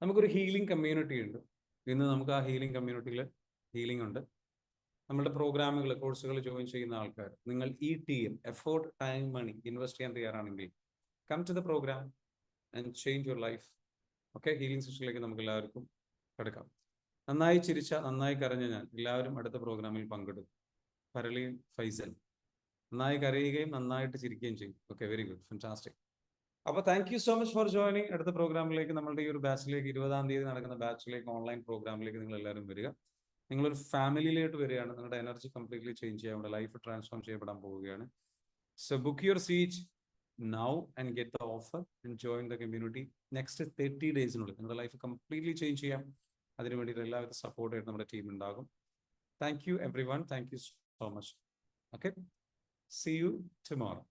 നമുക്കൊരു ഹീലിംഗ് കമ്മ്യൂണിറ്റി ഉണ്ട്. ഇന്ന് നമുക്ക് ആ ഹീലിംഗ് കമ്മ്യൂണിറ്റിയിൽ ഹീലിംഗ് ഉണ്ട്. നമ്മുടെ പ്രോഗ്രാമുകൾ, കോഴ്സുകൾ ജോയിൻ ചെയ്യുന്ന ആൾക്കാർ, നിങ്ങൾ ഈ team effort, time, money invest ചെയ്യാൻ തയ്യാറാണെങ്കിൽ come to the programme and change your life. Okay, healing സെഷനിലേക്ക് നമുക്ക് എല്ലാവർക്കും എടുക്കാം. നന്നായി ചിരിച്ച, നന്നായി കരഞ്ഞ ഞാൻ എല്ലാവരും അടുത്ത പ്രോഗ്രാമിൽ പങ്കെടുക്കും. പരളി ഫൈസൽ നന്നായി കരയുകയും നന്നായിട്ട് ചിരിക്കുകയും ചെയ്യും. Okay, very good, fantastic. അപ്പോൾ thank you so much for joining. അടുത്ത പ്രോഗ്രാമിലേക്ക്, നമ്മളുടെ ഈ ഒരു ബാച്ചിലേക്ക്, 20-ാം തീയതി നടക്കുന്ന ബാച്ചിലേക്ക്, ഓൺലൈൻ പ്രോഗ്രാമിലേക്ക് നിങ്ങൾ എല്ലാവരും വരിക. നിങ്ങളൊരു ഫാമിലിയിലോട്ട് വരികയാണ്. നിങ്ങളുടെ എനർജി കംപ്ലീറ്റ്ലി ചേഞ്ച് ചെയ്യാൻ, നമ്മുടെ ലൈഫ് ട്രാൻസ്ഫോം ചെയ്യപ്പെടാൻ പോവുകയാണ്. So book your seat now and get the offer and join the community. Next 30 ഡേയ്സിനുള്ളിൽ നിങ്ങളുടെ ലൈഫ് കംപ്ലീറ്റ്ലി ചേഞ്ച് ചെയ്യാം. അതിനു വേണ്ടിയിട്ട് എല്ലാവരും സപ്പോർട്ടായിട്ട് നമ്മുടെ ടീം ഉണ്ടാകും. Thank you every one, thank you so much. Okay, see you tomorrow.